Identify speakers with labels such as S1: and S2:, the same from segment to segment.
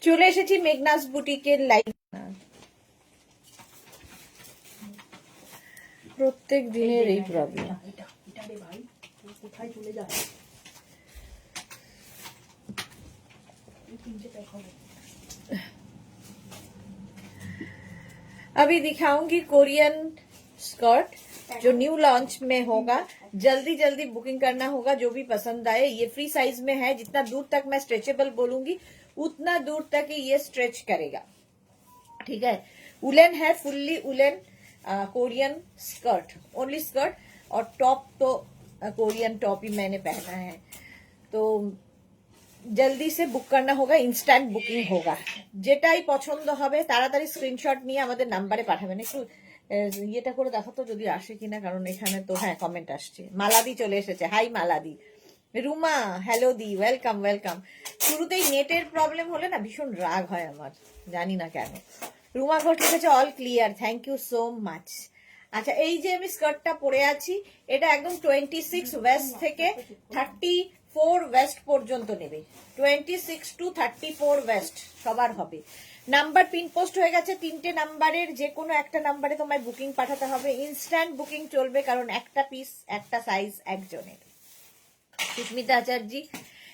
S1: চলে এসেছি মেঘনাস বুটিকের লাইভ। প্রত্যেক দিনের এই প্রবলেম। अभी दिखाऊंगी कोरियन स्कर्ट जो न्यू लॉन्च में होगा। जल्दी जल्दी बुकिंग करना होगा जो भी पसंद आए। ये फ्री साइज में है, जितना दूर तक मैं स्ट्रेचेबल बोलूंगी उतना दूर तक ही ये स्ट्रेच करेगा। ठीक है, उलेन है, fully woollen Korean skirt, only skirt. और टॉप तो कोरियन टॉप ही मैंने पहना है। तो জলদি সে বুক করনা হোগা, ইনস্ট্যান্ট বুকিং হোগা। যেটাই পছন্দ হবে তাড়াতাড়ি স্ক্রিনশট নিয়ে আমাদের নাম্বারে পাঠাবেন। একটু ইয়েটা করে দেখো তো যদি আসে কিনা, কারণ এখানে তো হ্যাঁ কমেন্ট আসছে। মালাদি চলে এসেছে, হাই মালাদি। রুমা হ্যালো দি, ওয়েলকাম ওয়েলকাম। শুরুতেই নেটের প্রবলেম হলে না ভীষণ রাগ হয় আমার, জানি না কেন। রুমা ঘোষ লিখেছে all clear, thank you so much. আচ্ছা, এই যে আমি স্কার্টটা পরে আছি এটা একদম 26 ওয়েস্ট থেকে 34 ওয়েস্ট পর্যন্ত নেবে। 26 টু 34 ওয়েস্ট সবার হবে। নাম্বার পিন পোস্ট হয়ে গেছে, 3টে নাম্বারের যে কোনো একটা নাম্বারে তোমায় বুকিং পাঠাতে হবে। ইনস্ট্যান্ট বুকিং চলবে, কারণ একটা পিস একটা সাইজ একজনের। Susmita Acharya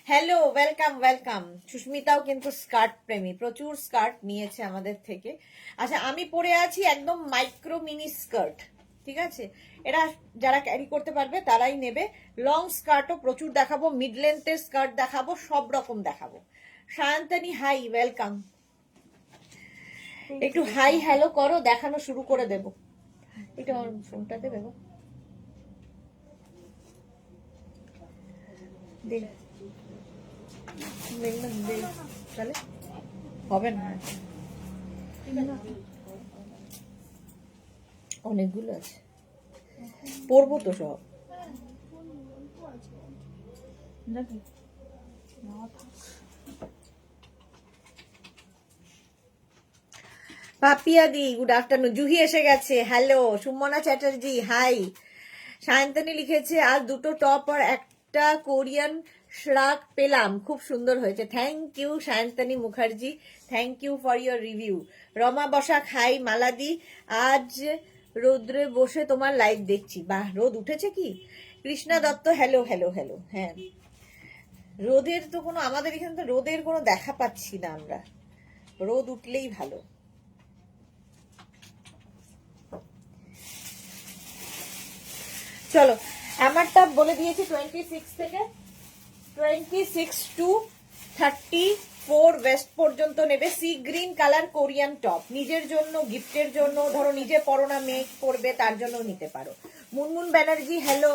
S1: hello, welcome welcome. সুস্মিতাও কিন্তু স্কার্ট প্রেমী, প্রচুর স্কার্ট নিয়েছে আমাদের থেকে। আচ্ছা, আমি পরে আছি একদম মাইক্রো মিনি স্কার্ট, ঠিক আছে? এটা যারা ক্যারি করতে পারবে তারাই নেবে। লং স্কার্টও প্রচুর দেখাবো, মিড লেন্থের স্কার্ট দেখাবো, সব রকম দেখাবো। Sayantani hi, welcome. একটু হাই হ্যালো করো, দেখানো শুরু করে দেবো। এটা আমার ফোনটাতে দেবো, তাহলে হবে না। অনেকগুলো আছে, পড়বো তো সব। পাপিয়া দি গুড আফটারনুন। জুহি এসে গেছে, হ্যালো। সুমনা চ্যাটার্জি হাই। সায়ন্তনী লিখেছে আজ দুটো টপ আর একটা কোরিয়ান শ্রাক পেলাম, খুব সুন্দর হয়েছে। Thank you Sayantani Mukherjee, thank you for your review. Rama Basak hi. মালাদি আজ রোদ্রে বসে তোমার লাইভ দেখছি, বাহ রোদ উঠেছে কি? Krishna Dutta hello hello hello. হ্যাঁ, রোদের তো কোনো, আমাদের এখানে তো রোদের কোনো দেখা পাচ্ছি না আমরা, রোদ উঠলেই ভালো। চলো, আমারটা বলে দিয়েছি 26 থেকে 26 টু 34 ওয়েস্ট পর্যন্ত নেবে। Sea green colour Korean top, নিজের জন্য, গিফটের জন্য, ধরো নিজে পরো না, মেয়ে পরবে তার জন্য নিতে পারো। মুনমুন ব্যানার্জি হ্যালো।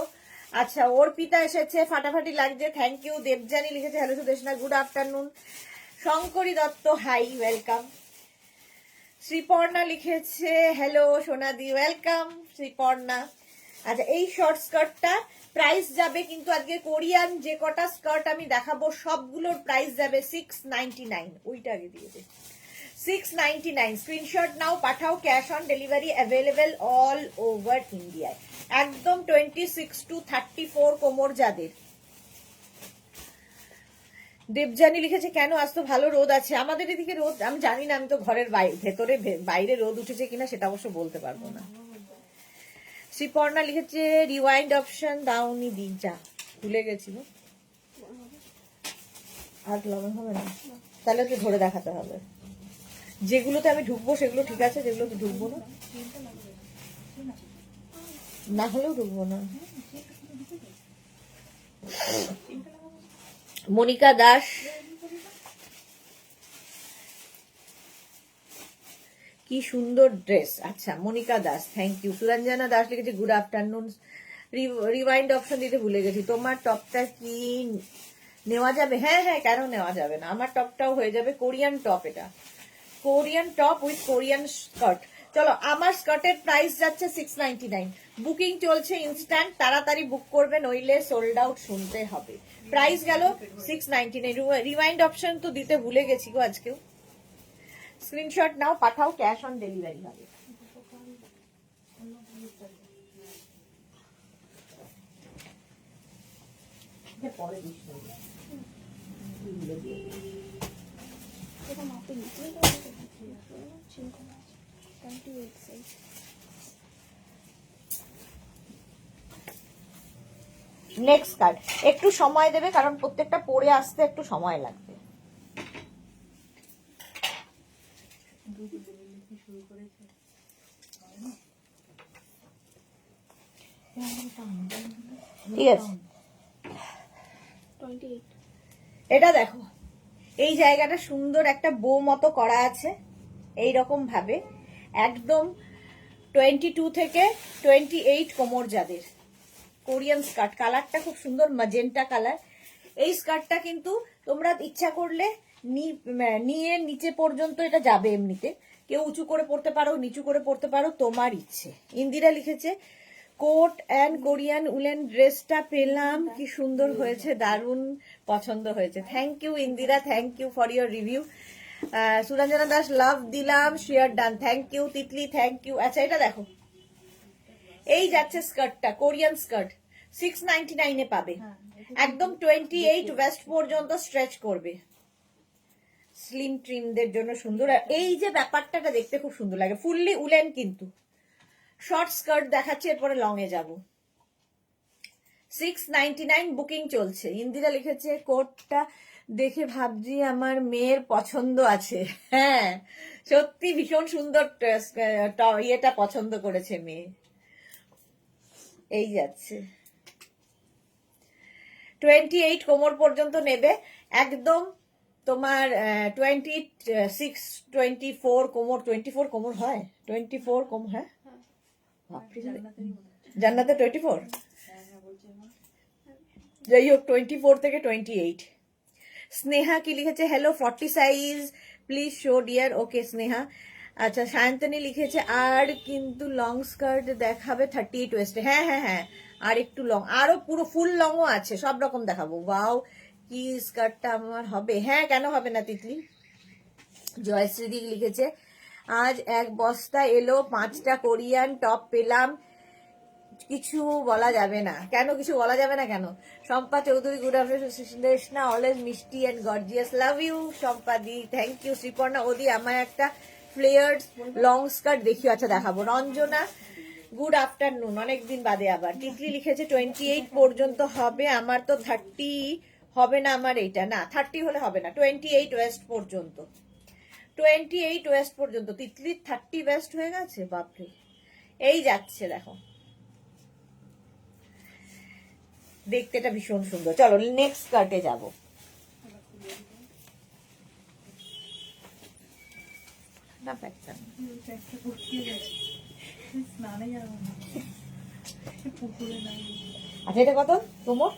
S1: আচ্ছা, অর্পিতা এসেছে, ফাটাফাটি লাগছে, থ্যাংক ইউ। দেবজানি লিখেছে hello Sudeshna, good afternoon. Shankari Dutta hi, welcome. Sriparna লিখেছে হ্যালো সোনাদি, ওয়েলকাম শ্রীপর্ণা। আচ্ছা, এই শর্ট স্কার্টটা প্রাইস যাবে কিন্তু আজকে কোরিয়ান যে কটা স্কার্ট আমি দেখাবো সবগুলোর প্রাইস যাবে 699। ওইটা আগে দিয়ে দে, 699। স্ক্রিনশট নাও, পাঠাও, cash on delivery available all over ইন্ডিয়ায়। একদম 26 টু 34 কোমর যাদের। দেবজানি লিখেছে কেন আজ তো ভালো রোদ আছে। আমাদের এদিকে রোদ আমি জানি না, আমি তো ঘরের ভেতরে, বাইরে রোদ উঠেছে কিনা সেটা অবশ্য বলতে পারবো না। শ্রীপর্ণা লিখেছে রিওয়াইন্ড অপশন দাওনি দি, যা ভুলে গেছিল। আর লবণ হবে না, তাহলে ওকে ধরে দেখাতে হবে। যেগুলোতে আমি ঢুকবো সেগুলো ঠিক আছে, যেগুলোতে ঢুকবো না, না হলেও ঢুকবো না। মনিকা দাস কি সুন্দর ড্রেস। আচ্ছা, মনিকা দাস থ্যাংক ইউ। সুরঞ্জনা দাস লিখেছে গুড আফটারনুন। রিওয়াইন্ড অপশন দিতে ভুলে গেছি। তোমার টপটা কি নেওয়া যাবে? হ্যাঁ হ্যাঁ, কেন নেওয়া যাবে না, আমার টপটাও হয়ে যাবে। কোরিয়ান টপ, এটা Korean top with Korean skirt. চলো, আমার স্কার্টের প্রাইস যাচ্ছে 699। বুকিং চলছে ইনস্ট্যান্ট, তাড়াতাড়ি বুক করবে নইলে সোল্ড আউট শুনতে হবে। প্রাইস গেল 699। রিওয়াইন্ড অপশন তো দিতে ভুলে গেছি গো আজকেও। স্ক্রিনশট নাও, পাঠাও, ক্যাশ অন ডেলিভারি হবে। পরে নেক্সট কার্ড, একটু সময় দেবে কারণ প্রত্যেকটা পরে আসতে একটু সময় লাগবে। ঠিক আছে, এটা দেখো, এই জায়গাটা সুন্দর একটা বো মতো করা আছে এই রকম ভাবে, একদম 22 থেকে 28 কোমর যাদের। কোরিয়ান স্কার্ট, কালারটা খুব সুন্দর ম্যাজেন্টা কালার। এই স্কার্টটা কিন্তু তোমরা ইচ্ছা করলে নিয়ে নিচে পর্যন্ত এটা যাবে, এমনিতে কেউ উঁচু করে পড়তে পারো, নিচু করে পড়তে পারো, তোমার ইচ্ছে। ইন্দিরা লিখেছে কোট অ্যান্ড কোরিয়ান উলেন ড্রেসটা পেলাম, কি সুন্দর হয়েছে, দারুণ পছন্দ হয়েছে। Thank you Indira, thank you for your review. Suranjana Das love দিলাম, share done, thank you. Titli thank you. আচ্ছা এটা দেখো, এই যাচ্ছে স্কার্টটা, কোরিয়ান স্কার্ট 699 এ পাবে, একদম 28 ওয়েস্ট পর্যন্ত স্ট্রেচ করবে, স্লিম ট্রিমদের জন্য সুন্দর। এই যে ব্যাপারটা দেখতে খুব সুন্দর লাগে, ফুললি উলেন কিন্তু। শর্ট স্কার্ট দেখাচ্ছি, এরপরে লং এ যাব। 699 বুকিং চলছে। ইন্দিরা লিখেছে কোটটা দেখে ভাবছি আমার মেয়ের পছন্দ আছে। হ্যাঁ সত্যি ভীষণ সুন্দর, ইয়েটা পছন্দ করেছে মেয়ে। এই যাচ্ছে 28 কোমর পর্যন্ত নেবে, একদম তোমার 26 24 কোমর, 24 কোমর হয়, 24 কোমর, হ্যাঁ জান্নাতে 24, যাই হোক 24 থেকে 28। স্নেহা কি লিখেছে, hello 40 size please show dear. Okay Sneha. আচ্ছা সায়ন্তনী লিখেছে আর কিন্তু লং স্কার্ট দেখাবে 38 ওয়েস্টে। হ্যাঁ হ্যাঁ হ্যাঁ, আর একটু লং, আরো পুরো ফুল লংও আছে, সব রকম দেখাবো। ওয়াও কি স্কার্টটা আমার হবে। হ্যাঁ কেন হবে না তিতলি। জয়শ্রী লিখেছে আজ এক বস্তা এলো, 5টা কোরিয়ান টপ পেলাম, কিছু বলা যাবে না। কেন কিছু বলা যাবে না কেন? Shampa Chowdhury good afternoon, always মিষ্টি and gorgeous, love you Shampa দি, থ্যাংক ইউ। শ্রীপর্ণা ওদি আমায় একটা ফ্লেয়ার্ড লং স্কার্ট দেখিও। আচ্ছা দেখাবো। রঞ্জনা গুড আফটারনুন, অনেকদিন বাদে আবার। টিকলি লিখেছে 28 পর্যন্ত হবে, আমার তো 30 হবে না, আমার এইটা না 30 হলে হবে না, 28 ওয়েস্ট পর্যন্ত, 28 ওয়েস্ট পর্যন্ত। তিতলির 30 ওয়েস্ট হয়ে গেছে, বাপরে। এই যাচ্ছে দেখো, দেখতে এটা ভীষণ সুন্দর। চলো নেক্সট স্কার্টে যাব। না প্যাকটা আচ্ছা এটা কত তোমার?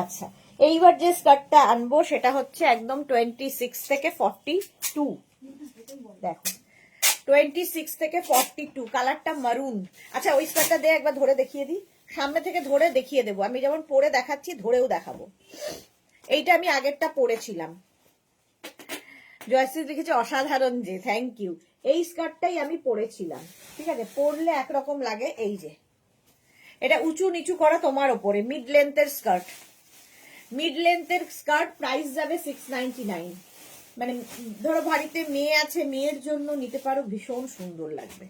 S1: আচ্ছা এইবার যে স্কার্টটা আনবো সেটা হচ্ছে একদম 26 থেকে 42। দেখো 26 থেকে 42, কালারটা মারুন। আচ্ছা ওই স্কার্টটা দিয়ে একবার ধরে দেখিয়ে দিই, সামনে থেকে ধরে দেখিয়ে দেবো। আমি যেমন পরে দেখাচ্ছি ধরেও দেখাবো। এইটা আমি আগেরটা পরেছিলাম। জয়শ্রী লিখেছে অসাধারণ যে, থ্যাংক ইউ। এই স্কার্টটাই আমি পরেছিলাম, ঠিক আছে, পরলে একরকম লাগে। এই যে এটা উঁচু নিচু করা তোমার ওপরে, মিড লেন্থের স্কার্ট, মিড লেন্থের স্কার্ট, প্রাইস যাবে 699। মানে ধরো বাড়িতে মেয়ে আছে, মেয়ের জন্য নিতে পারো, ভীষণ সুন্দর লাগবে।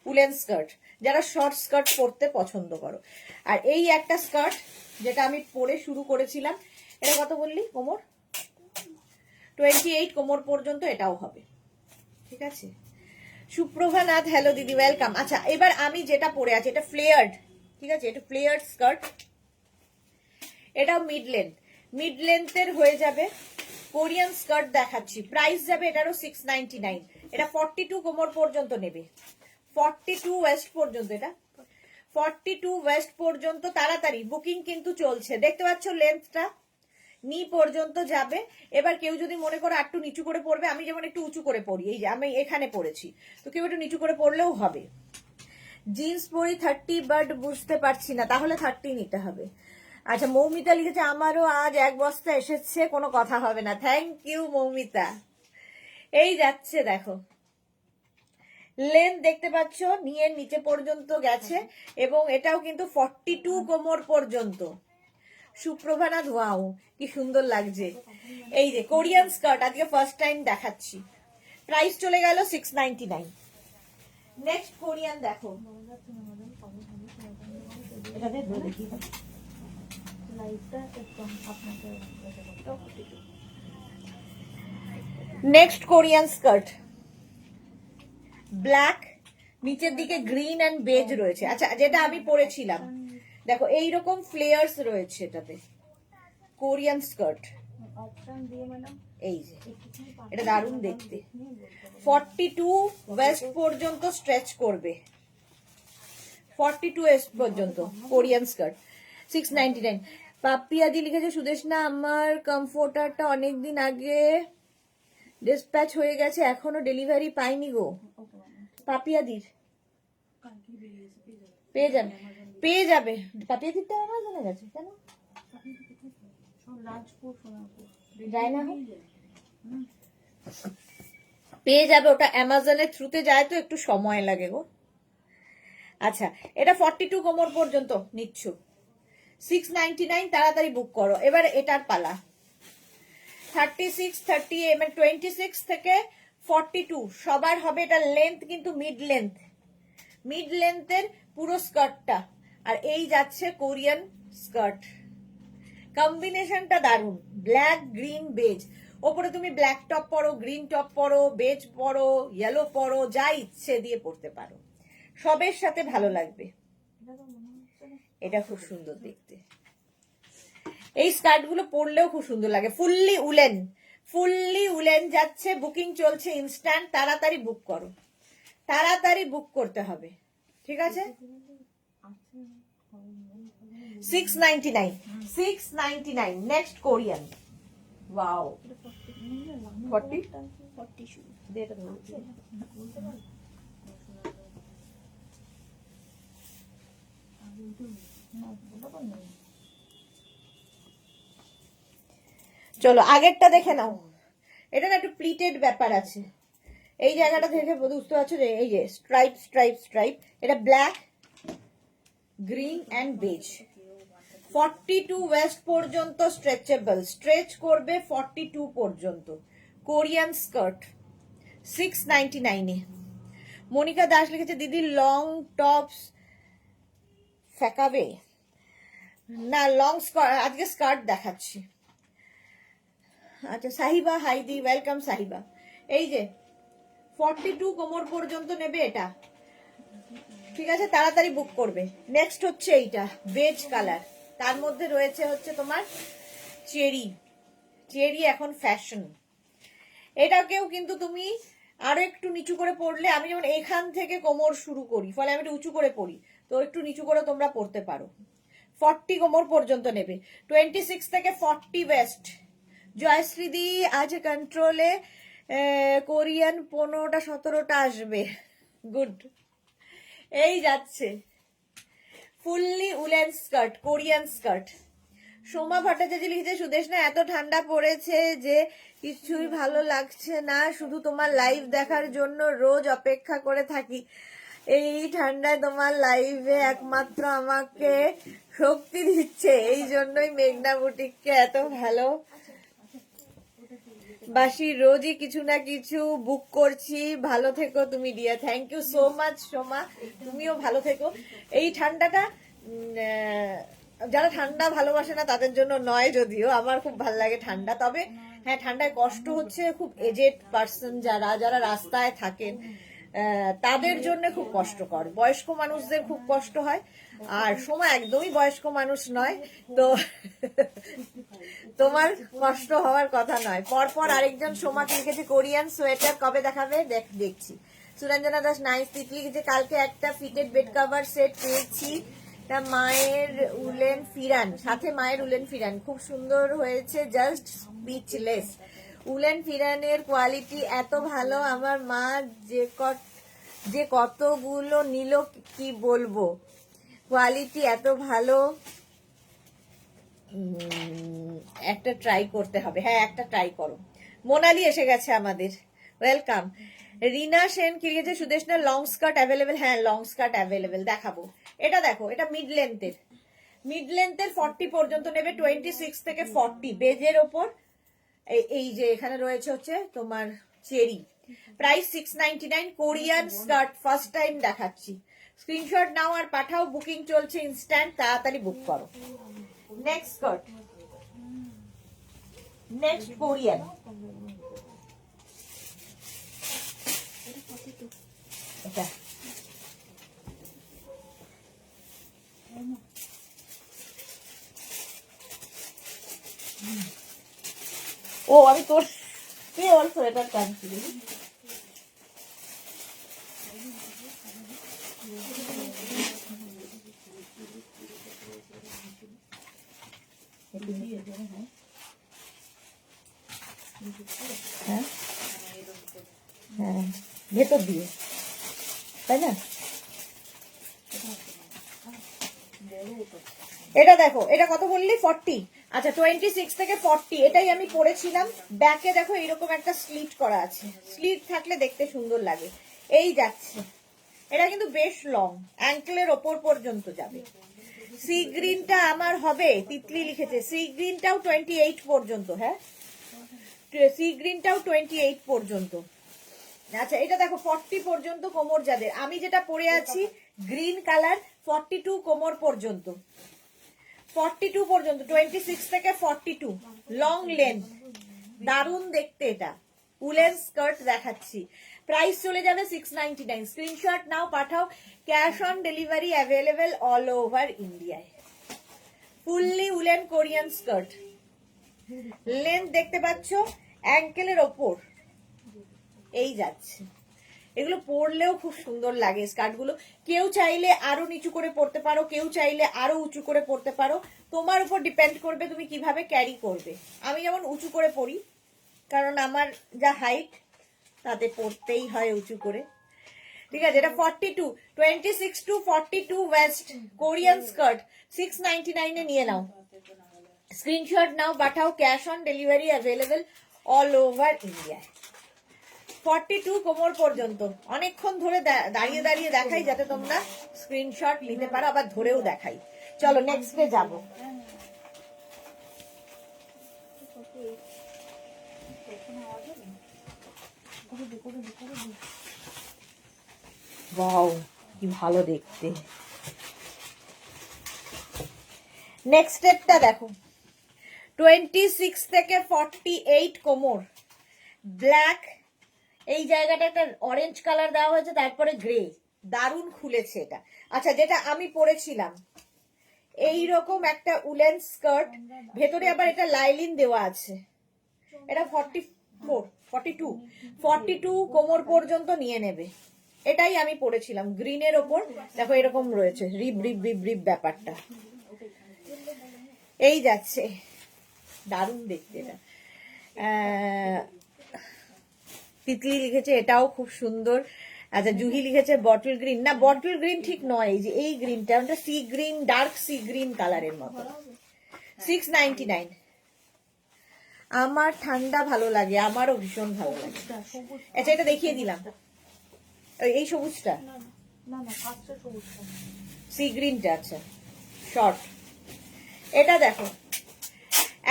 S1: উলেন স্কার্ট, যারা শর্ট স্কার্ট পরতে পছন্দ করো। আর এই একটা স্কার্ট যেটা আমি পরে শুরু করেছিলাম, এটা কত বললি কোমর? 28 কোমর পর্যন্ত এটাও হবে, ঠিক আছে। সুপ্রভা নাথ হ্যালো দিদি, ওয়েলকাম। আচ্ছা এবার আমি যেটা পরে আছি এটা ফ্লেয়ার্ড, ঠিক আছে, এটা ফ্লেয়ার্ড স্কার্ট, এটাও মিড লেন্থ, মিড লেন্থের হয়ে যাবে। কোরিয়ান স্কার্ট দেখাচ্ছি, প্রাইস যাবে এটারও 699। এটা 42 কোমর পর্যন্ত নেবে, 42 ওয়েস্ট পর্যন্ত, এটা 42 ওয়েস্ট পর্যন্ত। তাড়াতাড়ি বুকিং কিন্তু চলছে, দেখতে পাচ্ছ লেন্থটা নি পর্যন্ত যাবে। এবার কেউ যদি মনে করো একটু নিচু করে পড়বে, আমি যেমন একটু উঁচু করে পড়ি, এই যে আমি এখানে পড়েছি, তো কেউ একটু নিচু করে পড়লেও হবে। জিন্স পরি 30 বাট বুঝতে পারছি না, তাহলে 30 নিতে হবে। আচ্ছা মৌমিতা লিখেছে আমারও আজ এক বস্তা এসেছে, কোনো কথা হবে না, থ্যাংক ইউ মৌমিতা। এই যাচ্ছে দেখো, লেন্থ দেখতে পাচ্ছ নিয়ে নিচে পর্যন্ত গেছে, এবং এটাও কিন্তু 42 কোমর পর্যন্ত, সুপ্রভা না ধোঁয়াও, কি সুন্দর লাগছে। এই যে কোরিয়ান স্কার্ট আজকে ফার্স্ট টাইম দেখাচ্ছি, প্রাইস চলে গেল 699। নেক্সট কোরিয়ান দেখো, নেক্সট কোরিয়ান স্কার্ট ব্ল্যাক, নিচের দিকে গ্রিন এন্ড বেজ রয়েছে। আচ্ছা, যেটা আমি পরেছিলাম দেখো এইরকম ফ্লেয়ার্স রয়েছে এটাতে, কোরিয়ান স্কার্ট। এই যে এটা দারুণ দেখতে, 42 ওয়েস্ট পর্যন্ত স্ট্রেচ করবে, 42 ওয়েস্ট পর্যন্ত কোরিয়ান স্কার্ট, 699। পাপিয়াদি লিখেছে সুদেশনা আমার কমফোর্টারটা অনেকদিন আগে ডিসপ্যাচ হয়ে গেছে, এখনো ডেলিভারি পাইনি গো। পাপিয়াদির পেয়ে যাবে, পেয়ে যাবে, পাপিয়াদিরটা অ্যামাজনে গেছে কেন যায় না, পেয়ে যাবে, ওটা অ্যামাজনের থ্রুতে যায় তো একটু সময় লাগে গো। আচ্ছা, এটা 42 কোমর পর্যন্ত নিচ্ছ, 699, তাড়াতাড়ি বুক করো। এবার এটার পালা, 36, 38 মানে 26 থেকে 42 সবার হবে। এটা লেন্থ কিন্তু মিড লেন্থ, মিড লেন্থের পুরো স্কার্টটা, আর এই যাচ্ছে কোরিয়ান স্কার্ট। কম্বিনেশনটা দারুন, ব্ল্যাক গ্রিন বেজ, ওপরে তুমি ব্ল্যাক টপ পরো, গ্রিন টপ পরো, বেজ পরো, ইয়েলো পরো, যা ইচ্ছে দিয়ে পরতে পারো, সবের সাথে ভালো লাগবে। এটা খুব সুন্দর দেখতে, এই স্কার্ট গুলো পরলেও খুব সুন্দর লাগে। ফুললি উলেন, ফুললি উলেন যাচ্ছে, বুকিং চলছে ইনস্ট্যান্ট, তাড়াতাড়ি বুক করো, তাড়াতাড়ি বুক করতে হবে, ঠিক আছে। 699, 699। নেক্সট কোরিয়ান, ওয়াও 40 যেটা বলছে। চলো আগেরটা দেখে নাও, এটা না একটু প্লিটেড ব্যাপার আছে, এই জায়গাটা দেখে বুঝতে পারছো যে এই যে স্ট্রাইপ স্ট্রাইপ স্ট্রাইপ, এটা black green and beige, 42 waist পর্যন্ত স্ট্রেচেবল, স্ট্রেচ করবে 42 পর্যন্ত, কোরিয়ান স্কার্ট, 699 এ। মনিকা দাস লিখেছে দিদি লং টপস ফেকাবে না, লং স্কার্ট আজকে স্কার্ট দেখাচ্ছি। আচ্ছা সাহিবা, হাইদি ওয়েলকাম সাহিবা। এই যে 42 কোমর পর্যন্ত নেবে এটা, ঠিক আছে, তাড়াতাড়ি বুক করবে। নেক্সট হচ্ছে এইটা বেজ কালার, তার মধ্যে রয়েছে হচ্ছে তোমার চেরি, চেরি এখন ফ্যাশন। এটাকেও কিন্তু তুমি আরো একটু নিচু করে পড়লে, আমি যেমন এখান থেকে কোমর শুরু করি, ফলে আমি একটু উঁচু করে পড়ি, তো একটু নিচু করে তোমরা পড়তে পারো। 40 কোমর পর্যন্ত নেবে, 26 থেকে 40 ওয়েস্ট। জয়শ্রীদি আজ কন্ট্রোলে কোরিয়ান 15টা 17টা আসবে, গুড। এই যাচ্ছে fully woollen skirt, Korean skirt. Soma Bhattacharya লিখেছে সুদেশনা এত ঠান্ডা পড়েছে যে কিছুই ভালো লাগছে না, শুধু তোমার লাইভ দেখার জন্য রোজ অপেক্ষা করে থাকি, এই ঠান্ডায় তোমার লাইভে একমাত্র আমাকে শক্তি দিচ্ছে, এই জন্যই মেঘনা বুটিককে এত ভালো বাসি, রোজই কিছু না কিছু বুক করছি, ভালো থেকো তুমি dear. Thank you so much Soma, তুমিও ভালো থেকো। এই ঠান্ডাটা যারা ঠান্ডা ভালোবাসে না তাদের জন্য নয়, যদিও আমার খুব ভালো লাগে ঠান্ডা, তবে হ্যাঁ ঠান্ডায় কষ্ট হচ্ছে খুব এজেড পার্সন যারা, যারা রাস্তায় থাকেন তাদের জন্য খুব কষ্টকর, বয়স্ক মানুষদের খুব কষ্ট হয়, আর সময় একদমই বয়স্ক মানুষ নয়, তো তোমার কষ্ট হওয়ার কথা নয়। পরপর আরেকজন সোমাকে লিখেছে কোরিয়ান সোয়েটার কবে দেখাবে, দেখছি। সুরঞ্জনা দাস নাইস তিতলি লিখেছে কালকে একটা ফিটেড বেড কভার সেট পেয়েছি, তা মায়ের উলেন ফিরান, সাথে মায়ের উলেন ফিরান খুব সুন্দর হয়েছে, জাস্ট স্পিচলেস। উলেন ফিরানের কোয়ালিটি এত ভালো, আমার মা যে কতগুলো নিল কি বলবো, কোয়ালিটি এত ভালো, একটা ট্রাই করতে হবে। হ্যাঁ একটা ট্রাই করো। মোনালি এসে গেছে আমাদের, ওয়েলকাম। রিনা সেন কি লিখেছে সুদেশনা লং স্কার্ট অ্যাভেলেবেল, হ্যাঁ লং স্কার্ট অ্যাভেলেবেল, দেখাবো। এটা দেখো, এটা মিড লেন্থের, মিড লেন্থের 40 পর্যন্ত নেবে, 26 থেকে 40 বেজের ওপর। এই যে এখানে রয়েছে হচ্ছে তোমার cherry, price 699। Korean skirt first time দেখাচ্ছি, স্ক্রিনশট নাও আর পাঠাও, বুকিং চলছে ইনস্ট্যান্ট, তাড়াতাড়ি বুক করো। নেক্সট স্কার্ট, নেক্সট কোরিয়ান, এটা ও আমি তোর কে অলসো এটা টানছি। হ্যাঁ হ্যাঁ ভেতর দিয়ে, তাই না? এটা দেখো, এটা কত বললি? 40। আচ্ছা 26 থেকে 40, এটাই আমি পরেছিলাম। ব্যাকে দেখো এরকম একটা স্লিট করা আছে, স্লিট থাকলে দেখতে সুন্দর লাগে। এই যাচ্ছে, এটা কিন্তু বেশ লং, অ্যাঙ্কেলের ওপর পর্যন্ত যাবে। সি গ্রিনটা আমার হবে, তিতলি লিখেছে, সি গ্রিনটাও 28 পর্যন্ত। হ্যাঁ সি গ্রিনটাও 28 পর্যন্ত। আচ্ছা এটা দেখো 40 পর্যন্ত কোমর যাদের, আমি যেটা পরে আছি গ্রিন কালার 42 কোমর পর্যন্ত, 42 পর্যন্ত, 26 থেকে 42 লং লেন্থ, দারুন দেখতে। এটা উলেন স্কার্ট দেখাচ্ছি, প্রাইস চলে যাবে 699। স্ক্রিনশট নাও পাঠাও, cash on delivery available all over ইন্ডিয়ায়। Fully woollen Korean skirt, length দেখতে পাচ্ছ অ্যাঙ্কেলের ওপর, এই যাচ্ছে। এগুলো পরলেও খুব সুন্দর লাগে স্কার্টগুলো। কেউ চাইলে আরো নিচু করে পরতে পারো, কেউ চাইলে আরো উঁচু করে পরতে পারো, তোমার উপর ডিপেন্ড করবে তুমি কিভাবে ক্যারি করবে। আমি যেমন উঁচু করে পরি, কারণ আমার যা হাইট তাতে পরতেই হয় উঁচু করে। ঠিক আছে, এটা 42, 26 to 42 ওয়েস্ট কোরিয়ান স্কার্ট 699 এ নিয়ে নাও। স্ক্রিনশট নাও পাঠাও, cash on delivery available all over ইন্ডিয়ায়। 42 কোমর পর্যন্ত, অনেকক্ষণ ধরে দাঁড়িয়ে দাঁড়িয়ে দেখাই যাতে তোমরা স্ক্রিনশট নিতে পারো, আবার ধরেও দেখাই। চলো নেক্সট ডে যাবো। ওয়াও কি ভালো দেখতে। নেক্সট স্টেপটা দেখো, 26 থেকে 48 কোমর, ব্ল্যাক, এই জায়গাটা একটা অরেঞ্জ কালার দেওয়া হয়েছে, তারপরে গ্রে, দারুণ খুলেছে এটা। আচ্ছা যেটা আমি পরেছিলাম এইরকম একটা উলেন স্কার্ট, ভেতরে আবার এটা লাইলিন দেওয়া আছে, এটা 42 কোমর পর্যন্ত নিয়ে নেবে। এটাই আমি পরেছিলাম গ্রিনের ওপর, দেখো এরকম রয়েছে রিব রিব রিব রিব ব্যাপারটা, এই যাচ্ছে, দারুণ দেখতে। এটা তিতলি লিখেছে এটাও খুব সুন্দর। আচ্ছা জুহি লিখেছে বটল গ্রিন, না বটল গ্রিন ঠিক নয়, এই যে এই গ্রিনটা ওটা sea green, dark sea green কালারের মতো। 699। আমার ঠান্ডা ভালো লাগে, আমারও ভীষণ ভালো লাগে। আচ্ছা এটা দেখিয়ে দিলাম, এই সবুজটা সি গ্রিনটা, আচ্ছা শর্ট। এটা দেখো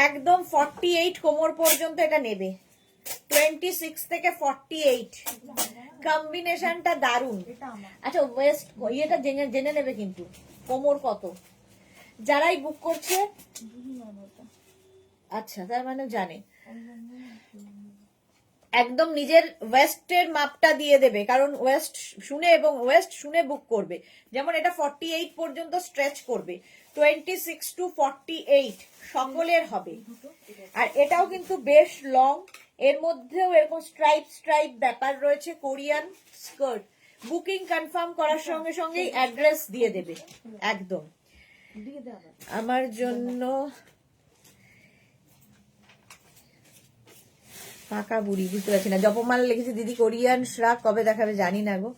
S1: একদম 48 কোমর পর্যন্ত এটা নেবে, 26 থেকে 48, কম্বিনেশনটা দারুন। আচ্ছা ওয়েস্ট ইয়েটা জেনে নেবে কিন্তু কোমর কত, যারাই বুক করছে। আচ্ছা তার মানে জানে, একদম নিজের ওয়েস্টের মাপটা দিয়ে দেবে, কারণ ওয়েস্ট শুনে এবং ওয়েস্ট শুনে বুক করবে। যেমন এটা 48 পর্যন্ত স্ট্রেচ করবে, 26 to 48 সকলের হবে। আর এটাও কিন্তু বেশ লং, এর মধ্যেও এরকম স্ট্রাইপ স্ট্রাইপ ব্যাপার রয়েছে। কোরিয়ান স্কার্ট, বুকিং কনফার্ম করার সঙ্গে সঙ্গেই অ্যাড্রেস দিয়ে দেবে একদম। আমার জন্য পাকা বুড়ি, বুঝতে পারছি না। জপমাল লিখেছে দিদি কোরিয়ান শ্রাক কবে দেখাবে জানি না গো।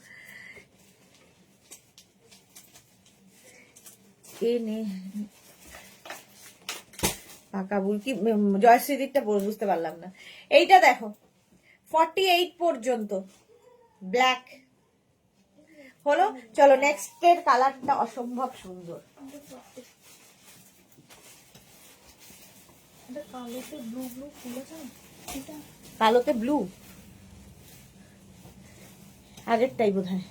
S1: পাকা বুড়ি কি জয়শ্রীদিকটা বুঝতে পারলাম না। এইটা দেখো 48 পর্যন্ত ব্ল্যাক হলো। চলো নেক্সট এর কালারটা অসম্ভব সুন্দর,
S2: কালোতে ব্লু ব্লু ফুল আছে না, এটা
S1: কালোতে ব্লু, আগেরটাই বোধ হয়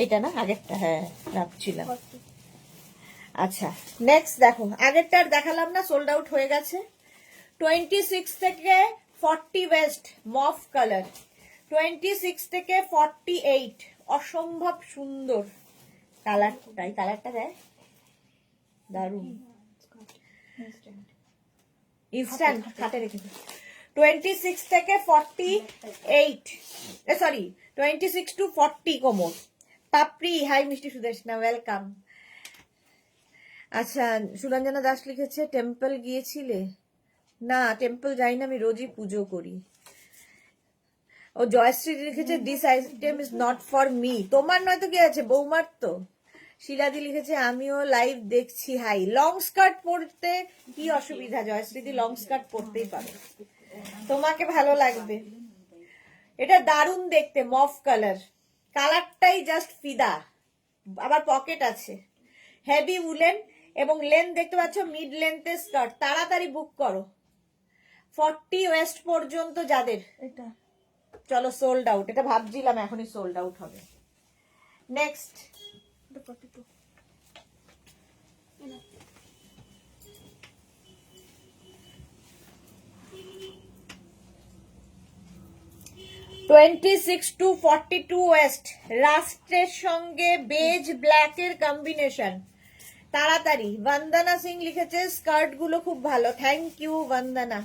S1: এটা না, আগেরটা, হ্যাঁ ভাবছিলাম। আচ্ছা নেক্সট দেখো, আগেরটার দেখালাম না, সোল্ড আউট হয়ে গেছে। 26 থেকে 40 ওয়েস্ট মফ কালার, 26 থেকে 48, অসম্ভব সুন্দর কালারটাই, কালারটা দেয় দারুন, ইনস্ট্যান্ট খাটে রেখে 26 থেকে 48, সরি 26 টু 40 কোমর। পাপড়ি, হাই মিষ্টি সুদেশনা, ওয়েলকাম। আচ্ছা সুরঞ্জনা দাস লিখেছে টেম্পল গিয়েছিলে? না টেম্পল যাই না, আমি রোজই পুজো করি। ও জয়শ্রী লিখেছে this item is not for me. তোমার নয়তো কি আছে, বৌমার তো। শিলাদি লিখেছে আমিও লাইভ দেখছি, হাই। লং স্কার্ট পরতে কি অসুবিধা জয়শ্রীদি, লং স্কার্ট পরতেই পারো, তোমাকে ভালো লাগবে। এটা দারুণ দেখতে, মফ কালার, কালারটাই জাস্ট ফিদা, আবার পকেট আছে, হেভি উলেন এবং লেন্থ দেখতে পাচ্ছ মিড লেন্থের স্কার্ট। তাড়াতাড়ি বুক করো, 40 ওয়েস্ট পর্যন্ত যাদের।
S2: এটা
S1: চলো সোল্ড আউট, এটা ভাবছিলাম এখনই সোল্ড আউট হবে। নেক্সট
S2: 42
S1: 26 টু 42 ওয়েস্ট, রাস্টের সঙ্গে বেজ ব্ল্যাক এর কম্বিনেশন। তাড়াতাড়ি, বন্দনা সিং লিখেছে স্কার্ট গুলো খুব ভালো, থ্যাংক ইউ বন্দনা।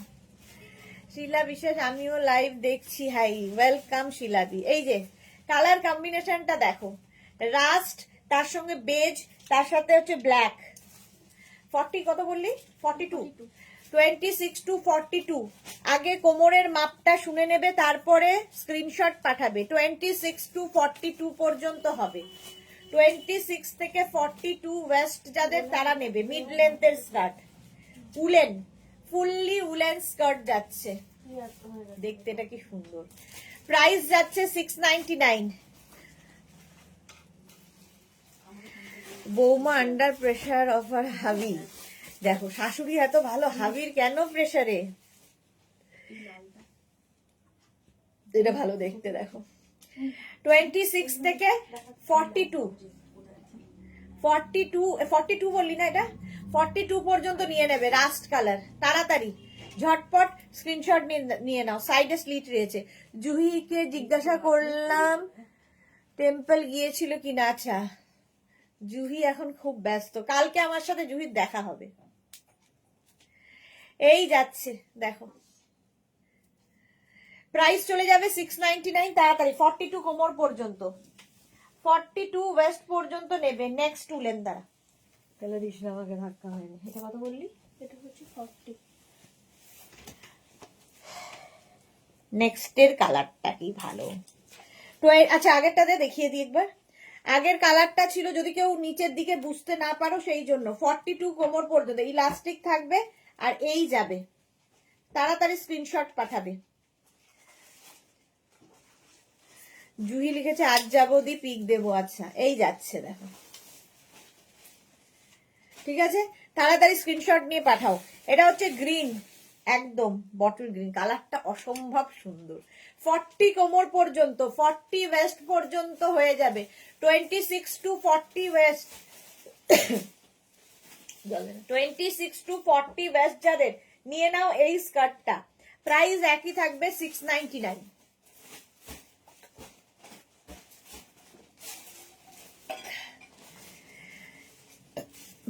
S1: শিলা বিশেষ আমিও লাইভ দেখছি, হাই, ওয়েলকাম শিলাদি। এই যে কালার কম্বিনেশনটা দেখো, রাস্ট তার সঙ্গে বেজ, তার সাথে হচ্ছে ব্ল্যাক। 40 কত বললি? 42, 26 টু 42। আগে কোমরের মাপটা শুনে নেবে, তারপরে স্ক্রিনশট পাঠাবে। 26 টু 42 পর্যন্ত হবে। 26 থেকে 42 ওয়েস্ট যাদের, তারা নেবে মিড লেন্থের skirt, woollen, fully woollen skirt যাচ্ছে। দেখতে এটা কি সুন্দর। প্রাইস যাচ্ছে 699। বৌমা আন্ডার প্রেসার অফার হাবি। দেখো শাশুড়ি এত ভালো, হাবির কেন প্রেসারে? এটা ভালো দেখতে, দেখো 26 থেকে 42, 42 বললি না, এটা 42 পর্যন্ত নিয়ে নেবে, রাস্ট কালার। তাড়াতাড়ি ঝটপট স্ক্রিনশট নিয়ে নাও, সাইডে স্লিট রয়েছে। জুহিকে জিজ্ঞাসা করলাম টেম্পল গিয়েছিল কিনা। আচ্ছা জুহি এখন খুব ব্যস্ত, কালকে আমার সাথে জুহির দেখা হবে। এই যাচ্ছে দেখো, প্রাইস চলে যাবে 699। তাড়াতাড়ি 42 কোমর পর্যন্ত, 42 ওয়েস্ট পর্যন্ত নেবে। নেক্সট উলেন দ্বারা, তাহলে দিস না আমাকে ধাক্কা হয়নি। এটা কত বললি?
S2: এটা হচ্ছে 40।
S1: নেক্সটের কালারটা কি ভালো। আচ্ছা আগেরটাতে দেখিয়ে দিই একবার। আগের কালারটা ছিল, যদি কেউ নিচের দিকে বুঝতে না পারো সেই জন্য, 42 কোমর পর্যন্ত ইলাস্টিক থাকবে আর এই যাবে। তাড়াতাড়ি স্ক্রিনশট পাঠাবে। জুহি লিখেছে আজ যাবো, দি পিক দেবো। আচ্ছা এই যাচ্ছে দেখো, ঠিক আছে, তাড়াতাড়ি স্ক্রিনশট নিয়ে পাঠাও। এটা হচ্ছে গ্রিন, একদম বটল গ্রিন, কালারটা অসম্ভব সুন্দর। 40 কোমর পর্যন্ত, 40 ওয়েস্ট পর্যন্ত হয়ে যাবে। 26 টু 40 ওয়েস্ট, 26 টু 40 ওয়েস্ট যাদের, নিয়ে নাও এই স্কার্টটা। প্রাইস একই থাকবে 699।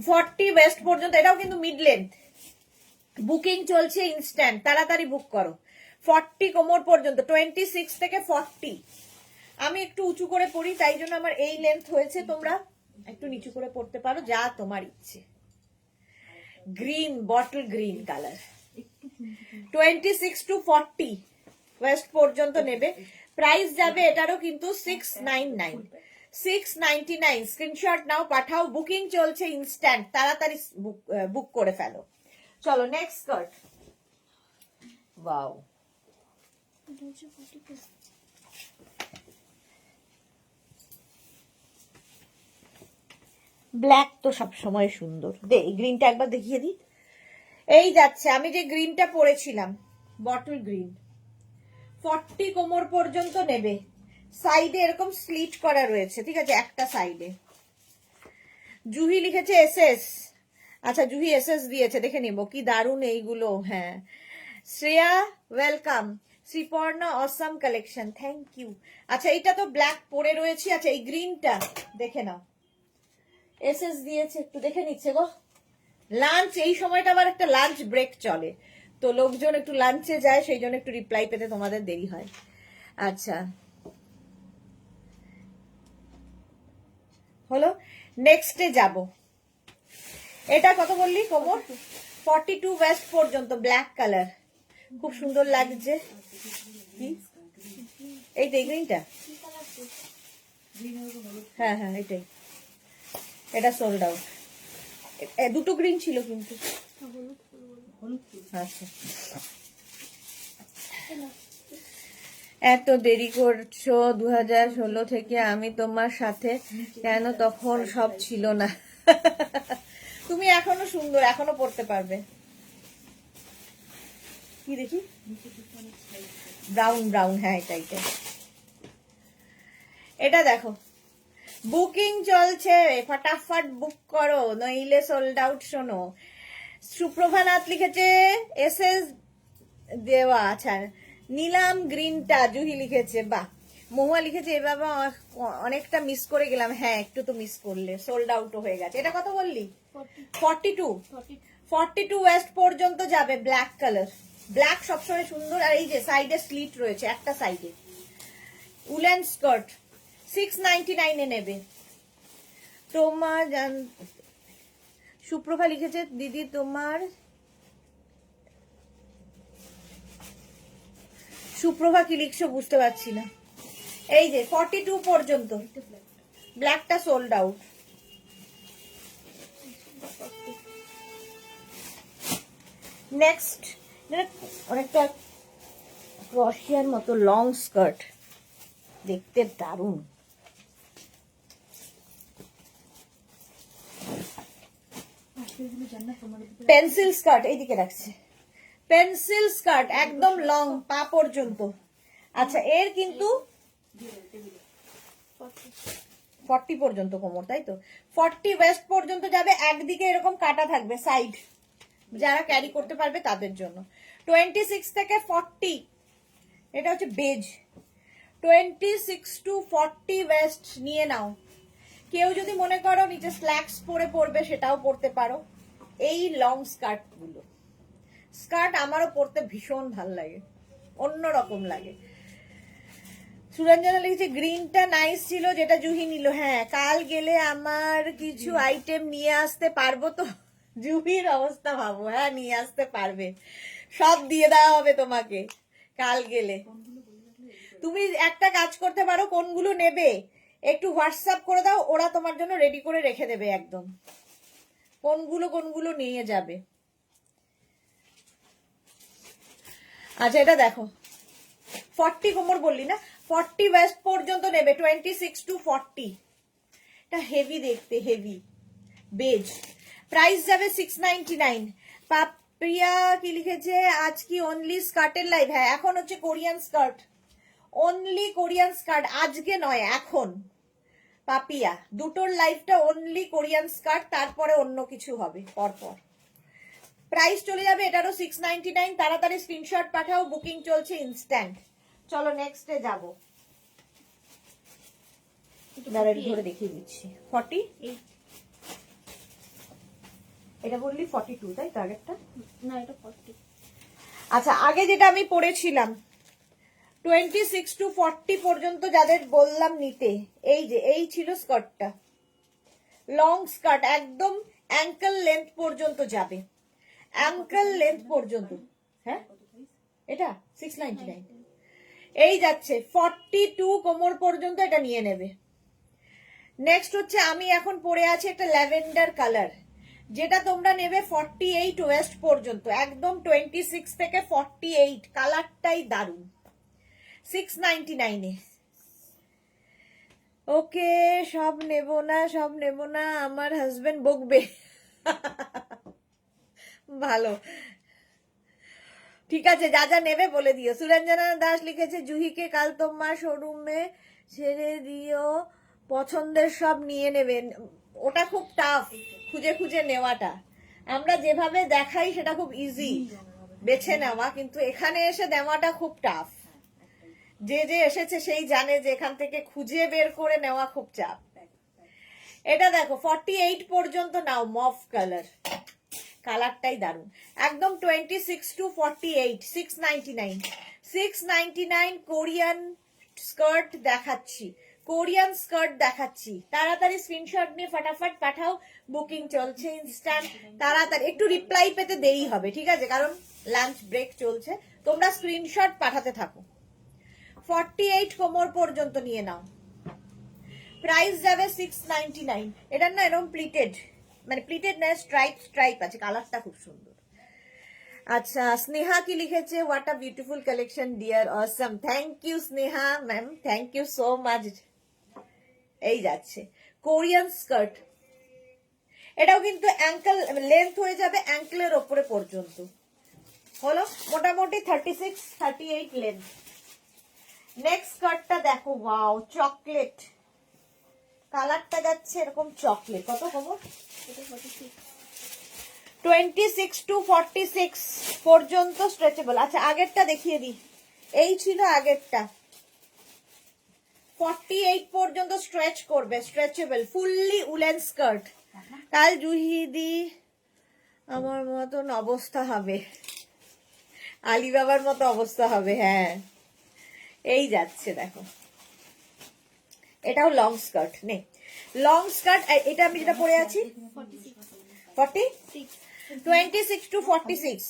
S1: 40 ওয়েস্ট পর্যন্ত, এটাও কিন্তু মিড লেন্থ। বুকিং চলছে ইনস্ট্যান্ট, তাড়াতাড়ি বুক করো। 40 কোমর পর্যন্ত, 26 থেকে 40। আমি একটু উঁচু করে পড়ি, তাই জন্য আমার এই লেন্থ হয়েছে, তোমরা একটু নিচু করে পড়তে পারো, যা তোমার ইচ্ছে। Green, bottle green colour, 26 to 40 waist পর্যন্ত নেবে। প্রাইস যাবে এটারও কিন্তু 699, 699। স্ক্রিনশট নাও, পাঠাও, বুকিং চলছে ইনস্ট্যান্ট, তাড়াতাড়ি বুক করে ফেলো। চলো নেক্সট স্কার্ট। ওয়াও, ব্ল্যাক তো সব সময় সুন্দর। দে এই গ্রিনটা একবার দেখিয়ে দিই। এই যাচ্ছে, আমি যে গ্রিনটা পরেছিলাম বটল গ্রিন, 40 কোমর পর্যন্ত নেবে। সাইডে এরকম স্লিট করা রয়েছে, ঠিক আছে, একটা সাইডে। জুহি লিখেছে এসএস। আচ্ছা, জুহি এসএস দিয়েছে, দেখে নিব কি দারুন এইগুলো। হ্যাঁ, Shreya welcome. Sriparna awesome collection, thank you. আচ্ছা, এইটা তো ব্ল্যাক পরে রয়েছে। আচ্ছা, এই গ্রিনটা দেখে নাও, এসএস দিয়েছে, একটু দেখে নিচ্ছে গো। লাঞ্চ, এই সময়টা আবার একটা লাঞ্চ ব্রেক চলে, তো লোকজন একটু লাঞ্চে যায়, সেই জন্য একটু রিপ্লাই পেতে তোমাদের দেরি হয়। আচ্ছা, হলো, নেক্সটে যাব। এটা কত বললি কোমর? 42 ওয়েস্ট পর্যন্ত, ব্ল্যাক কালার, খুব সুন্দর লাগছে। কি এই তো গ্রিনটা? হ্যাঁ হ্যাঁ, এটাই। এটা সোল্ড আউট। দুটো গ্রিন ছিল কিন্তু। আচ্ছা, এত দেরি করছো 2016 থেকে, আমি তোমার সাথে কেন তখন সব ছিল না? তুমি এখনো সুন্দর, এখনো পড়তে পারবে। কি দেখি, ব্রাউন ব্রাউন, হ্যাঁ এটাই। এটা দেখো, বুকিং চলছে, ফটাফট বুক করো, নইলে সোল্ড আউট। শোনো, সুপ্রভানাথ লিখেছে এসএস দেওয়া। আচ্ছা, নিলাম গ্রিনটা, জুহি লিখেছে, বাহ। মহুয়া লিখেছে এ বাবা, অনেকটা মিস করে গেলাম। হ্যাঁ, একটু তো মিস করলে, সোল্ড আউটও হয়ে গেছে। এটা কত বললি? 42। 42 ওয়েস্ট পর্যন্ত যাবে, ব্ল্যাক কালার। ব্ল্যাক সবসময় সুন্দর। আর এই যে সাইডে স্লিট রয়েছে, একটা সাইডে। উলেন স্কার্ট, 699 এ নেবে। তোমার সুপ্রভা লিখেছে দিদি তোমার, সুপ্রভা কি লিখছো বুঝতে পারছি না। এই যে 42 পর্যন্ত, ব্ল্যাকটা সোল্ড আউট। নেক্সট, অনেকটা ক্রশিয়ার মতো লং স্কার্ট, দেখতে দারুণ। পেন্সিল স্কার্ট, এইদিকে রাখছে, পেন্সিল স্কার্ট একদম লং, পা পর্যন্ত। আচ্ছা, এর কিন্তু 40 পর্যন্ত কোমর, তাই তো? 40 ওয়েস্ট পর্যন্ত যাবে, একদিকে এরকম কাটা থাকবে সাইড, যারা ক্যারি করতে পারবে তাদের জন্য। 26 থেকে 40, এটা হচ্ছে বেজ। 26 টু 40 ওয়েস্ট নিয়ে নাও। কেউ যদি মনে করো নিচে স্ল্যাক্স পরে পরবে, সেটাও পরতে পারো। এই লং স্কার্ট গুলো, স্কার্ট আমারও পরতে ভীষণ ভাল লাগে, অন্যরকম লাগে। সুরঞ্জনা লিখেছে গ্রিনটা নাইস ছিল, যেটা জুহি নিল। হ্যাঁ, কাল গেলে আমার কিছু আইটেম নিয়ে আসতে পারবো তো? জুহির অবস্থা ভাবো। হ্যাঁ, নিয়ে আসতে পারবে, সব দিয়ে দেওয়া হবে তোমাকে কাল গেলে। তুমি একটা কাজ করতে পারো, কোনগুলো নেবে একটু হোয়াটসঅ্যাপ করে দাও, ওরা তোমার জন্য রেডি করে রেখে দেবে একদম, কোনগুলো নিয়ে যাবে। আচ্ছা, এটা দেখো, 40 কোমর বললি না, 40 ওয়েস্ট পর্যন্ত নেবে, 26 টু 40। এটা হেভি দেখতে, হেভি বেজ। প্রাইস যাবে 699। পাপিয়া কি লিখেছে, আজ কি অনলি স্কার্টের লাইভ? হ্যাঁ, এখন হচ্ছে Korean skirt, only Korean skirt, আজকে নয় এখন। পাপিয়া, দুটোর লাইভটা অনলি কোরিয়ান স্কার্ট, তারপরে অন্য কিছু হবে পরপর। প্রাইস চলে যাবে এটারও 699। তাড়াতাড়ি স্ক্রিনশট পাঠাও, বুকিং চলছে ইনস্ট্যান্ট। চলো নেক্সটে যাব, ধরে দেখিয়ে দিচ্ছি। 40, এটা বললি 42, তাই তো? আগেরটা
S2: না, এটা 40।
S1: আচ্ছা, আগে যেটা আমি পড়েছিলাম 26 টু 40 পর্যন্ত যাদের বললাম নিতে, এই যে এই ছিল স্কার্টটা, লং স্কার্ট, একদম অ্যাঙ্কেল লেন্থ পর্যন্ত যাবে, অ্যাঙ্কেল লেন্থ পর্যন্ত। হ্যাঁ, এটা 699। এই যাচ্ছে 42 কোমর পর্যন্ত, এটা নিয়ে নেবে। নেক্সট হচ্ছে, আমি এখন পরে আছি একটা ল্যাভেন্ডার কালার, যেটা তোমরা নেবে 48 ওয়েস্ট পর্যন্ত, একদম 26 থেকে 48, কালারটাই দারুন, 699 এ। ওকে, সব নেব না, সব নেব না, আমার হাজবেন্ড বকবে। ভালো, ঠিক আছে, যা যা নেবে বলে দিও। সুরঞ্জনা দাস লিখেছে জুহিকে কাল তোমার শোরুমে ছেড়ে দিও, পছন্দের সব নিয়ে নেবেন। ওটা খুব টাফ খুঁজে খুঁজে নেওয়াটা, আমরা যেভাবে দেখাই সেটা খুব ইজি বেছে নেওয়া, কিন্তু এখানে এসে দেওয়াটা খুব টাফ। যে যে এসেছে সেই জানে যে এখান থেকে খুঁজে বের করে নেওয়া খুব চাপ। এটা দেখো 48 পর্যন্ত নাও, মফ কালার, কালারটাই দারুন একদম। 26 to 48, 699, 699 কোরিয়ান স্কার্ট দেখাচ্ছি, কোরিয়ান স্কার্ট দেখাচ্ছি। তাড়াতাড়ি স্ক্রিনশট নিয়ে ফটাফট পাঠাও, বুকিং চলছে ইনস্ট্যান্ট। তাড়াতাড়ি, একটু রিপ্লাই পেতে দেরি হবে, ঠিক আছে, কারণ লাঞ্চ ব্রেক চলছে। তোমরা স্ক্রিনশট পাঠাতে থাকো। 48 কোমর পর্যন্ত নিয়ে নাও, প্রাইস যাবে 699। এটার না এরকম প্লিটেড, মানে প্লিটেড না, স্ট্রাইপ স্ট্রাইপ আছে, কালারটা খুব সুন্দর। আচ্ছা, স্নেহা কি লিখেছে, what a beautiful collection dear, awesome. Thank you Sneha ma'am, thank you so much. এই যাচ্ছে কোরিয়ান স্কার্ট, এটাও কিন্তু অ্যাঙ্কেল লেন্থ হয়ে যাবে অ্যাঙ্কেলের ওপরে পর্যন্ত, হলো মোটামুটি 36 38 লেন্থ। নেক্সট স্কার্টটা দেখো, ওয়াও, চকলেট কালারটা যাচ্ছে এরকম চকলেট। কত কোমর? 26 to 46 পর্যন্ত স্ট্রেচেবল। আচ্ছা, আগেরটা দেখিয়ে দিই, এই ছিল আগেরটা। 48 পর্যন্ত স্ট্রেচ করবে, স্ট্রেচেবল, ফুললি উলেন স্কার্ট। কাল জুহিদি আমার মতন অবস্থা হবে, আলিবাবার মতো অবস্থা হবে। হ্যাঁ, এই যাচ্ছে দেখো, এটাও লং স্কার্ট, নে লং স্কার্ট। এটা আমি যেটা পরে আছি 26 to 46,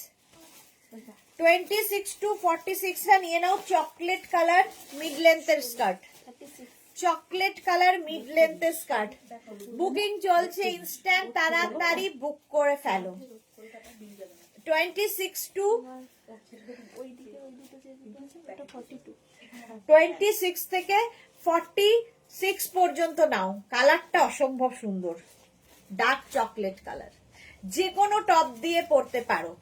S1: 26 to 46 টা নিয়ে নাও। চকলেট কালার মিড লেন্থের স্কার্ট, চকলেট কালার মিড লেন্থের স্কার্ট, বুকিং চলছে ইনস্ট্যান্ট, তাড়াতাড়ি বুক করে ফেলো। 26 to 26 থেকে 46 পর্যন্ত নাও। কালারটা অসম্ভব সুন্দর, ডার্ক চকলেট কালার, যে কোনো টপ দিয়ে পরতে পারো।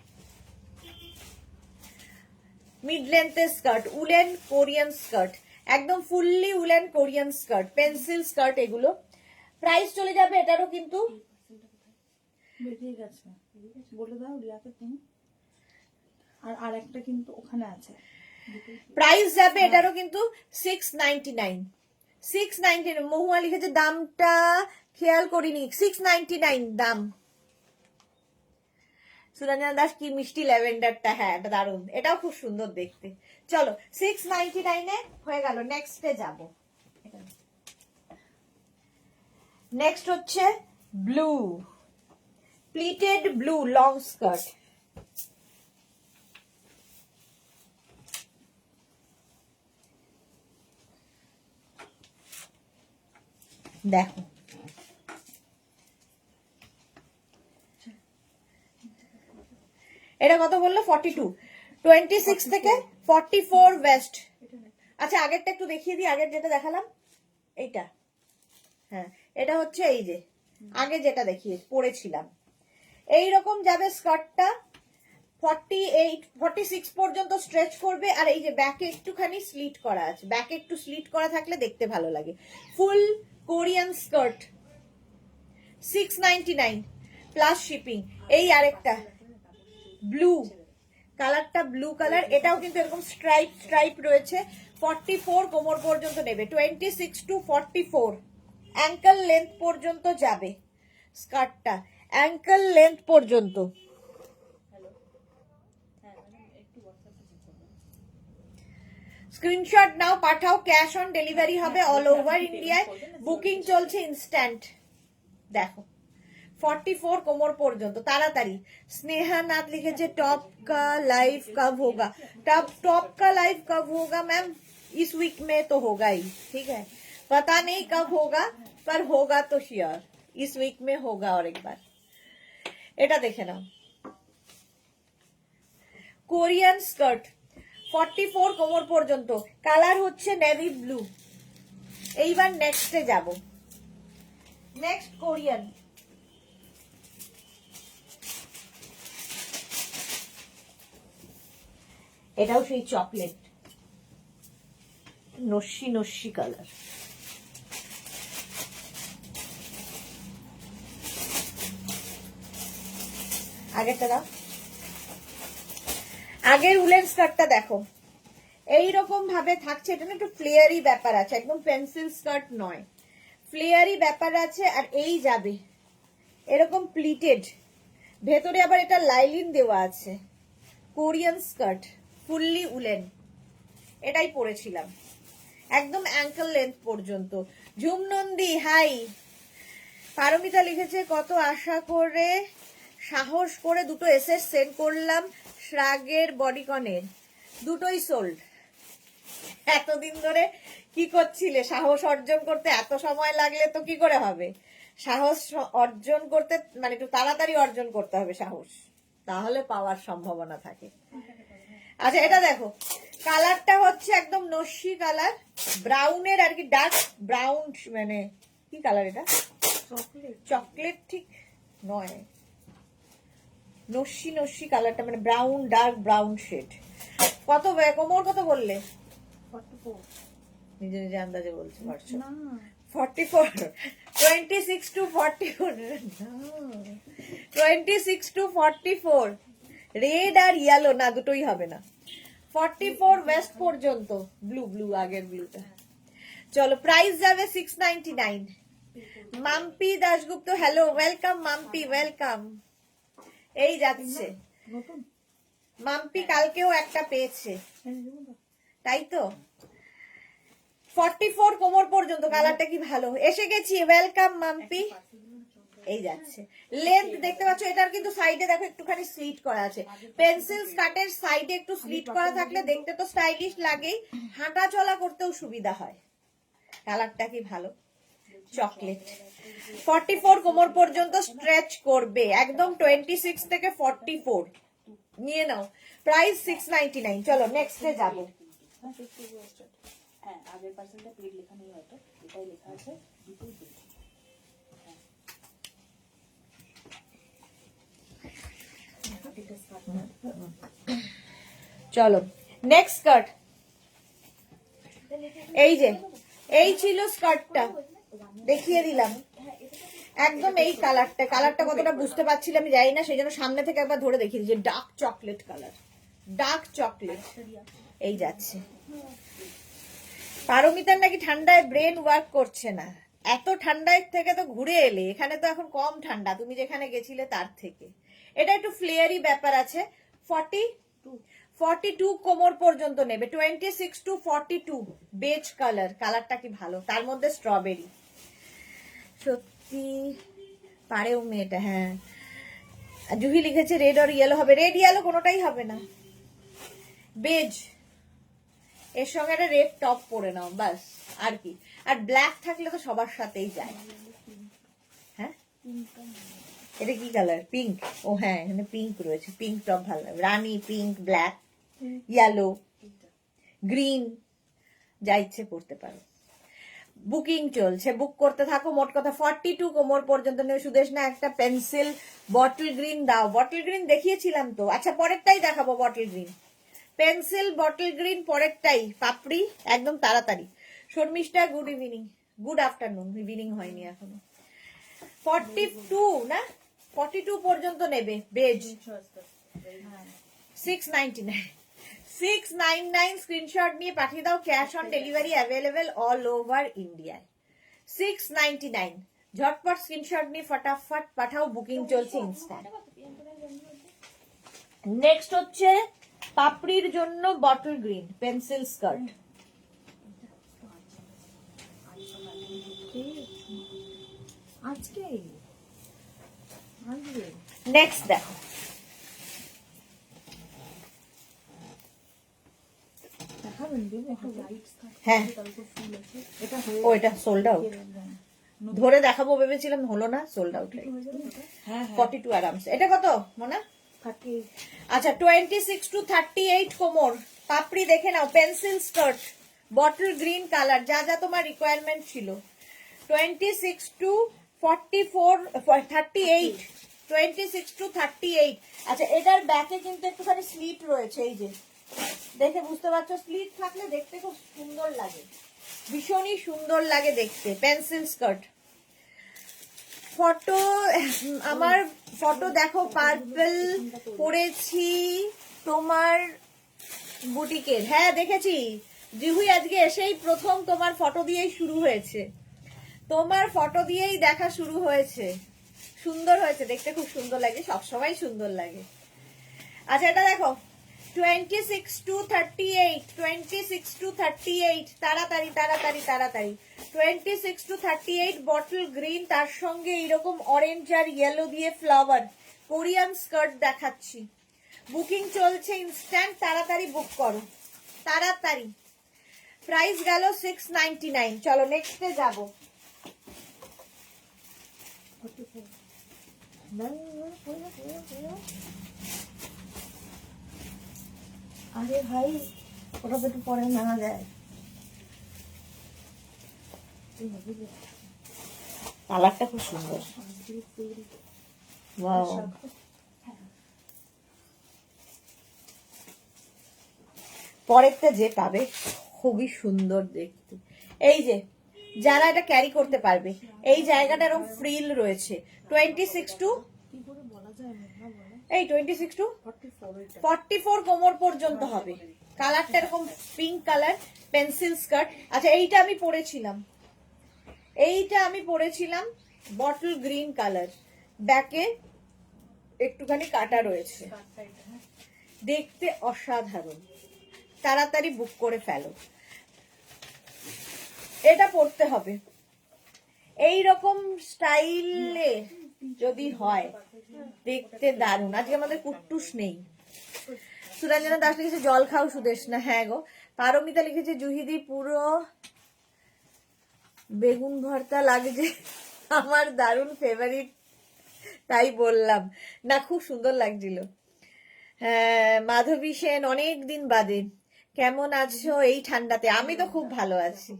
S1: মিড লেন্থের স্কার্ট, উলেন কোরিয়ান স্কার্ট, একদম fully woollen Korean skirt, pencil skirt এগুলো। প্রাইস চলে যাবে এটারও কিন্তু,
S2: বেরিয়ে গেছে, বলে দাও রিয়াকে তুমি। আর আরেকটা কিন্তু ওখানে আছে।
S1: প্রাইস যাবে এটারও কিন্তু 699, 699। মহুয়া লিখেছে দামটা খেয়াল করিনি, 699 দাম। সুরঞ্জনা দাস কি মিষ্টি ল্যাভেন্ডারটা, হ্যাঁ এটা দারুন, এটাও খুব সুন্দর দেখতে। চলো 699 হয়ে গেল, নেক্সটে যাব। নেক্সট হচ্ছে blue, pleated blue long skirt. দেখো এটা কত বললো, 42, 26 থেকে 44 ওয়েস্ট। আচ্ছা, আগেরটা একটু দেখিয়ে দিই, আগের যেটা দেখালাম এইটা, হ্যাঁ এটা হচ্ছে এই যে আগে যেটা দেখিয়ে পরেছিলাম, এইরকম যাবে স্কার্টটা। 48 46 পর্যন্ত স্ট্রেচ করবে, আর এই যে ব্যাকে একটুখানি স্লিট করা আছে, ব্যাকে একটু স্লিট করা থাকলে দেখতে ভালো লাগে। ফুল কোরিয়ান স্কার্ট, 699 প্লাস শিপিং। এই আরেকটা ব্লু কালারটা, ব্লু কালার, এটাও কিন্তু এরকম স্ট্রাইপ স্ট্রাইপ রয়েছে। 44 কোমর পর্যন্ত নেবে, 26 to 44 অ্যাঙ্কেল লেন্থ পর্যন্ত যাবে স্কার্টটা, অ্যাঙ্কেল লেন্থ পর্যন্ত। স্ক্রিনশট নাও, পাঠাও, ক্যাশ অন ডেলিভারি হবে অল ওভার ইন্ডিয়ায়, বুকিং চলছে ইনস্ট্যান্ট। দেখো 44 কোমর পর্যন্ত, তাড়াতাড়ি। স্নেহা नाथ लिखेছে टॉप का लाइव कब होगा, टॉप का लाइव कब होगा मैम, इस वीक में तो होगा ही, ठीक है, पता नहीं कब होगा पर होगा तो श्योर, इस वीक में होगा। और एक बार এটা দেখে নাও, কোরিয়ান স্কার্ট 44 কোমর পর্যন্ত, কালার হচ্ছে নেভি ব্লু। এইবার নেক্সটে যাব, নেক্সট কোরিয়ান এটাও সেই চকলেট, নস্যি নস্যি কালার। আগেরটা দাও, আগের উলেন স্কার্টটা দেখো এইরকম ভাবে থাকছে। এটা না একটু ফ্লেয়ারি ব্যাপার আছে, একদম পেন্সিল স্কার্ট নয়, ফ্লেয়ারি ব্যাপার আছে। আর এই যাবে এরকম প্লিটেড, ভেতরে আবার এটা লাইলিন দেওয়া আছে, কোরিয়ান স্কার্ট, ফুললি উলেন। এটাই পরেছিলাম একদম অ্যাঙ্কেল লেন্থ পর্যন্ত। ঝুমনন্দী হাই। পারমিতা লিখেছে কত আশা করে সাহস করে দুটো এসএস সেন্ড করলাম শ্রাগের বডিকনের, দুটোই সোল্ড। এতদিন ধরে কি করছিলে? সাহস অর্জন করতে এত সময় লাগলে তো কি করে হবে? সাহস অর্জন করতে মানে একটু তাড়াতাড়ি অর্জন করতে হবে সাহস, তাহলে পাওয়ার সম্ভাবনা থাকে। আচ্ছা এটা দেখো, কালারটা হচ্ছে একদম নস্যি কালার, ব্রাউনের আর কি, ডার্ক ব্রাউন, মানে কি কালার এটা? চকলেট ঠিক নয়, নস্যি নস্যি কালারটা, মানে ব্রাউন, ডার্ক ব্রাউন শেড। কত কোমর কত বললে?
S2: 44
S1: নিজে নিজে আন্দাজে বলছে পারছো
S2: না
S1: 44, 26 to 44, 26 to 44, red R yellow না, দুটোই হবে না। 44 ওয়েস্ট পর্যন্ত, ব্লু ব্লু আগের ব্লুটা। চলো প্রাইস যাবে 699। Mampi Dasgupta hello, welcome Mampi, welcome. এই যাচ্ছে
S2: নতুন
S1: মাম্পি, কালকেও একটা পেয়েছে, তাই তো। 44 কোমর পর্যন্ত, কালারটা কি ভালো, এসে গেছি, ওয়েলকাম মাম্পি। এই যাচ্ছে লেন্থ দেখতে পাচ্ছ, এটার কিন্তু সাইডে দেখো একটুখানি স্লিট করা আছে। পেন্সিল স্কার্টের সাইডে একটু স্লিট করা থাকলে দেখতে তো স্টাইলিশ লাগেই, হাঁটা চলা করতেও সুবিধা হয়। কালারটা কি ভালো, চকলেট। 44 কোমর পর্যন্ত স্ট্রেচ করবে একদম, 26 থেকে 44 নিয়ে নাও। প্রাইস 699। চলো নেক্সটে যাবো।
S2: হ্যাঁ আগের পার্সেন্টটা পেড লেখা নেই, হয়তো এটাই লেখা আছে দুটোই পেড।
S1: চলো নেক্সট স্কার্ট। এই যে এই ছিল স্কার্টটা, দেখিয়ে দিলাম একদম এই কালারটা। কালারটা কতটা বুঝতে পারছিলাম আমি জানি না, সেই জন্য সামনে থেকে একবার ধরে দেখিয়ে দিচ্ছি। Dark chocolate colour, dark chocolate. এই যাচ্ছে। পারমিতার নাকি ঠান্ডায় ব্রেন ওয়ার্ক করছে না, এত ঠান্ডায় থেকে তো ঘুরে এলে, এখানে তো এখন কম ঠান্ডা, তুমি যেখানে গেছিলে তার থেকে। এটা একটু ফ্লেয়ারি ব্যাপার আছে। 42 কোমর পর্যন্ত নেবে, 26 to 42, বেজ কালার। কালারটা কি ভালো, তার মধ্যে স্ট্রবেরি। সত্যি পারেও মেয়েটা। হ্যাঁ জুহি লিখেছে রেড আর ইয়েলো হবে, রেড ইয়েলো কোনোটাই হবে না, বেজ। এর সঙ্গে একটা রেড টপ পরে নাও ব্যাস, আর কি। আর ব্ল্যাক থাকলে তো সবার সাথেই যায়। হ্যাঁ এটা কি কালার? পিঙ্ক। ও হ্যাঁ এখানে পিঙ্ক রয়েছে, পিঙ্ক টপ ভালো লাগে, রানী পিঙ্ক, ব্ল্যাক, ইয়েলো, গ্রিন, যা ইচ্ছে পড়তে পারো। বুকিং চলছে, বুক করতে থাকো। মোট কথা 42 কোমর পর্যন্ত নেবে। সুদেশ না একটা পেন্সিল বটল গ্রিন দাও, বটল গ্রিন দেখিয়েছিলাম তো। আচ্ছা পরেরটাই দেখাবো, bottle green, pencil bottle green পরেরটাই, পাপড়ি একদম তাড়াতাড়ি। Sharmistha good evening, good afternoon, evening হয়নি এখনো। 42 না, 42 পর্যন্ত নেবে, বেজ। 699, 699 স্ক্রিনশট নিয়ে পাঠিয়ে দাও। Cash on delivery available all over ইন্ডিয়ায়। 699 ঝটপট স্ক্রিনশট নিয়ে ফটাফট পাঠাও, বুকিং চলছে ইনস্ট্যান্ট। নেক্সট হচ্ছে পাপড়ির জন্য বটল গ্রিন পেন্সিল স্কার্ট।
S2: আজকে
S1: নেক্সট দেখো, হ্যাঁ ও এটা সোল্ড আউট, ধরে দেখাবো ভেবেছিলাম, হলো না, সোল্ড আউট। 42 আরামসে। এটা কত মোনা? আচ্ছা 26 to 38 কোমর, পাপড়ি দেখে নাও, pencil skirt, bottle green colour, যা যা তোমার রিকোয়ারমেন্ট ছিল। 26 to 44, 38, 26 to 38। আচ্ছা এটার ব্যাকে কিন্তু একটুখানি স্লিট রয়েছে, এই যে দেখে বুঝতে পারছো, স্লিট থাকলে দেখতে খুব সুন্দর লাগে, ভীষণই সুন্দর লাগে দেখতে। পেন্সিল স্কার্ট, ফটো আমার ফটো দেখো, পার্পল পরেছি তোমার বুটিকের। হ্যাঁ দেখেছি জুহি, আজকে এসেই প্রথম তোমার ফটো দিয়েই শুরু হয়েছে, তোমার ফটো দিয়েই দেখা শুরু হয়েছে। সুন্দর হয়েছে দেখতে, খুব সুন্দর লাগে, সবসময় সুন্দর লাগে। আচ্ছা এটা দেখো 26 to 38, 26 to 38, তাড়াতাড়ি তাড়াতাড়ি তাড়াতাড়ি। 26 to 38 বটল গ্রিন, তার সঙ্গে এইরকম অরেঞ্জ আর ইয়েলো দিয়ে ফ্লাওয়ার, কোরিয়ান স্কার্ট দেখাচ্ছি। বুকিং চলছে ইনস্ট্যান্ট, তাড়াতাড়ি বুক করো তাড়াতাড়ি। প্রাইস গেল 699। চলো নেক্সটে যাবো।
S2: আরে ভাই ওটা তো একটু পরে নানা যায়।
S1: কালারটা খুব সুন্দর, ওয়াও। পরেরটা যে পাবে খুবই সুন্দর দেখতে। এই যে যারা এটা ক্যারি করতে পারবে, এই জায়গাটা এরকম ফ্রিল রয়েছে। 26 টু এই 26 টু 44 কোমর পর্যন্ত হবে। কালারটা এরকম পিঙ্ক কালার, পেন্সিল স্কার্ট। আচ্ছা এইটা আমি পরেছিলাম, এইটা আমি পরেছিলাম বটল গ্রিন কালার, ব্যাকে একটুখানি কাটা রয়েছে, দেখতে অসাধারণ। তাড়াতাড়ি বুক করে ফেলো, এটা পড়তে হবে। এই রকম স্টাইলে যদি হয় দেখতে দারুণ। আজকে আমাদের কুট্টুস নেই। সুরঞ্জনা দাস লিখেছে জল খাও সুদেশ না। হ্যাঁ গো। পারমিতা লিখেছে জুহিদি পুরো বেগুন ভর্তা লাগছে, আমার দারুণ ফেভারিট, তাই বললাম। না খুব সুন্দর লাগছিল। হ্যাঁ মাধবী সেন, অনেক দিন বাদে, কেমন আছো এই ঠান্ডাতে? আমি তো খুব ভালো আছি।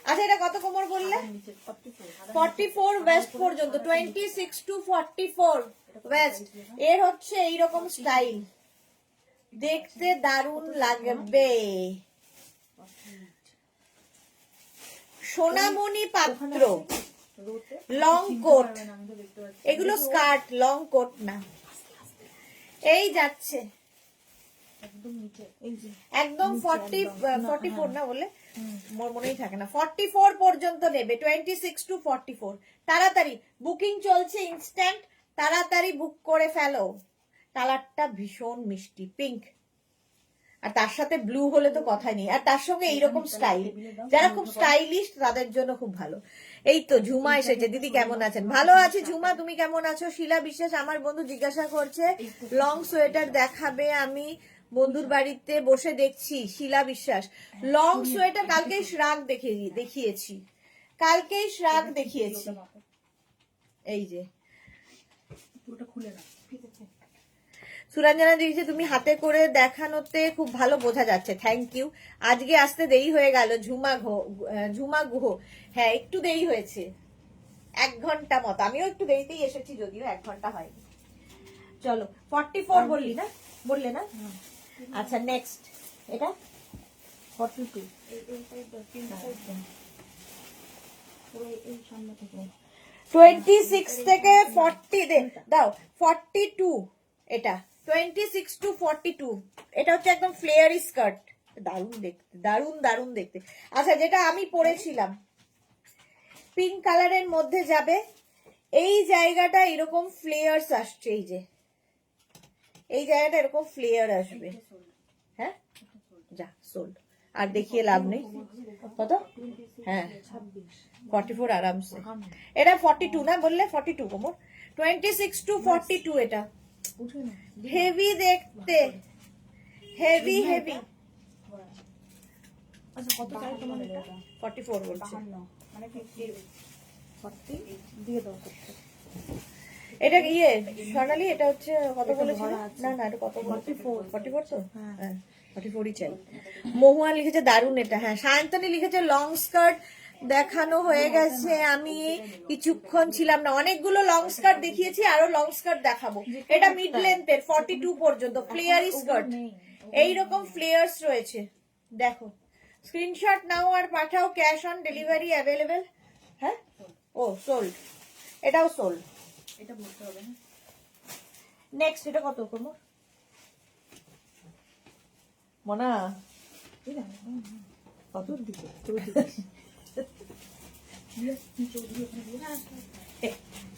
S1: আচ্ছা এটা কত কোমর বললে? 44 ওয়েস্ট পর্যন্ত, 26 to 44 ওয়েস্ট। এর হচ্ছে এইরকম স্টাইল, দেখতে দারুণ লাগবে। সোনামণি পাত্র, লং কোট, এগুলো স্কার্ট, লং কোট না। এই যাচ্ছে একদম 44 না বলে মোর মনেই থাকে না, 44 পর্যন্ত নেবে। 26 to 44, তাড়াতাড়ি বুকিং চলছে ইনস্ট্যান্ট, তাড়াতাড়ি বুক করে ফেলো। কালারটা ভীষণ মিষ্টি পিঙ্ক, আর তার সাথে ব্লু হলে তো কথাই নেই। আর তার সঙ্গে এইরকম স্টাইল, যারা খুব স্টাইলিশ তাদের জন্য খুব ভালো। এই তো ঝুমা এসেছে। দিদি কেমন আছেন? ভালো আছি ঝুমা, তুমি কেমন আছো? শিলা বিশ্বাস আমার বন্ধু জিজ্ঞাসা করছে লং সোয়েটার দেখাবে, আমি বন্ধুর বাড়িতে বসে দেখছি। শিলা বিশ্বাস, লং সোয়েটার কালকেই শ্রাগ দেখিয়েছি, কালকেই শ্রাগ দেখিয়েছি। এই যে
S2: খুলে না, ঠিক আছে।
S1: সুরঞ্জনা দিয়েছে তুমি হাতে করে দেখানোতে খুব ভালো বোঝা যাচ্ছে, থ্যাংক ইউ। আজকে আসতে দেরি হয়ে গেল ঝুমা গুহ। হ্যাঁ একটু দেরি হয়েছে, 1 ঘন্টা মতো। আমিও একটু দেরিতেই এসেছি, যদিও 1 ঘন্টা হয়নি। চলো 44 বললে না? আচ্ছা নেক্সট এটা
S2: 42 এই সামনে থেকে
S1: 26 থেকে 40 দাও, 42 এটা 26 to 42। এটা হচ্ছে একদম ফ্লেয়ারি স্কার্ট, দারুণ দেখতে, দারুণ দারুণ দেখতে। আচ্ছা যেটা আমি পরেছিলাম পিঙ্ক কালারের মধ্যে যাবে, এই জায়গাটা এরকম ফ্লেয়ার্স আসছে, এই যে এই জায়গাটা এরকম ফ্লেয়ার আসবে। হ্যাঁ যা সোল্ড, আর দেখিয়ে লাভ নেই। কত? হ্যাঁ 44 আরামসে। এটা 42 না বললে? 42 কোমর, 26 to 42। এটা হেভি দেখতে, হেভি হেভি।
S2: আচ্ছা কত চাই তোমার এটা?
S1: 44 বলছে।
S2: মানে 50 40 দিয়ে দাও।
S1: এটা ইয়ে সোনালি, এটা হচ্ছে কত বলেছিল? না না এটা কত? 44 তো? হ্যাঁ 44ই চাই। মহুয়া লিখেছে দারুণ এটা। হ্যাঁ সায়ন্তনী লিখেছে লং স্কার্ট দেখানো হয়ে গেছে, আমি কিছুক্ষণ ছিলাম না। অনেকগুলো লং স্কার্ট দেখিয়েছি, আরো লং স্কার্ট দেখাবো। এটা মিড লেন্থের 42 পর্যন্ত ফ্লেয়ারি স্কার্ট, এইরকম ফ্লেয়ার্স রয়েছে, দেখো স্ক্রিনশট নাও আর পাঠাও, ক্যাশ অন ডেলিভারি অ্যাভেলেবেল। হ্যাঁ, ও সোল্ড, এটাও সোল্ড।
S2: এটা বলতে হবে না।
S1: নেক্সট, এটা কত কোমর মনা? কত দিকে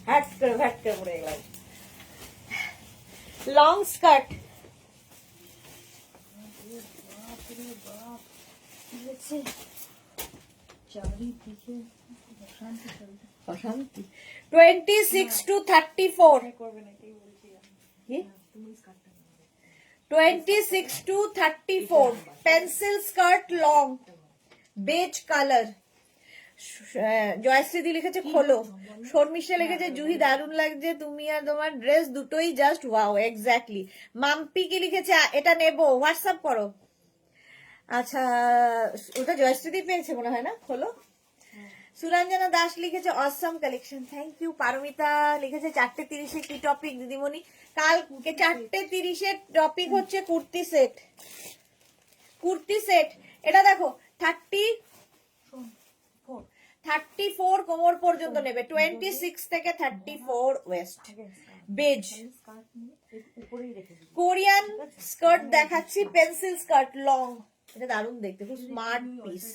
S1: হ্যাট করে পড়ে গেলাম। লং স্কার্ট,
S2: চারিদিকে অশান্তি চলছে।
S1: অশান্তি। 26 to 34,
S2: করবে না, এটাই বলছি।
S1: কি?
S2: তুমি স্কার্টটা
S1: 26 to 34 pencil skirt long, beige colour. জয়শ্রীদি লিখেছে খোলো, শর্মিষ্ঠা লিখেছে জুহি দারুণ লাগছে তুমি আর তোমার ড্রেস দুটোই জাস্ট ওয়াও। এক্স্যাক্টলি। মাম্পি কি লিখেছে এটা নেবো, হোয়াটসঅ্যাপ করো। আচ্ছা, ওটা জয়শ্রীদি পেয়েছে মনে হয় না, খোলো। সুরঞ্জনা দাস লিখেছে অসম কালেকশন, থ্যাংক ইউ। পারমিতা লিখেছে 4:30 কি টপিক দিদিমণি? কালকে 4:30 টপিক হচ্ছে কুর্তি সেট। কুর্তি সেট, এটা দেখো 34 কোমর পর্যন্ত নেবে, 26 থেকে 34 ওয়েস্ট, বেজ।
S2: উপরেই রেখে দিই।
S1: কোরিয়ান স্কার্ট দেখাচ্ছি, পেন্সিল স্কার্ট লং, এটা দারুণ দেখতে, খুব স্মার্ট পিস।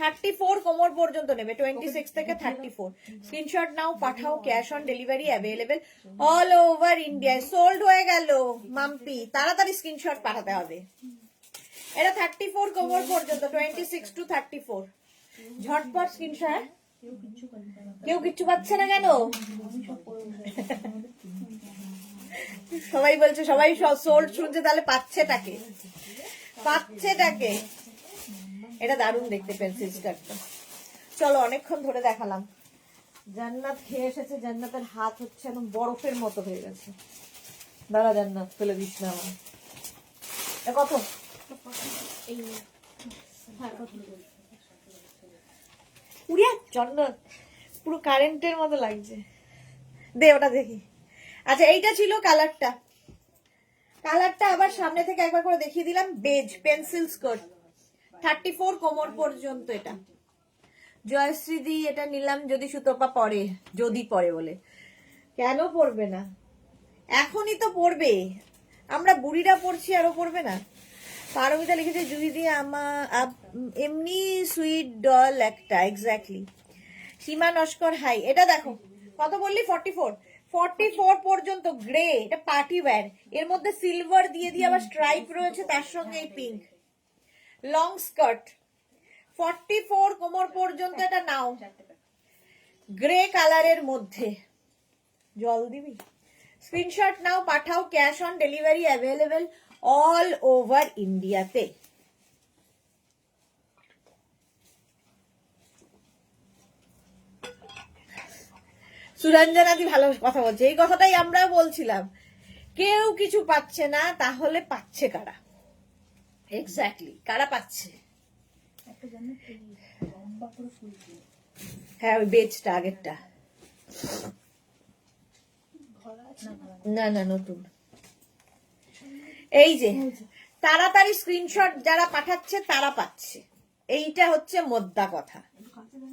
S1: 34 কোমর পর্যন্ত নেবে, 26 থেকে 34। স্ক্রিনশট নাও পাঠাও, cash on delivery available all over India. Sold হয়ে গেল মাম্পি, তাড়াতাড়ি স্ক্রিনশট পাঠাতে হবে। এটা 34 কোমর পর্যন্ত, 26 to 34। ঝটপট স্ক্রিনশট। কেউ কিচ্ছু পাচ্ছে না কেন? সবাই বলছে, সবাই সোল্ড শুনছে, তাহলে পাচ্ছেটাকে, পাচ্ছেটাকে। এটা দারুণ দেখতে পেন্সিল স্কার্টটা। চলো, অনেকক্ষণ ধরে দেখালাম। জান্নাত খেয়ে এসেছে, জান্নাতের হাত হচ্ছে একদম বরফের মতো হয়ে গেছে। দাঁড়া জান্নাত, ফেলে দিস না আমার। এটা কত? উড়িয়া জান্নাত, পুরো কারেন্টের মতো লাগছে। দে ওটা দেখি। আচ্ছা, এইটা ছিল কালারটা। কালারটা আবার সামনে থেকে একবার করে দেখিয়ে দিলাম। বেজ পেন্সিল স্কার্ট, 34 কোমর পর্যন্ত। এটা জয়শ্রীদি, এটা নিলাম যদি সুতপা পরে, যদি পরে বলে। কেন পরবে না? এখনই তো পরবে, আমরা বুড়িরা পড়ছি, আরো পরবে না। পারমিতা লিখেছে জুহি দিয়ে এমনি সুইট ডল একটা, এক্স্যাক্টলি। সীমা নস্কর হাই। এটা দেখো কত বললি? 44 পর্যন্ত। গ্রে, এটা পার্টি ওয়্যার, এর মধ্যে সিলভার দিয়ে দিয়ে আবার স্ট্রাইপ রয়েছে, তার সঙ্গে এই পিঙ্ক। লং স্কার্ট, 44 কোমর পর্যন্ত। এটা নাও, গ্রে কালারের মধ্যে। জল দিবি? স্ক্রিনশট নাও পাঠাও, cash on delivery available all over ইন্ডিয়াতে। সুরঞ্জনাদি ভালো কথা বলছে, এই কথাটাই আমরা বলছিলাম। কেউ কিছু পাচ্ছে না, তাহলে পাচ্ছে কারা? এক্স্যাক্টলি, কারা পাচ্ছে?
S2: একটা জানো লম্বা করে ফুল দিয়ে
S1: হ্যাঁ, ওই বেজটা আগেরটা। না না, নতুন। এই যে তাড়াতাড়ি স্ক্রিনশট যারা পাঠাচ্ছে তারা পাচ্ছে, এইটা হচ্ছে মোদ্দা কথা।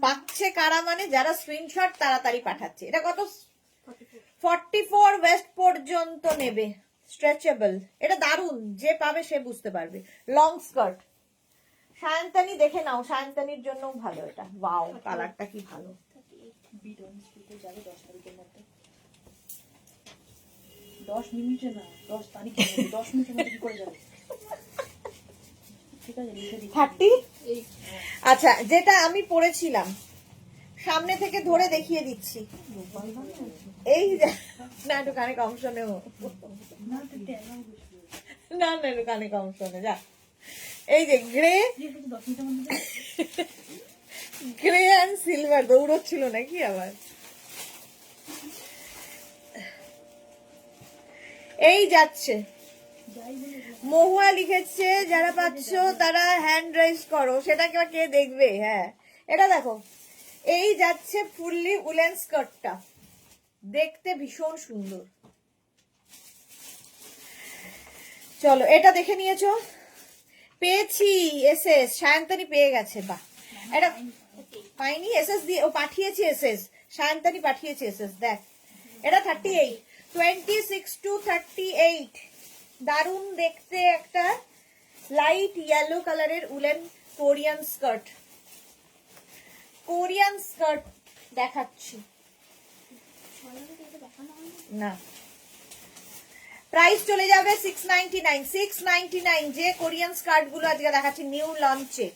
S1: পাচ্ছে কারা মানে যারা স্ক্রিনশট তাড়াতাড়ি পাঠাচ্ছে। এটা কত? 44 ওয়েস্ট পর্যন্ত নেবে, স্ট্রেচেবল। এটা দারুন, যে পাবে সে বুঝতে পারবে। লং স্কার্ট, সায়ন্তানি দেখে নাও, সায়ন্তানির জন্য ভালো এটা। ওয়াও, কালারটা কি ভালো।
S2: যাবে 10 তারিখের মধ্যে। 10 মিনিটে না, 10 তারিখের মধ্যে। 10 মিনিটের মধ্যে কি করে যাবে? ঠিক আছে, লিখে দিই।
S1: 30। আচ্ছা, যেটা আমি পড়েছিলাম সামনে থেকে ধরে দেখিয়ে দিচ্ছি। এই না, একটু কানে কম শোনে। না না, একটু কানে কম শোনে। যা, এই যে গ্রে,
S2: 10 মিনিটের মধ্যে
S1: গ্রে অ্যান্ড সিলভার দৌড়চ্ছিল নাকি আবার? এই যাচ্ছে। মহুয়া লিখেছে যারা পাচ্ছ তারা হ্যান্ড রাইজ করো, সেটা কে দেখবে? হ্যাঁ, এটা দেখো, এই যাচ্ছে ফুললি উলেন স্কার্টটা, দেখতে ভীষণ সুন্দর। চলো এটা দেখে নিয়েছো? পেয়েছি এসএস, সায়ন্তনী পেয়ে গেছে। বাহ, এটা পাইনি, এসএস দিয়ে ও পাঠিয়েছি, এসএস সায়ন্তনী পাঠিয়েছে এসএস। দেখ এটা 38, 26 to 38, দারুণ দেখতে একটা লাইট ইয়েলো কালারের woollen Korean skirt. Korean skirt দেখাচ্ছি না, প্রাইস চলে যাবে 699, 699। যে কোরিয়ান স্কার্ট গুলো আজকে দেখাচ্ছি নিউ লঞ্চে।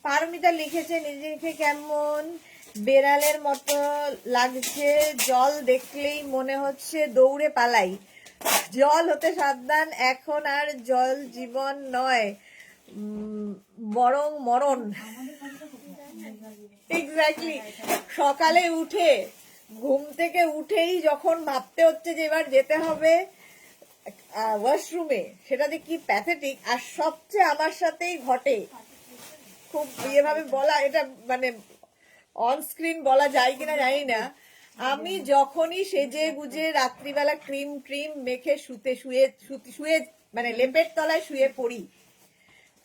S1: পারমিতা লিখেছে নিজেকে কেমন বেড়ালের মতো লাগছে, জল দেখলেই মনে হচ্ছে দৌড়ে পালাই। জল হতে সাবধান, এখন আর জল জীবন নয়, বরং মরণ। এক্স্যাক্টলি, সকালে উঠে ঘুম থেকে উঠেই যখন ভাবতে হচ্ছে যে এবার যেতে হবে ওয়াশরুমে, সেটা যে কি প্যাথেটিক। আর সবচেয়ে আমার সাথেই ঘটে, খুব এভাবে বলা, এটা মানে অন স্ক্রিন বলা যায় কিনা জানি না, আমি যখনই সেজে গুজে রাত্রিবেলা ক্রিম ট্রিম মেখে শুয়ে মানে লেপের তলায় শুয়ে পড়ি,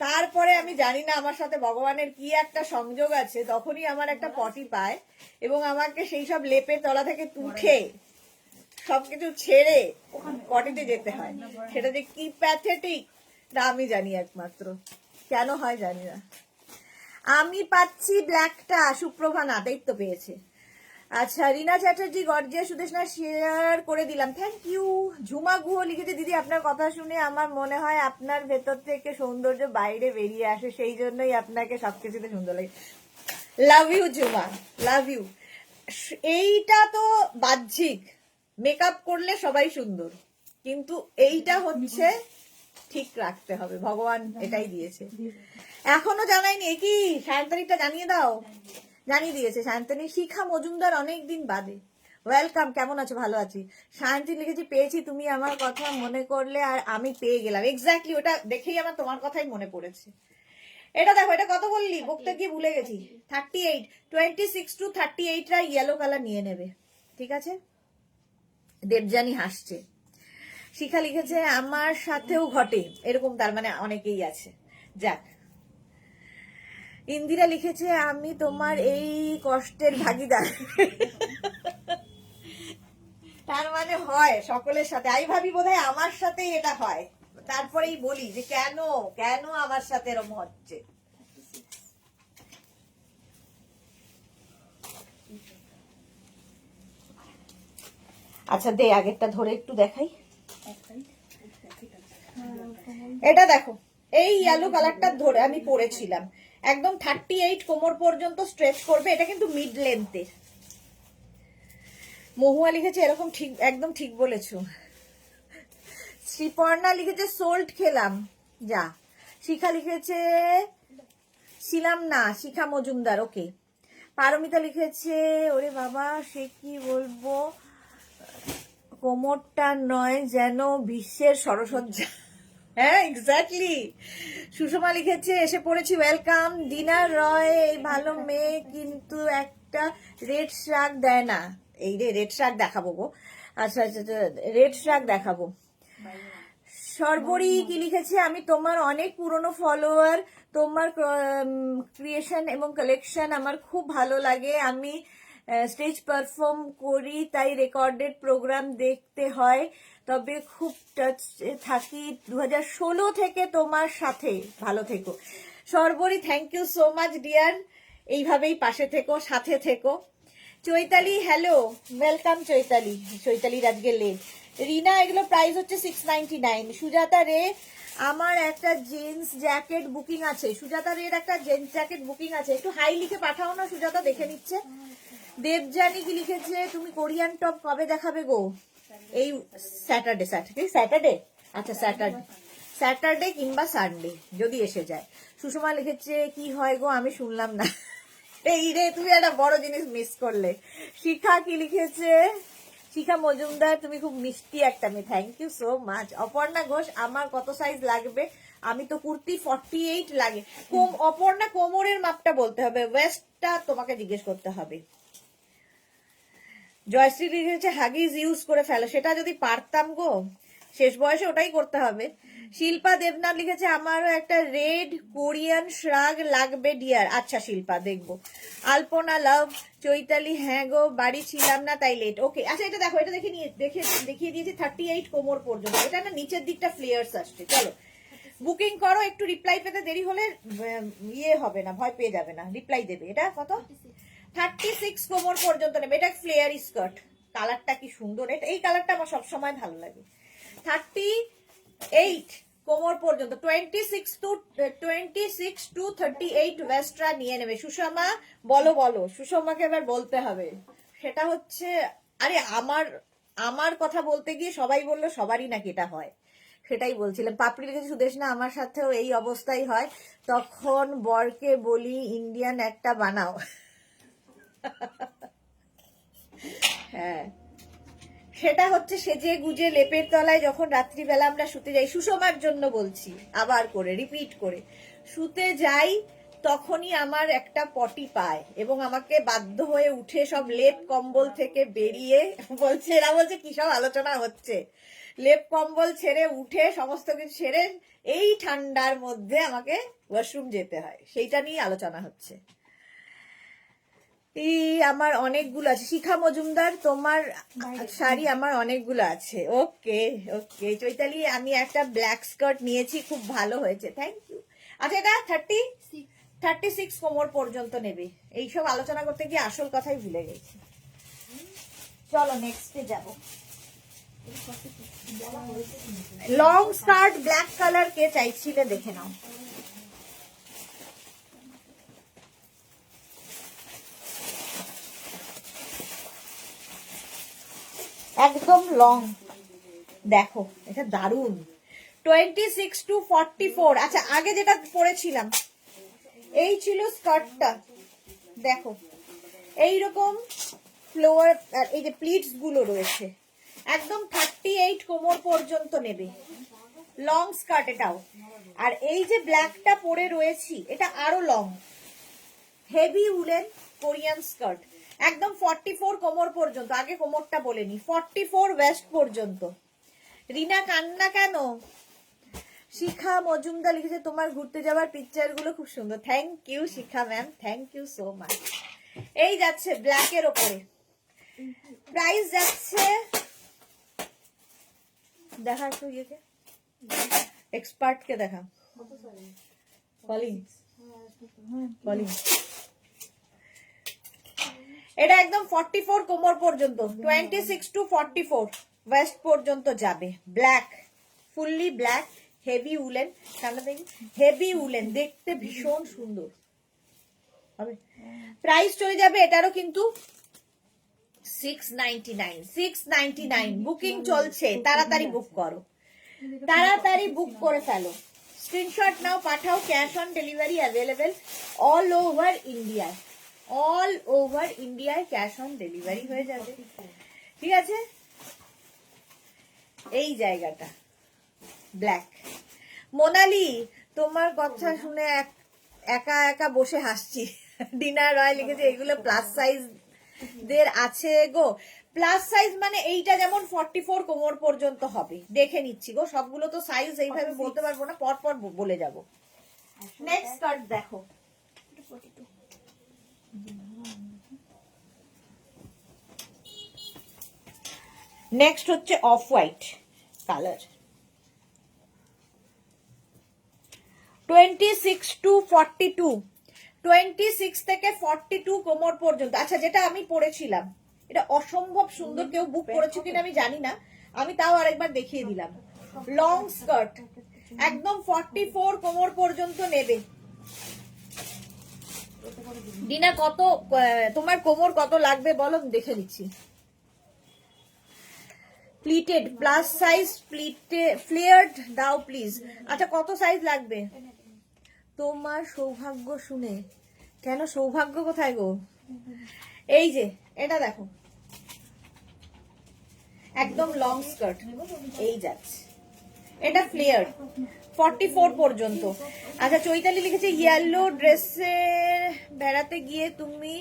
S1: তারপরে আমি জানি না আমার সাথে ভগবানের কি একটা সংযোগ আছে, তখনই আমার একটা পটি পায় এবং আমাকে সেই সব লেপের তলা থেকে উঠে সবকিছু ছেড়ে পটিতে যেতে হয়। সেটা যে কি প্যাথেটিক তা আমি জানি, একমাত্র কেন হয় জানি না। আমি পাচ্ছি ব্ল্যাকটা, সুপ্রভা না, তাই তো পেয়েছে। আচ্ছা, রিনা চ্যাটার্জি গর্জিয়া সুদেশনা শেয়ার করে দিলাম, থ্যাংক ইউ। ঝুমা গুহ লিখেছে দিদি আপনার কথা শুনে আমার মনে হয় আপনার ভেতর থেকে সৌন্দর্য বাইরে বেরিয়ে আসে, সেই জন্যই আপনাকে সবকিছুতে সুন্দর লাগে। Love you Jhuma, love you. এইটা তো বাহ্যিক, মেকআপ করলে সবাই সুন্দর, কিন্তু এইটা হচ্ছে ঠিক রাখতে হবে, ভগবান এটাই দিয়েছে। এখনো জানাইনি, এ কি সায়ন্তনীটা জানিয়ে দাও। জানিয়ে দিয়েছে সায়ন্তনী। শিখা মজুমদার অনেকদিন বাদে, ওয়েলকাম, কেমন আছো? ভালো আছি। সায়ন্তী লিখেছি পেয়েছি, তুমি আমার কথা মনে করলে আর আমি পেয়ে গেলাম। এক্স্যাক্টলি, ওটা দেখেই আমার তোমার কথাই মনে পড়েছে। এটা দেখো, এটা কত বললি, বকতে গিয়ে ভুলে গেছি। 38, 26 to 38 রা ইয়েলো কালার নিয়ে নেবে, ঠিক আছে? দেবজানি হাসছে। শিখা লিখেছে আমার সাথেও ঘটে এরকম, তার মানে অনেকেই আছে। যাক, ইন্দিরা লিখেছে আমি তোমার এই কষ্টের ভাগিদার। তার মানে হয় সকলের সাথে, আমি ভাবি বোধহয় আমার সাথেই এটা হয়, তারপরেই বলি যে কেন কেন আমার সাথে এরকম হচ্ছে। আচ্ছা দে, আগেরটা ধরে একটু দেখাই। এটা দেখো, এই ইয়েলো কালারটা ধরে আমি পরেছিলাম, একদম 38 কোমর পর্যন্ত স্ট্রেচ করবে। এটা কিন্তু মিড লেন্থের। মহুয়া লিখেছে এরকম, ঠিক, একদম ঠিক বলেছো। শ্রীপর্ণা লিখেছে সোল্ট খেলাম যা। শিখা লিখেছে ছিলাম না, শিখা মজুমদার, ওকে। পারমিতা লিখেছে ওরে বাবা সে কি বলবো, কোমরটা নয় যেন বিশ্বের সরসজ্জা। হ্যাঁ এক্স্যাক্টলি। সুষমা লিখেছে এসে পড়েছি, ওয়েলকাম। ডিনার রয় এই ভালো মেয়ে, কিন্তু একটা রেড শ্রাগ দেয় না। এই রে, রেড শ্রাগ দেখাবো গো। আচ্ছা আচ্ছা, রেড শ্রাগ দেখাবো। সর্বরী কি লিখেছে আমি তোমার অনেক পুরনো ফলোয়ার, তোমার ক্রিয়েশন এবং কালেকশন আমার খুব ভালো লাগে। আমি স্টেজ পারফর্ম করি, তাই রেকর্ডেড প্রোগ্রাম দেখতে হয়, তবে খুব টাচ থাকি 2016 থেকে তোমার সাথে। ভালো থেকো Sarbari, thank you so much dear, এইভাবেই পাশে থেকো, সাথে থেকো। Chaitali hello, welcome Chaitali. চৈতালির আজকে লেট। রিনা এগুলো প্রাইস হচ্ছে 699। সুজাতা রে আমার একটা জিন্স জ্যাকেট বুকিং আছে। সুজাতা রে একটা জিন্স জ্যাকেট বুকিং আছে, একটু হাই লিখে পাঠাও না, সুজাতা দেখে নিচ্ছে। দেবজানি কি লিখেছে তুমি কোরিয়ান টপ কবে দেখাবে গো? এই স্যাটারডে, স্যাটারডে, আচ্ছা স্যাটারডে কিংবা সানডে যদি এসে যায়। সুষমা লিখেছে কি হয় গো আমি শুনলাম না। এই রে, তুমি একটা বড় জিনিস মিস করলে। শিখা কি লিখেছে, শিখা মজুমদার তুমি খুব মিষ্টি একটা মেয়ে, thank you so much. Aparna Ghosh আমার কত সাইজ লাগবে? আমি তো কুর্তি 48 লাগে। অপর্ণা কোমরের মাপটা বলতে হবে, ওয়েস্টটা তোমাকে জিজ্ঞেস করতে হবে। জয়শ্রী লিখেছে হাগিজ ইউজ করে ফেলো, সেটা যদি পারতাম গো, শেষ বয়সে ওটাই করতে হবে। শিল্পা দেবনাথ লিখেছে আমারও একটা রেড কোরিয়ান শ্রাগ লাগবে ডিয়ার। আচ্ছা শিল্পা, দেখবো। আলপনা লাভ, চৈতালি হ্যাঁ গো বাড়ি ছিলাম না তাই লেট। ওকে, আচ্ছা এটা দেখো, এটা দেখিয়ে দিয়েছি 38 কোমর পর্যন্ত। এটা না নিচের দিকটা ফ্লেয়ার্স আসছে। চলো বুকিং করো, একটু রিপ্লাই পেতে দেরি হলে ইয়ে হবে না, ভয় পেয়ে যাবে না, রিপ্লাই দেবে। এটা কত? 36 কোমর পর্যন্ত নেবে। এটা ফ্লেয়ারি স্কার্ট, কালারটা কি সুন্দর, এটা এই কালারটা আমার সবসময় ভালো লাগে। 38 কোমর পর্যন্ত, 26 টু 38 ওয়েস্টরা নিয়ে নেবে। সুষমা বলো বলো, সুষমাকে এবার বলতে হবে। সেটা হচ্ছে, আরে আমার কথা বলতে গিয়ে সবাই বললো সবারই নাকি এটা হয়, সেটাই বলছিলাম। পাপড়ি লিখেছে সুদেশ না আমার সাথেও এই অবস্থাই হয়, তখন বরকে বলি ইন্ডিয়ান একটা বানাও। হ্যাঁ, সেটা হচ্ছে সেজে গুজে লেপের তলায় যখন রাত্রিবেলা আমরা শুতে যাই, সুষমার জন্য বলছি আবার করে রিপিট করে, শুতে যাই তখনই আমার একটা পটি পায় এবং আমাকে বাধ্য হয়ে উঠে সব লেপ কম্বল থেকে বেরিয়ে বলছে, এরা বলছে কি সব আলোচনা হচ্ছে, লেপ কম্বল ছেড়ে উঠে সমস্ত কিছু ছেড়ে এই ঠান্ডার মধ্যে আমাকে ওয়াশরুম যেতে হয়, সেইটা নিয়ে আলোচনা হচ্ছে। আমার অনেকগুলো আছে। শিখা মজুমদার তোমার শাড়ি আমার অনেকগুলো আছে। ওকে ওকে চৈতালি, আমি একটা ব্ল্যাক স্কার্ট নিয়েছি, খুব ভালো হয়েছে, থ্যাংক ইউ। আচ্ছা এটা 36 কোমর পর্যন্ত নেবে। এইসব আলোচনা করতে গিয়ে আসল কথাই ভুলে গেছি। চলো নেক্সটে যাব। লং স্কার্ট ব্ল্যাক কালার কে চাইছিলে দেখে নাও। একদম লং, দেখো এটা দারুন। 26 টু 44। আচ্ছা আগে যেটা পরেছিলাম এই ছিল স্কার্টটা, দেখো এইরকম ফ্লোয়ার, এই যে প্লিটস গুলো রয়েছে, একদম 38 কোমর পর্যন্ত নেবে, লং স্কার্ট এটাও। আর এই যে ব্ল্যাকটা পরে রয়েছি এটা আরো long, heavy woollen Korean skirt, একদম 44 কোমর পর্যন্ত। আগে কোমরটা বলেনি, 44 ওয়েস্ট পর্যন্ত। রিনা কান্না কেন? শিখা মজুমদার লিখেছে তোমার ঘুরতে যাওয়ার পিকচার গুলো খুব সুন্দর। Thank you Shikha ma'am, thank you so much. এই যাচ্ছে ব্ল্যাকের ওপরে, প্রাইস যাচ্ছে, দেখা একটু ইয়েকে, এক্সপার্ট কে দেখা, কলিং কলিং। এটা একদম 44 কোমর পর্যন্ত, 26 টু 44 ওয়েস্ট পর্যন্ত যাবে। Black, fully black, heavy woollen, সামনে দেখি, হেভি উলেন, দেখতে ভীষণ সুন্দর হবে। প্রাইস চলে যাবে এটারও কিন্তু 699। বুকিং চলছে, তাড়াতাড়ি বুক করো, তাড়াতাড়ি বুক করে ফেলো, স্ক্রিনশট নাও, পাঠাও। Cash on delivery available all over India, all over ইন্ডিয়ায় ক্যাশ অন ডেলিভারি হয়ে যাবে, ঠিক আছে। এই জায়গাটা ব্ল্যাক। মোনালি তোমার কথা শুনে একা একা বসে হাসছি। ডিনার রয় লিখেছে এগুলো প্লাস সাইজ দের আছে গো। প্লাস সাইজ মানে এইটা যেমন 44 কোমর পর্যন্ত হবে, দেখে নিচ্ছি গো, সবগুলো তো সাইজ এইভাবে বলতে পারবো না, পর পর বলে যাব। নেক্সট কার্ড দেখো, নেক্সট হচ্ছে অফ হোয়াইট কালার, 26 টু 42, 26 থেকে 42 কোমর পর্যন্ত। আচ্ছা যেটা আমি পরেছিলাম এটা অসম্ভব সুন্দর, কেউ বুক করেছে কিনা আমি জানি না, আমি তাও আরেকবার দেখিয়ে দিলাম। লং স্কার্ট, একদম 44 কোমর পর্যন্ত নেবে। ডিনা কত, তোমার কোমর কত লাগবে বলো, দেখে দিচ্ছি। প্লিটেড প্লাস সাইজ, ফ্লেয়ার্ড দাও প্লিজ। আচ্ছা কত সাইজ লাগবে? তোমার সৌভাগ্য শুনে, কেন সৌভাগ্য কোথায় গো? এই যে এটা দেখো, একদম লং স্কার্ট, এই যাচ্ছে, এটা ফ্লেয়ার 44 পর্যন্ত। আচ্ছা চৈতালি লিখেছে ইয়েলো ড্রেসে বেড়াতে গিয়ে তুমি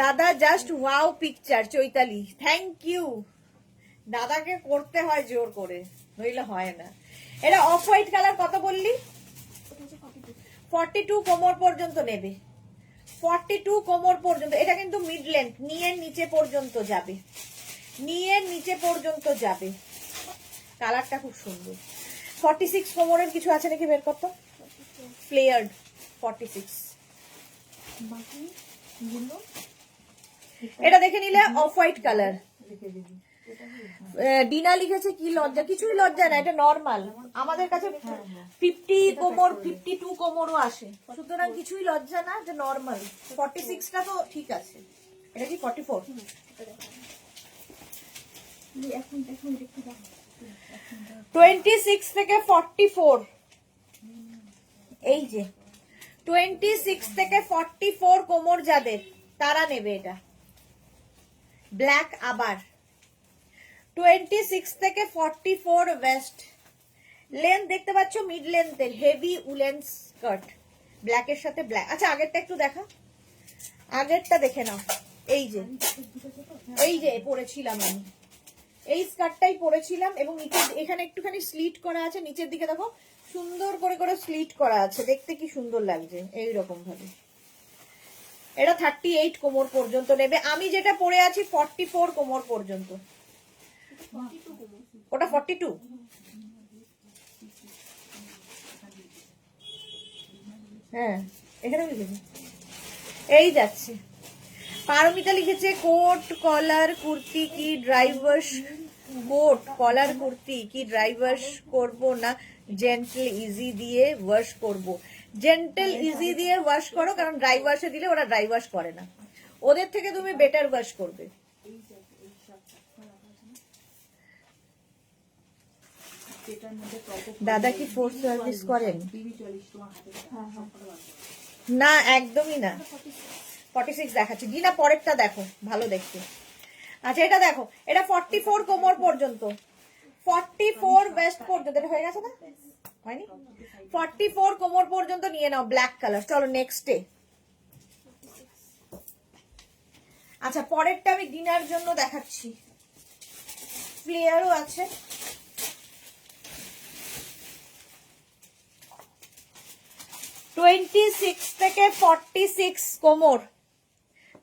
S1: দাদা just wow picture. Chaitali thank you, দাদাকে করতে হয় জোর করে, নইলে হয় না। এটা অফ হোয়াইট কালার, কত বললি? 42 কোমর পর্যন্ত নেবে, 42 কোমর পর্যন্ত। এটা কিন্তু মিড লেন্থ, নিয়ের নিচে পর্যন্ত যাবে, নিয়ের নিচে পর্যন্ত যাবে। কালারটা খুব সুন্দর। 46 কোমরের কিছু আছে নাকি বের করতো? ফ্লেয়ার্ড 46। এটা দেখে নিলে অফ হোয়াইট কালার। ডিনা লিখেছে কি লজ্জা, কিছুই লজ্জা না, এটা নরমাল। আমাদের কাছে 50 কোমর 52 কোমরও আসে, সুতরাং কিছুই লজ্জা না, যে নরমাল। 46টা তো ঠিক আছে। এটা কি 44? 26 থেকে 44, এই যে 26 থেকে 44 কোমর যাদের, তারা নেবে এটা। ব্ল্যাক আবার 26 থেকে 44 ওয়েস্ট। লেন্থ দেখতে পাচ্ছ মিড লেন্থের, হেভি উলেন স্কার্ট, ব্ল্যাকের সাথে ব্ল্যাক। আচ্ছা আগেরটা একটু দেখা, আগেরটা দেখে নাও। এই যে, এই যে পরেছিলাম আমি, এই স্কার্টটাই পরেছিলাম, এবং নিচে এখানে একটুখানি স্লিট করা আছে, নিচের দিকে দেখো সুন্দর করে করে স্লিট করা আছে, দেখতে কি সুন্দর লাগছে এইরকম ভাবে। এটা 38 কোমর পর্যন্ত নেবে। আমি যেটা পরে আছি 44 কোমর পর্যন্ত। ওটা 42? হ্যাঁ এখানে লিখেছি, এই যাচ্ছে। পারমিতা লিখেছে কোট কলার কুর্তি কি ড্রাইভার্স, কোট কলার কুর্তি কি ড্রাইভার্স করব না জেন্টল ইজি দিয়ে ওয়াশ করব? জেন্টল ইজি দিয়ে ওয়াশ করো, কারণ ড্রাই ওয়াশে দিলে ওরা ড্রাই ওয়াশ করে না, ওদের থেকে তুমি বেটার ওয়াশ করবে। দাদা কি ফোর্স সার্ভিস করেন? না একদমই না। 46 দেখাচ্ছি, ডিনা পরেরটা দেখো ভালো দেখতে। আচ্ছা এটা দেখো, এটা 44 কোমর পর্যন্ত, 44 ওয়েস্ট পর্যন্ত। এটা হয়ে গেছে না, হয়নি? 44 কোমর পর্যন্ত নিয়ে নাও, ব্ল্যাক কালার। চলো নেক্সটে। আচ্ছা পরেরটা আমি ডিনার জন্য দেখাচ্ছি, ফ্লেয়ারও আছে। (26 থেকে 46 কোমর,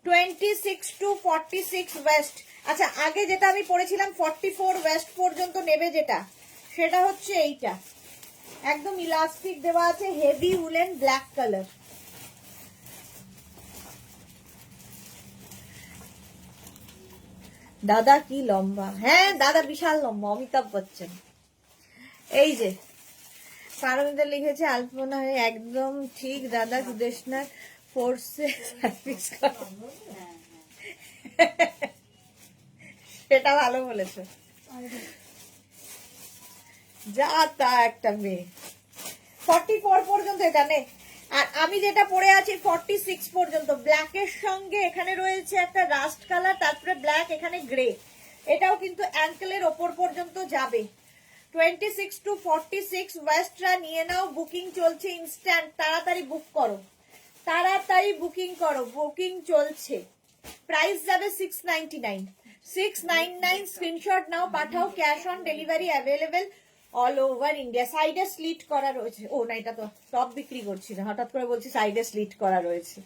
S1: 26 to 46 ওয়েস্ট। আচ্ছা আগে যেটা আমি পরেছিলাম 44 ওয়েস্ট পর্যন্ত নেবে, যেটা সেটা হচ্ছে এইটা, একদম ইলাস্টিক দেওয়া আছে, হেভি উলেন ব্ল্যাক কালার। দাদা কি লম্বা, হ্যাঁ দাদা বিশাল লম্বা, অমিতাভ বচ্চন। এই যে পারমিতা লিখেছে আলপনা হয়ে, একদম ঠিক দাদা, সুদেশনা ফোর্সে সার্ভিস করে। সেটা ভালো বলেছে, যা তা একটা মেয়ে। 44 পর্যন্ত এটা নে। আর আমি যেটা পরে আছি 46 পর্যন্ত, ব্ল্যাকের সঙ্গে এখানে রয়েছে একটা রাস্ট কালার, তারপরে ব্ল্যাক, এখানে গ্রে। এটাও কিন্তু অ্যাঙ্কেলের ওপর পর্যন্ত যাবে। 26 to 46 ওয়েস্টরা নিয়ে নাও, বুকিং চলছে ইনস্ট্যান্ট, তাড়াতাড়ি বুক করো, তাড়াতাড়ি বুকিং করো, বুকিং চলছে। প্রাইস যাবে 699, 699। স্ক্রিনশট নাও, পাঠাও, cash on delivery available all over India. সাইডে স্লিট করা রয়েছে। ও না, এটা তো টপ বিক্রি করছি না, হঠাৎ করে বলছি সাইডে স্লিট করা রয়েছে।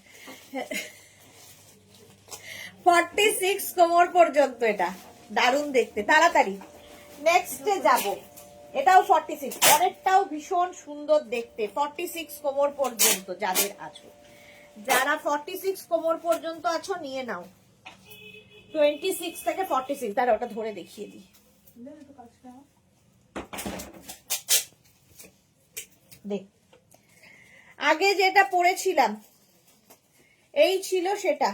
S1: 46 কোমর পর্যন্ত, এটা দারুণ দেখতে। তাড়াতাড়ি নেক্সটে যাব। এটাও 46, পরেরটাও ভীষণ সুন্দর দেখতে। 46 কোমর পর্যন্ত যাদের আছো, যারা 46 কোমর পর্যন্ত আছো নিয়ে নাও। 26 থেকে 46, তারা ওটা ধরে দেখিয়ে দিই। দেখ আগে যেটা পরেছিলাম এই ছিল সেটা,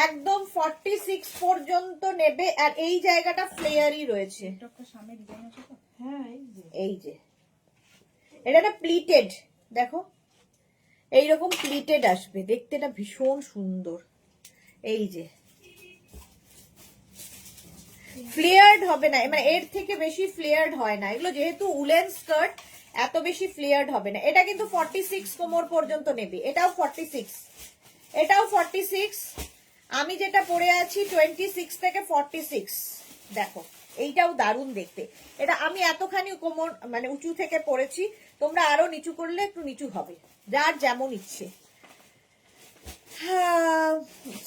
S1: একদম 46 পর্যন্ত নেবে। আর এই জায়গাটা ফ্লেয়ারই রয়েছে, এই যে এটা না প্লিটেড, দেখো এইরকম প্লিটেড আসবে, দেখতে এটা ভীষণ সুন্দর। এই যে ফ্লেয়ার্ড হবে না, মানে এর থেকে বেশি ফ্লেয়ার্ড হয় না এগুলো, যেহেতু উলেন স্কার্ট এত বেশি ফ্লেয়ার্ড হবে না। এটা কিন্তু 46 কোমর পর্যন্ত নেবে, এটাও 46, এটাও 46। আমি যেটা পরে আছি 26 থেকে 46, দেখো এইটাও দারুণ দেখতে। এটা আমি এতখানি কোমর মানে উঁচু থেকে পরেছি, তোমরা আরো নিচু করলে একটু নিচু হবে, যার যেমন ইচ্ছে।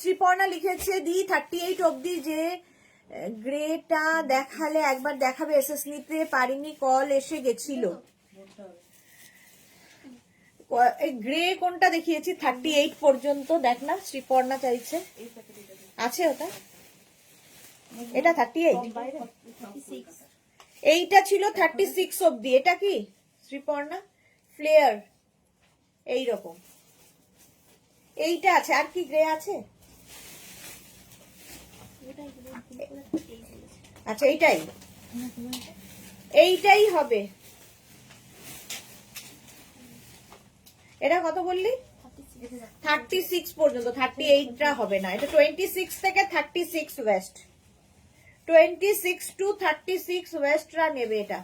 S1: শ্রীপর্ণা লিখেছে দি 38 অব্দি যে গ্রেটা দেখালে একবার দেখাবে, এসএস নিতে পারিনি, কল এসে গেছিল। গ্রে কোনটা দেখিয়েছি 38 পর্যন্ত, দেখ না শ্রীপর্ণা চাইছে, আছে ওটা, এটা 38, এইটা ছিল 36 অব্দি। এটা কি শ্রীপর্ণা ফ্লেয়ার এইরকম, এইটা আছে, আর কি গ্রে আছে? আচ্ছা এইটাই, এইটাই হবে। এটা কত বললি? 36 পর্যন্ত, 38টা হবে না। এটা 26 থেকে 36 ওয়েস্ট, 26 টু 36 ওয়েস্টরা নেবে এটা।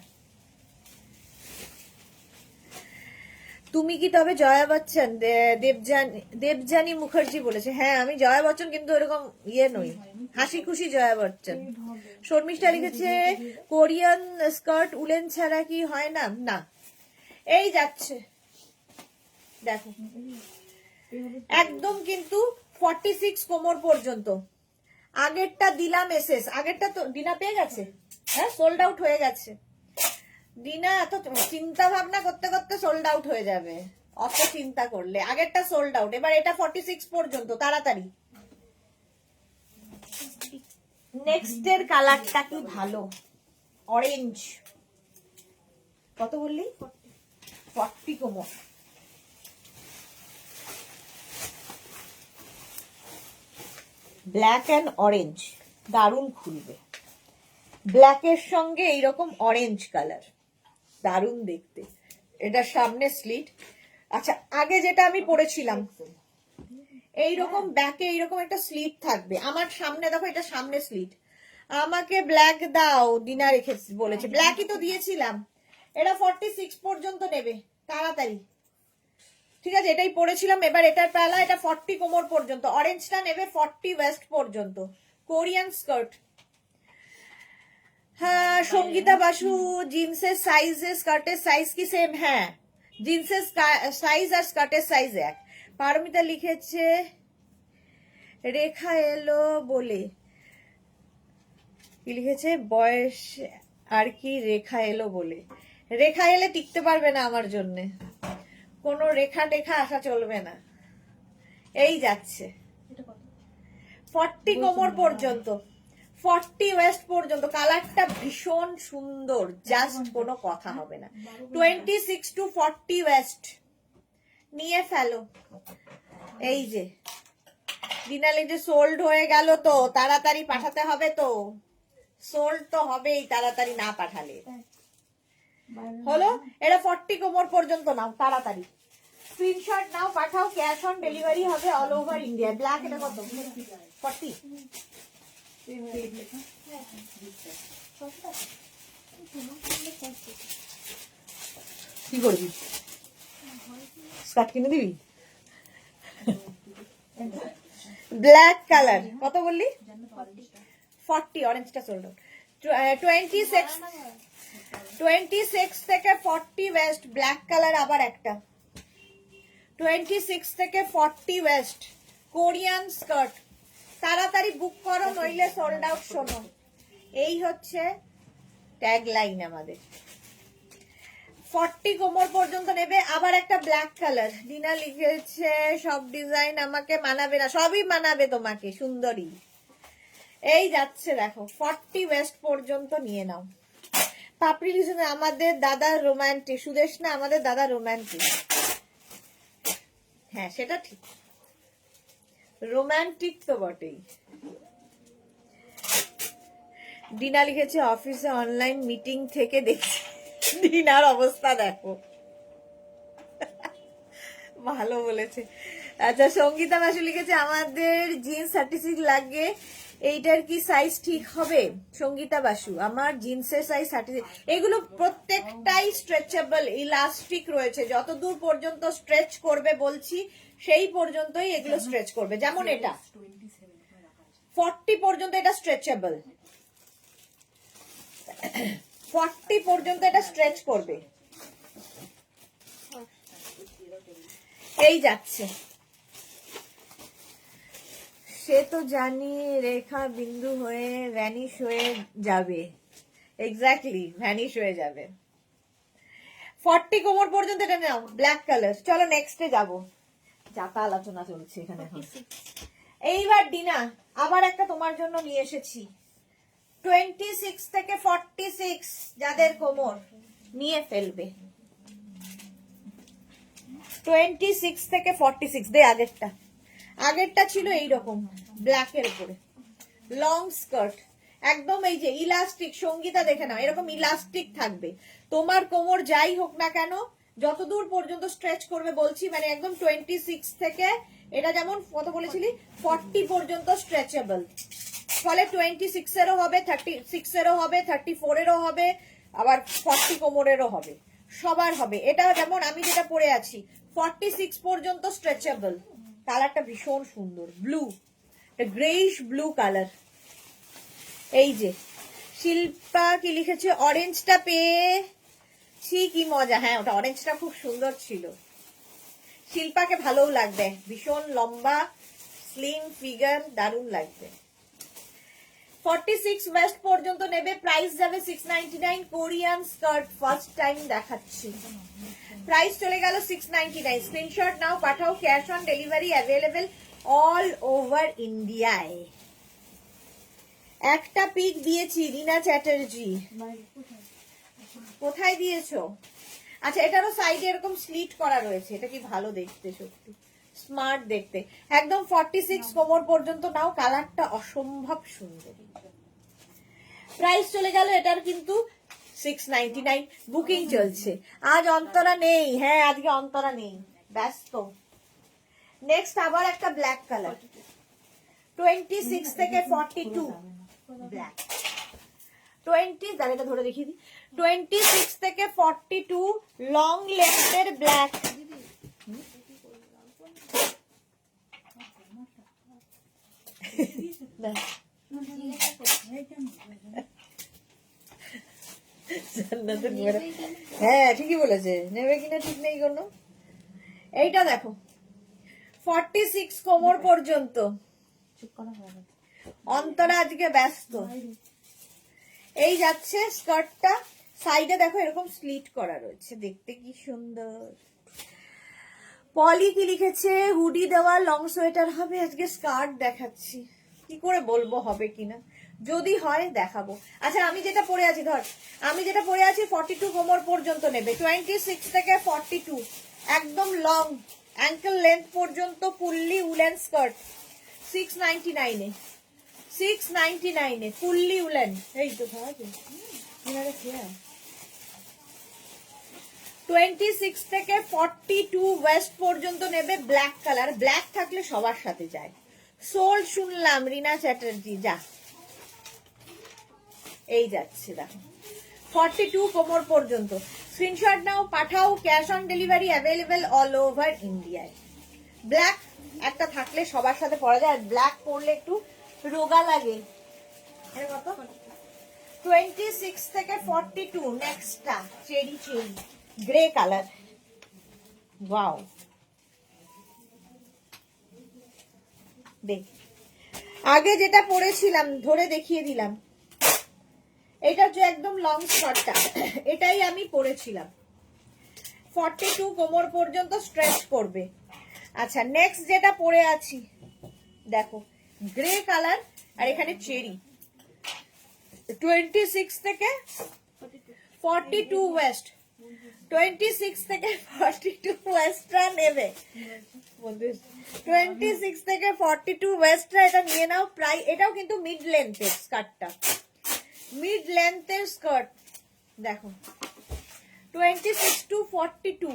S1: তুমি কি তবে জয়া বচ্চন? দেবজানি মুখার্জি বলেছে। হ্যাঁ আমি জয়া বচ্চন, কিন্তু এরকম ইয়ে নই, হাসি খুশি জয়া বচ্চন। শর্মিষ্ঠা লিখেছে কোরিয়ান স্কার্ট উলেন ছাড়া কি হয় না? না, এই যাচ্ছে দেখো, একদম কিন্তু 46 কোমর পর্যন্ত। আগেরটা দিলাম এসএস, আগেরটা তো ডিনা পেয়ে গেছে, হ্যাঁ সোল্ড আউট হয়ে গেছে। ডিনা এত চিন্তা ভাবনা করতে করতে সোল্ড আউট হয়ে যাবে, অত চিন্তা করলে। আগেরটা সোল্ড আউট, এবার এটা 46 পর্যন্ত, তাড়াতাড়ি। নেক্সট এর কালারটা কি ভালো, অরেঞ্জ। কত বললি? 40 কোমর। ব্ল্যাক অ্যান্ড অরেঞ্জ, দারুণ খুলবে। ব্ল্যাকের সঙ্গে এইরকম অরেঞ্জ কালার, দারুণ দেখতে। এটা সামনে স্লিট। আচ্ছা আগে যেটা আমি পরেছিলাম এইরকম ব্যাকে এইরকম একটা স্লিট থাকবে, আমার সামনে দেখো এটা সামনে স্লিট। আমাকে ব্ল্যাক দাও, ডিনা রেখে বলেছে, ব্ল্যাকই তো দিয়েছিলাম। এটা 46 পর্যন্ত নেবে, তাড়াতাড়ি। ঠিক আছে, এটাই পরেছিলাম, এবার এটার পালা। এটা 40 কোমর পর্যন্ত, অরেঞ্জটা নেবে 40 ওয়েস্ট পর্যন্ত। Korean skirt. হ্যাঁ সঙ্গীতা বাসু, জিন্সের সাইজে স্কার্টের সাইজ কি সেম? হ্যাঁ জিন্সের সাইজ আর স্কার্টের সাইজ এক। পারমিতা লিখেছে রেখা এলো বলে, কি লিখেছে, বয়স আর কি রেখা এলো বলে। রেখা এলে টিকতে পারবে না আমার জন্যে, কোনো রেখা টেখা আসা চলবে না। এই যাচ্ছে 40 কোমর পর্যন্ত, 40 ওয়েস্ট পর্যন্ত। কালারটা ভীষণ সুন্দর, জাস্ট কোনো কথা হবে না। 26 টু 40 ওয়েস্ট নিয়ে ফেলো। এই যে দিনালি যে সোল্ড হয়ে গেল, তো তাড়াতাড়ি পাঠাতে হবে, তো সোল্ড তো হবেই তাড়াতাড়ি না পাঠালে। হলো, এটা 40 কোমর পর্যন্ত নাও, তাড়াতাড়ি স্ক্রিনশট নাও, পাঠাও, ক্যাশ অন ডেলিভারি হবে অল ওভার ইন্ডিয়া। ব্ল্যাক এটা কত? 40। কি করবি, স্কার্ট কিনে দিবি? ব্ল্যাক কালার কত বললি? 40, অরেঞ্জটা সোল্ড আউট। 26 থেকে 40 ওয়েস্ট, ব্ল্যাক কালার আবার একটা। 26 থেকে 40 ওয়েস্ট কোরিয়ান স্কার্ট, তাড়াতাড়ি বুক করো নইলে সোল্ড আউট। শোনো, এই হচ্ছে ট্যাগ লাইন আমাদের। 40 কোমর পর্যন্ত নেবে। আবার একটা ব্ল্যাক কালার, দিনা লিখেছে সব ডিজাইন আমাকে মানাবে না, সবই মানাবে তোমাকে সুন্দরী। এই যাচ্ছে দেখো 40 ওয়েস্ট পর্যন্ত নিয়ে নাও। পাপড়ি লিখেছে আমাদের দাদা রোমান্টিক, সুদেশ না আমাদের দাদা রোমান্টিক। হ্যাঁ সেটা ঠিক, রোমান্টিক তো বটেই। ডিনা লিখেছে অফিসে অনলাইন মিটিং থেকে দেখছি। ডিনার অবস্থা দেখো, ভালো বলেছে। আচ্ছা সঙ্গীতা বাসু লিখেছে আমাদের জিন্স 36 লাগে, এইটার কি সাইজ ঠিক হবে? সঙ্গীতা বাসু, আমার জিন্সের সাইজ 36। এগুলো প্রত্যেকটাই স্ট্রেচেবল, ইলাস্টিক রয়েছে, যতদূর পর্যন্ত স্ট্রেচ করবে বলছি সেই পর্যন্তই এগুলো স্ট্রেচ করবে। যেমন এটা 40 পর্যন্ত এটা স্ট্রেচেবল, 40 পর্যন্ত এটা স্ট্রেচ করবে। এই যাচ্ছে, সে তো জানি রেখা বিন্দু হয়ে ভ্যানিশ হয়ে যাবে, এক্স্যাক্টলি ভ্যানিশ হয়ে যাবে। 40 কোমর পর্যন্ত এটা নাও, ব্ল্যাক কালার। চলো নেক্সটে যাবো, যাতা আলোচনা চলছে এখানে এখন। এইবার ডিনা আবার একটা তোমার জন্য নিয়ে এসেছি, 26 থেকে 46 যাদের কোমর নিয়ে ফেলবে। 26 থেকে 46 দে। আগেরটা ছিল এইরকম ব্ল্যাকের উপরে লং স্কার্ট, একদম এই যে ইলাস্টিক, সঙ্গীতা দেখে নাও এরকম ইলাস্টিক থাকবে। তোমার কোমর যাই হোক না কেন যতদূর পর্যন্ত স্ট্রেচ করবে বলছি, মানে একদম 26 থেকে এটা যেমন কত বলেছিলি 40 পর্যন্ত স্ট্রেচেবল, ফলে 26 এরও হবে, 36 এরও হবে, 34 এরও হবে, আবার 40 কোমরেরও হবে, সবার হবে। এটা যেমন আমি যেটা পরে আছি 46 পর্যন্ত স্ট্রেচেবল। কালারটা ভীষণ সুন্দর, ব্লু, গ্রেইশ ব্লু কালার। এই যে শিল্পা কি লিখেছে, অরেঞ্জটা পেয়েছি, কি মজা। হ্যাঁ ওটা অরেঞ্জটা খুব সুন্দর ছিল, শিল্পাকে ভালোও লাগবে, ভীষণ লম্বা স্লিম ফিগার, দারুণ লাগবে। 46 ওয়েস্ট পর্যন্ত নেবে, প্রাইস যাবে 699। কোরিয়ান স্কার্ট ফার্স্ট টাইম দেখাচ্ছি, প্রাইস চলে গেল 699। স্ক্রিনশট নাও, পাঠাও, cash on delivery available all over ইন্ডিয়ায়। একটা পিক দিয়েছি রিনা চ্যাটার্জি, কোথায় দিয়েছো? আচ্ছা এটারও সাইডে এরকম স্লিট করা রয়েছে, এটা কি ভালো দেখতে, সত্যি স্মার্ট দেখতে। একদম 46 কোমর পর্যন্ত নাও, কালারটা অসম্ভব সুন্দর। প্রাইস চলে গেল এটার কিন্তু 699। বুকিং চলছে, আজ অন্তরা নেই। হ্যাঁ আজকে অন্তরা নেই, ব্যস্ত। নেক্সট আবার একটা ব্ল্যাক কালার, 26 থেকে 42 ব্ল্যাক। 20 দাঁড়াটা ধরে দেখিয়ে দিই, 26 থেকে 42 লং লেন্থের ব্ল্যাক। হ্যাঁ ঠিকই বলেছে, নেবে কিনা ঠিক নেই কোনো। এইটা দেখো 46 কোমর পর্যন্ত, অন্তরা আজকে ব্যস্ত। এই যাচ্ছে স্কার্টটা, সাইডে দেখো এরকম স্লিট করা রয়েছে, দেখতে কি সুন্দর। পলি কি লিখেছে, হুডি দেওয়া লং সোয়েটার হবে। আজকে স্কার্ট দেখাচ্ছি, কি করে বলবো হবে কিনা, যদি হয় দেখাবো। আচ্ছা আমি যেটা পরে আছি, ধর আমি যেটা পরে আছি 42 কোমর পর্যন্ত নেবে, 26 থেকে 42 একদম লং অ্যাঙ্কেল লেন্থ পর্যন্ত ফুললি উলেন স্কার্ট 699 এ। 699 এ ফুললি উলেন। এই তো 26 থেকে 42 ওয়েস্ট পর্যন্ত নেবে, ব্ল্যাক কালার। ব্ল্যাক থাকলে সবার সাথে যায়। সোল শুনলাম রিনা চ্যাটার্জি, যা এই যাচ্ছে দেখো 42 কোমর পর্যন্ত। স্ক্রিনশট নাও, পাঠাও, cash on delivery available all over ইন্ডিয়ায়। ব্ল্যাক একটা থাকলে সবার সাথে পরা যায়, আর ব্ল্যাক পরলে একটু রোগা লাগে। কত 26 থেকে 42 নেক্সটটা চেরি গ্রে কালার। ওয়াও, দেখ আগে যেটা পরেছিলাম ধরে দেখিয়ে দিলাম, এটা হচ্ছে একদম লং স্কার্টটা, এটাই আমি পরেছিলাম। 42 কোমর পর্যন্ত স্ট্রেচ করবে। আচ্ছা নেক্সট যেটা পরে আছি দেখো গ্রে কালার, আর এখানে চেরি। 26 থেকে 42 ওয়েস্ট, 26 থেকে 42 ওয়েস্টরা নেবে। 26 থেকে 42 ওয়েস্টরা এটা নিয়ে নাও। প্রায় এটাও কিন্তু মিড লেন্থের স্কার্টটা, মিড লেন্থের স্কার্ট দেখো 26 টু 42।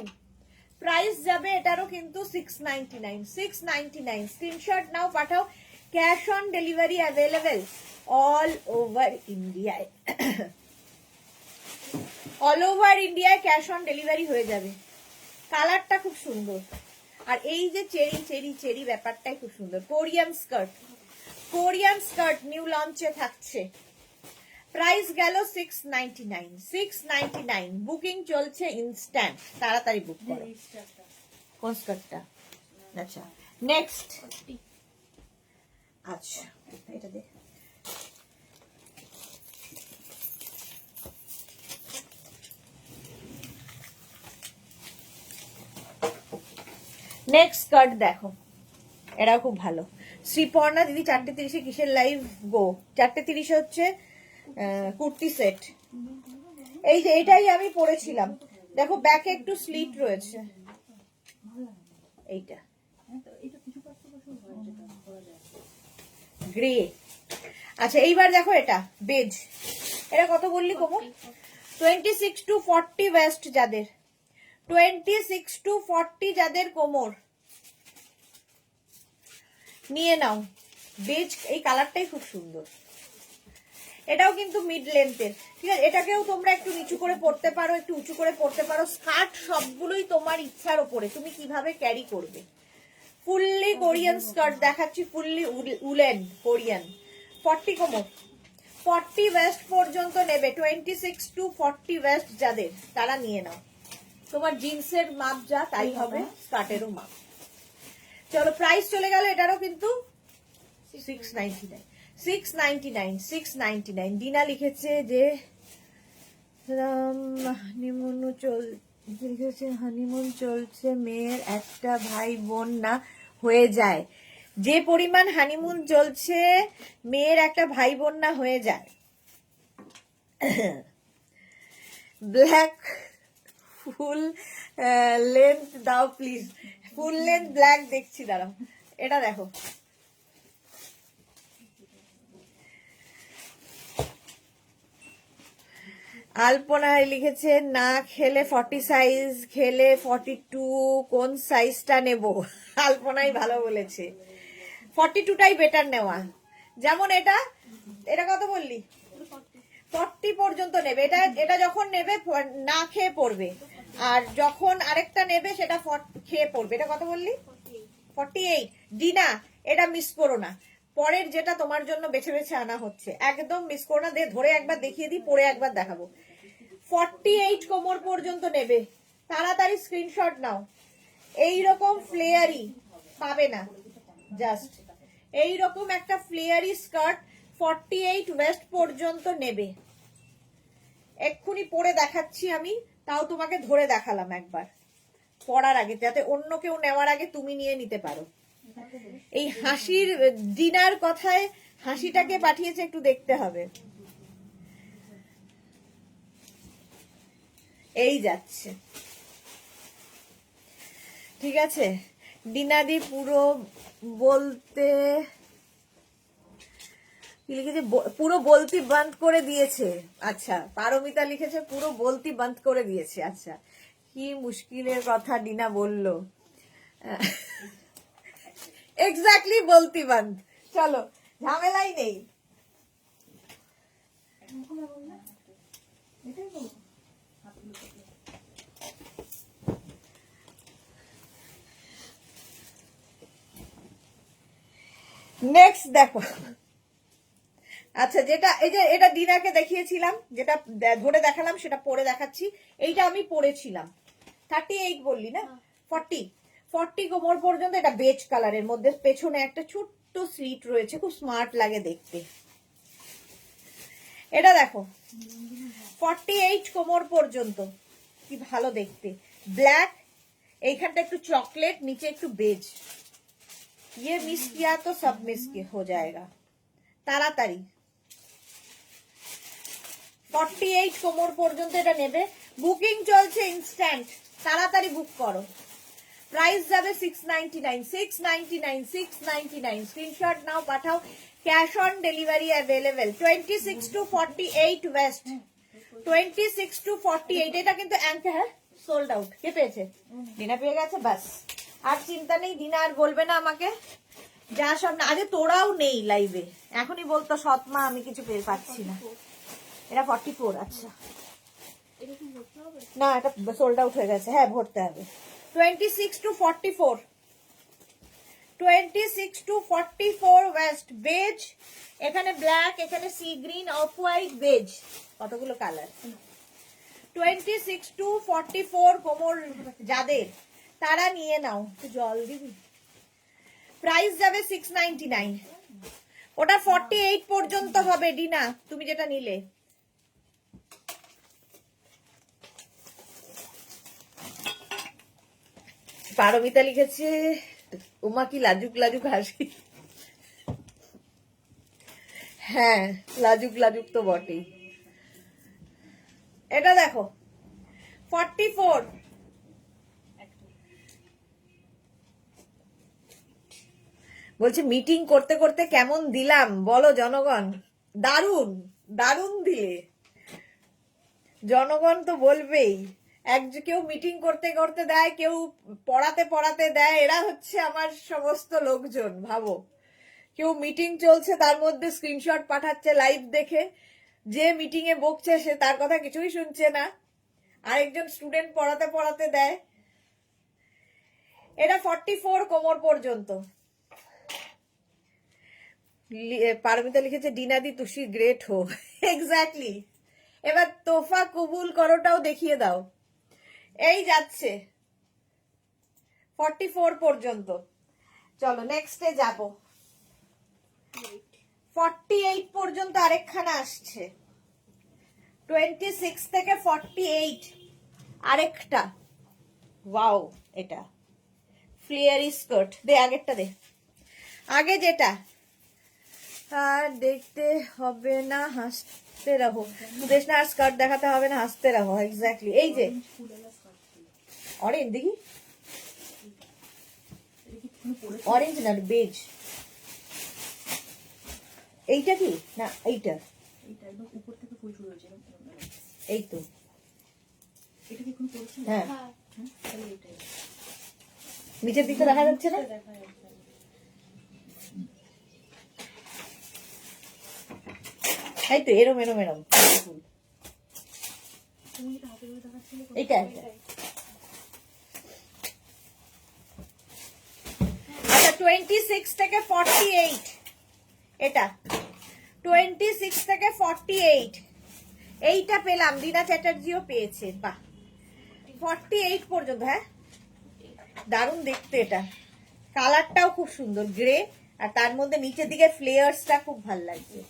S1: প্রাইস যাবে এটারও কিন্তু 699। 699 স্ক্রিনশট নাও, পাঠাও, cash on delivery available all over ইন্ডিয়ায়। অল ওভার ইন্ডিয়ায় ক্যাশ অন ডেলিভারি হয়ে যাবে। কালারটা খুব সুন্দর, আর এই যে চেরি চেরি চেরি ব্যাপারটাই খুব সুন্দর। Korean skirt, Korean skirt new লঞ্চে থাকছে, প্রাইস গেল 699, 699 বুকিং চলছে ইনস্ট্যান্ট, তাড়াতাড়ি বুক করো। কোন স্কার্টটা? আচ্ছা নেক্সট, আচ্ছা এটা দেখ, নেক্সট স্কার্ট দেখো, এটা খুব ভালো। শ্রীপর্ণা দিদি 4:30 কিসের লাইভ গো? 4:30 হচ্ছে কুর্তি সেট। এই যে এটাই আমি পরেছিলাম, দেখো ব্যাকে একটু স্লিট রয়েছে, এইটা গ্রে। আচ্ছা এইবার দেখো এটা বেজ, এটা কত বললি কোমর? 26 to 40 ওয়েস্ট যাদের, 26 to 40 যাদের কোমর নিয়ে নাও। বেজ, এই কালারটাই খুব সুন্দর, এটাও কিন্তু মিড লেন্থের, ঠিক আছে? এটাকেও তোমরা একটু নিচু করে পড়তে পারো, একটু উঁচু করে পড়তে পারো। স্কার্ট সবগুলোই তোমার ইচ্ছার ওপরে, তুমি কিভাবে ক্যারি করবে। ফুললি কোরিয়ান স্কার্ট দেখাচ্ছি, ফুললি উলেন কোরিয়ান, 40 কোমর, 40 ওয়েস্ট পর্যন্ত নেবে। 26 to 40 ওয়েস্ট যাদের, তারা নিয়ে নাও। তোমার জিন্সের মাপ যা তাই হবে, স্কার্টেরও মাপ। চলো প্রাইস চলে গেল এটারও কিন্তু 699, 699, 699। ডিনা লিখেছে যে হানিমুন চলছে, মেয়ের একটা ভাই বোন না হয়ে যায়। যে পরিমাণ হানিমুন চলছে, মেয়ের একটা ভাই বোন না হয়ে যায়। ব্ল্যাক ফুল লেন্থ দাও প্লিজ, ফুল লেন্থ ব্ল্যাক দেখছি, দাঁড়াও এটা দেখো। আলপনা লিখেছে না খেলে 40 সাইজ, খেলে 42, কোন সাইজটা নেব? আলপনাই ভালো বলেছে, 42টাই বেটার নেওয়া। যেমন এটা, এটা কত বললি? 40 পর্যন্ত নেবে। এটা যখন নেবে না খেয়ে পড়বে, আর যখন আরেকটা নেবে সেটা খেয়ে পড়বে। এটা কত বললি? 48। ডিনা এটা মিস করো না, পরের যেটা তোমার জন্য বেছে বেছে আনা হচ্ছে, একদম মিস করো না। ধরে একবার দেখিয়ে দিই, পরে একবার দেখাবো। 48 কোমর পর্যন্ত নেবে, তাড়াতাড়ি স্ক্রিনশট নাও। এইরকম ফ্লেয়ারি পাবে না, জাস্ট এইরকম একটা ফ্লেয়ারি স্কার্ট 48 ওয়েস্ট পর্যন্ত নেবে। এক্ষুনি পরে দেখাচ্ছি আমি, তাও তোমাকে ধরে দেখালাম একবার পরার আগে, যাতে অন্য কেউ নেওয়ার আগে তুমি নিয়ে নিতে পারো। এই হাসির ডিনার কথায় হাসিটাকে পাঠিয়েছে, একটু দেখতে হবে। এই যাচ্ছে, ঠিক আছে? ডিনাদি পুরো বলতে কি লিখেছে, পুরো বলতি বন্ধ করে দিয়েছে। আচ্ছা পারমিতা লিখেছে পুরো বলতি বন্ধ করে দিয়েছে। আচ্ছা কি মুশকিলের কথা ডিনা বললো, এক্স্যাক্টলি বলতি বন্ধ। চলো ঝামেলাই নেই। নেক্সট দেখো, আচ্ছা যেটা এই যে এটা ডিনাকে দেখিয়েছিলাম, যেটা ধরে দেখালাম সেটা পরে দেখাচ্ছি। এইটা আমি পরেছিলাম, 38 বললি না, 40 কোমর পর্যন্ত। এটা বেজ কালারের মধ্যে, পেছনে একটা ছোট্ট স্লিট রয়েছে, খুব স্মার্ট লাগে দেখতে। এটা দেখো 48 কোমর পর্যন্ত, কি ভালো দেখতে। ব্ল্যাক, এইখানটা একটু চকলেট, নিচে একটু বেজ। ये मिस किया तो सब मिस हो जाएगा, তাড়াতাড়ি। 48 কোমর পর্যন্ত এটা নেবে, বুকিং চলছে ইনস্ট্যান্ট, তাড়াতাড়ি বুক করো। প্রাইস যাবে 699, 699, 699। স্ক্রিনশট নাও, পাঠাও, cash on delivery available. 26 to 48 West, 26 to 48। এটা কিন্তু হ্যাঁ সোল্ড আউট। কে পেয়েছে? ডিনা পেয়ে গেছে, বাস আর চিন্তা নেই। ডিনা আর বলবে না আমাকে যা সব না। আজ তোরাও নেই লাইভে, এখনই বলতো সৎমা আমি কিছু পেয়ে পাচ্ছি না। এটা 44। আচ্ছা না, এটা সোল্ড আউট হয়ে গেছে, হ্যাঁ ভরতে হবে। 26 to 44, 26 to 44 ওয়েস্ট, বেজ, এখানে ব্ল্যাক, এখানে sea green, off white, beige, কতগুলো কালার। 26 to 44 কোমর যাদের, তারা নিয়ে নাও। একটু জল দিবি। প্রাইস যাবে 699। ওটা 48 পর্যন্ত হবে ডিনা, তুমি যেটা নিলে। পারমিতা লিখেছে উমা কি লাজুক লাজুক হাসি। হ্যাঁ, লাজুক লাজুক তো বটেই। এটা দেখো 44। বলছে মিটিং করতে করতে কেমন দিলাম বলো জনগণ। দারুণ দারুণ দিলে, জনগণ তো বলবেই। কেউ মিটিং করতে করতে দেয়, কেউ পড়াতে পড়াতে দেয়, এরা হচ্ছে আমার সমস্ত লোকজন। ভাবো, কেউ মিটিং চলছে তার মধ্যে স্ক্রিনশট পাঠাচ্ছে লাইভ দেখে, যে মিটিং এ বকছে সে তার কথা কিছুই শুনছে না, আরেকজন স্টুডেন্ট পড়াতে পড়াতে দেয়। এটা 44 কোমর পর্যন্ত। পারমিতা লিখেছে ডিনাদি তুষি গ্রেট হো। এক্স্যাক্টলি। এবার তোফা কবুল করোটাও দেখিয়ে দাও। এই যাচ্ছে 44 পর্যন্ত। চলো নেক্সটে যাব। 48 পর্যন্ত আরেকখানা আসছে। 26 থেকে 48 আরেকটা। ওয়াও, এটা ফ্লেয়ারি স্কার্ট। দে আগেরটা দে, আগে যেটা। আর দেখতে হবে না, হাসতে রাখো। সুদেশ না আর স্কার্ট দেখাতে হবে না, হাসতে রাখো। এক্স্যাক্টলি। এই যে অরেঞ্জ, দেখি অরেঞ্জ না বেজ। এইটা কি না এইটা?
S2: উপর থেকে ফুল শুরু হয়েছে।
S1: এই তো,
S2: এটা কি কোনো পড়েছে?
S1: হ্যাঁ,
S2: তাহলে এটাই
S1: নিচের দিকটা দেখা যাচ্ছে না?
S2: দেখা যাচ্ছে।
S1: এই তো এরম এরম এরম ফুল।
S2: তুমি এটা হাতে ধরে দেখাচ্ছিলে?
S1: এইটা একটা। আচ্ছা 26 থেকে 48 এটা। 26 থেকে 48 এইটা পেলাম, দীনা চ্যাটার্জিও পেয়েছে। বাহ, 48 পর্যন্ত। হ্যাঁ, দারুণ দেখতে। এটা কালারটাও খুব সুন্দর, গ্রে, আর তার মধ্যে নিচের দিকে ফ্লেয়ার্সটা খুব ভালো লাগছে।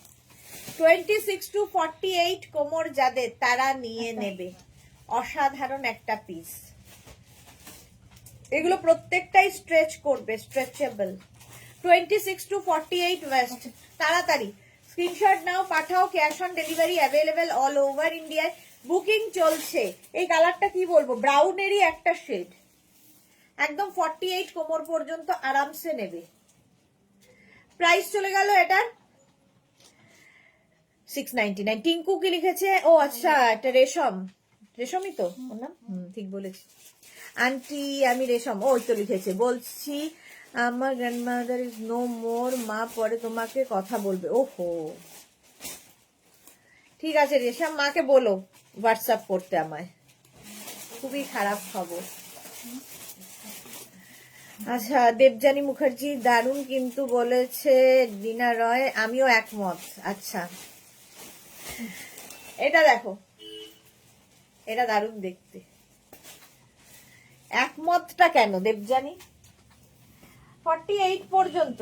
S1: 26 to 48 কোমর যাদের, তারা নিয়ে নেবে। অসাধারণ একটা পিস। এগুলো প্রত্যেকটাই স্ট্রেচ করবে, স্ট্রেচেবল। 26 to 48 waist. তাড়াতাড়ি স্ক্রিনশট নাও, পাঠাও। Cash on delivery available all over ইন্ডিয়ায়। বুকিং চলছে। এই কালারটা কি বলবো, ব্রাউনেরই একটা শেড। একদম 48 কোমর পর্যন্ত আরামসে নেবে। প্রাইস চলে গেল এটার 699। টিঙ্কু কি লিখেছে? ও আচ্ছা, এটা রেশম। রেশমই তো ওর নাম। ঠিক বলেছি আন্টি, আমি রেশম। ওই তো লিখেছে। বলছি আমার গ্র্যান্ডমাদার ইজ নো মোর, মা পরে তোমাকে কথা বলবে। ওহো, ঠিক আছে রেশম, মাকে বলো হোয়াটসঅ্যাপ করতে আমায়। খুবই খারাপ খবর। আচ্ছা, দেবযানী মুখার্জি দারুণ কিন্তু বলেছে ডিনা রয়, আমিও একমত। আচ্ছা, এটা দেখো, এটা দারুণ দেখতে। একমতটা কেন দেবযানী? 48 পর্যন্ত।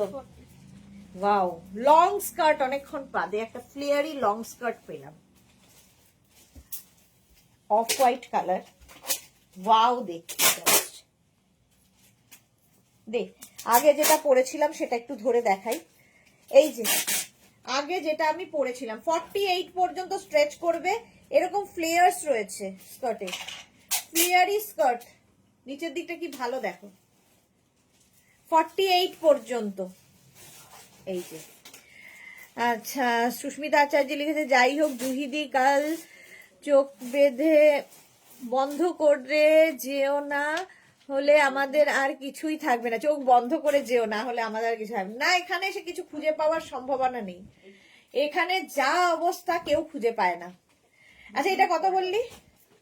S1: ওয়াও, লং স্কার্ট, অনেকক্ষণ বাদে একটা ফ্লেয়ারি লং স্কার্ট পেলাম। Off white colour. ওয়াও, দেখতে দে। আগে যেটা পরেছিলাম সেটা একটু ধরে দেখাই। এই যে আগে যেটা আমি পরেছিলাম, 48 পর্যন্ত স্ট্রেচ করবে। এরকম ফ্লেয়ার্স রয়েছে স্কার্টে, ফ্লেয়ারি স্কার্ট। নিচের দিকটা কি ভালো দেখো, 48 পর্যন্ত। এই যে। আচ্ছা, সুস্মিতা আচার্য লিখেছে যাই হোক জুহিদি, কাল চোখ বেঁধে বন্ধ করে যেও না, হলে আমাদের আর কিছুই থাকবে না। চোখ বন্ধ করে যেও না, হলে আমাদের আর কিছু থাকবে না। এখানে এসে কিছু খুঁজে পাওয়ার সম্ভাবনা নেই। এখানে যা অবস্থা কেউ খুঁজে পায় না। আচ্ছা, এটা কত বললি?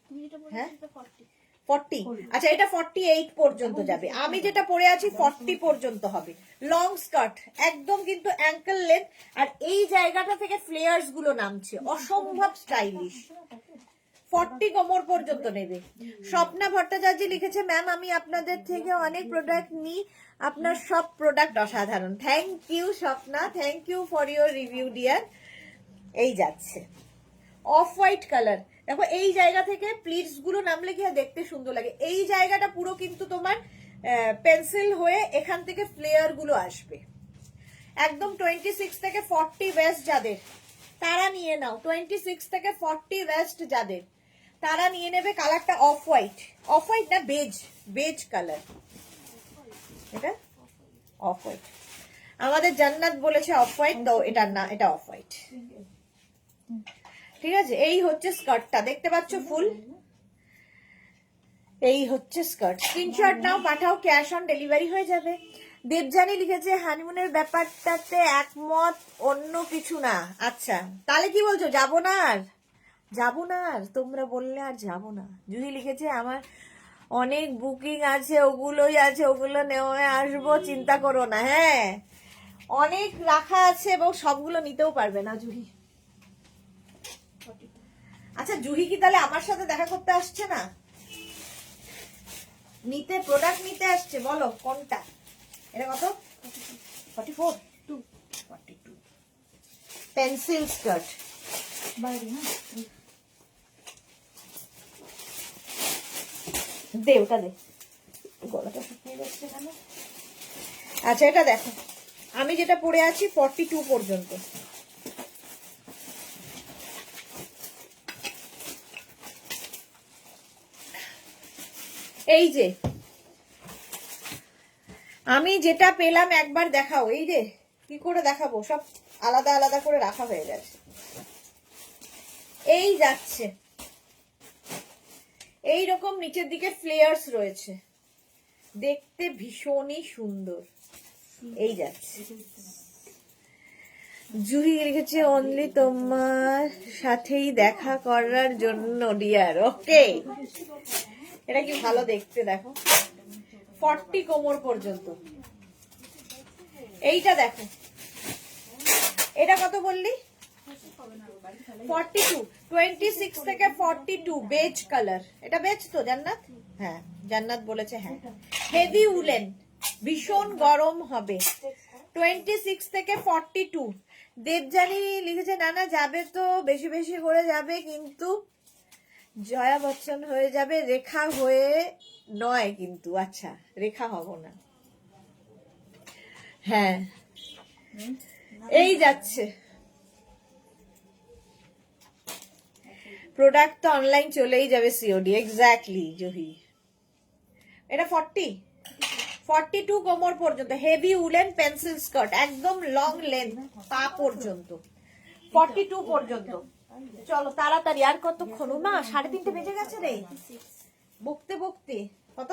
S2: তুমি যেটা বললে
S1: হ্যাঁ,
S2: সেটা 40।
S1: 40, আচ্ছা এটা 48 পর্যন্ত যাবে। আমি যেটা পরে আছি 40 পর্যন্ত হবে। লং স্কার্ট একদম কিন্তু অ্যাঙ্কেল লেন্থ, আর এই জায়গাটা থেকে ফ্লেয়ার্স গুলো নামছে, অসম্ভব স্টাইলিশ। 40 কোমর পর্যন্ত নেবে। স্বপ্না ভট্টাচার্য লিখেছে, ম্যাম আমি আপনাদের থেকে অনেক প্রোডাক্ট নিই, আপনার সব প্রোডাক্ট অসাধারণ। Thank you Swapna, thank you for your review dear. এই যাচ্ছে অফ হোয়াইট কালার, দেখো এই জায়গা থেকে প্লিটস গুলো নামলে কি দেখতে সুন্দর লাগে। এই জায়গাটা পুরো কিন্তু তোমার পেন্সিল হয়ে এখান থেকে ফ্লেয়ার গুলো আসবে। একদম 26 থেকে 40 ওয়েস্ট যাদের তারা নিয়ে নাও, 26 থেকে 40 ওয়েস্ট যাদের তারা নিয়ে নেবে। কালারটা অফ হোয়াইট, অফ হোয়াইট না বেজ, বেজ কালার, এটা অফ হোয়াইট। আমাদের জান্নাত বলেছে অফ হোয়াইট, তো এটা না, এটা অফ হোয়াইট। ঠিক আছে, এই হচ্ছে স্কার্টটা, দেখতে পাচ্ছ ফুল, এই হচ্ছে স্কার্ট। স্ক্রিনশট নাও, পাঠাও, ক্যাশ অন ডেলিভারি হয়ে যাবে। দেবজানি লিখেছে হানিমুনের ব্যাপারটাতে একমত, অন্য কিছু না। আচ্ছা তাহলে কি বলছো, যাবো না আর? যাবো না আর, তোমরা বললে আর যাবো না। জুহি লিখেছে আমার অনেক বুকিং আছে, ওগুলোই আছে, ওগুলো নেওয়া আসবো, চিন্তা করো না। হ্যাঁ অনেক রাখা আছে এবং সবগুলো নিতেও পারবে না জুহি। আচ্ছা জুহি কি তাহলে আমার সাথে দেখা করতে আসছে না, নিতে, প্রোডাক্ট নিতে আসছে? বলো কোনটা, এটা কত? 44, 42 পেন্সিল স্কার্ট। দে ওটা দে, গলাটা শুকিয়ে যাচ্ছে কেন? আচ্ছা এটা দেখো, আমি যেটা পরে আছি 42 পর্যন্ত। এই যে আমি যেটা পেলাম একবার দেখাও। এই যে কি করে দেখাবো, সব আলাদা আলাদা করে রাখা হয়ে গেছে। এই যাচ্ছে এই রকম নিচের দিকে ফ্লেয়ার্স রয়েছে, দেখতে ভীষণই সুন্দর। এই যাচ্ছে, জুহি লিখেছে অনলি তোমার সাথেই দেখা করার জন্য ডিয়ার। ওকে, এটা কি ভালো দেখতে, দেখো 40 কোমর পর্যন্ত। এইটা দেখো, এটা কত বললি? 42, 26 থেকে 42 বেজ কালার। এটা বেজ তো জান্নাত? হ্যাঁ জান্নাত বলেছে হ্যাঁ। হেভি উলেন, ভীষণ গরম হবে। 26 থেকে 42। দেবজানি লিখেছে না না যাবে তো, বেশি বেশি করে যাবে, কিন্তু জয়া বচ্চন হয়ে যাবে, রেখা হয়ে নয় কিন্তু। আচ্ছা রেখা হব না। হ্যাঁ এই যাচ্ছে, প্রোডাক্ট তো অনলাইন চলেই যাবে সিওডি। এক্স্যাক্টলি জুহি, এটা 42 কোমর পর্যন্ত, হেভি উলেন পেন্সিল স্কার্ট, একদম লং লেন্থ পা পর্যন্ত, 42 পর্যন্ত। চলো তাড়াতাড়ি, আর কতক্ষণ মা? 3:30 বেজে গেছে রে, বকতে বকতে। কত?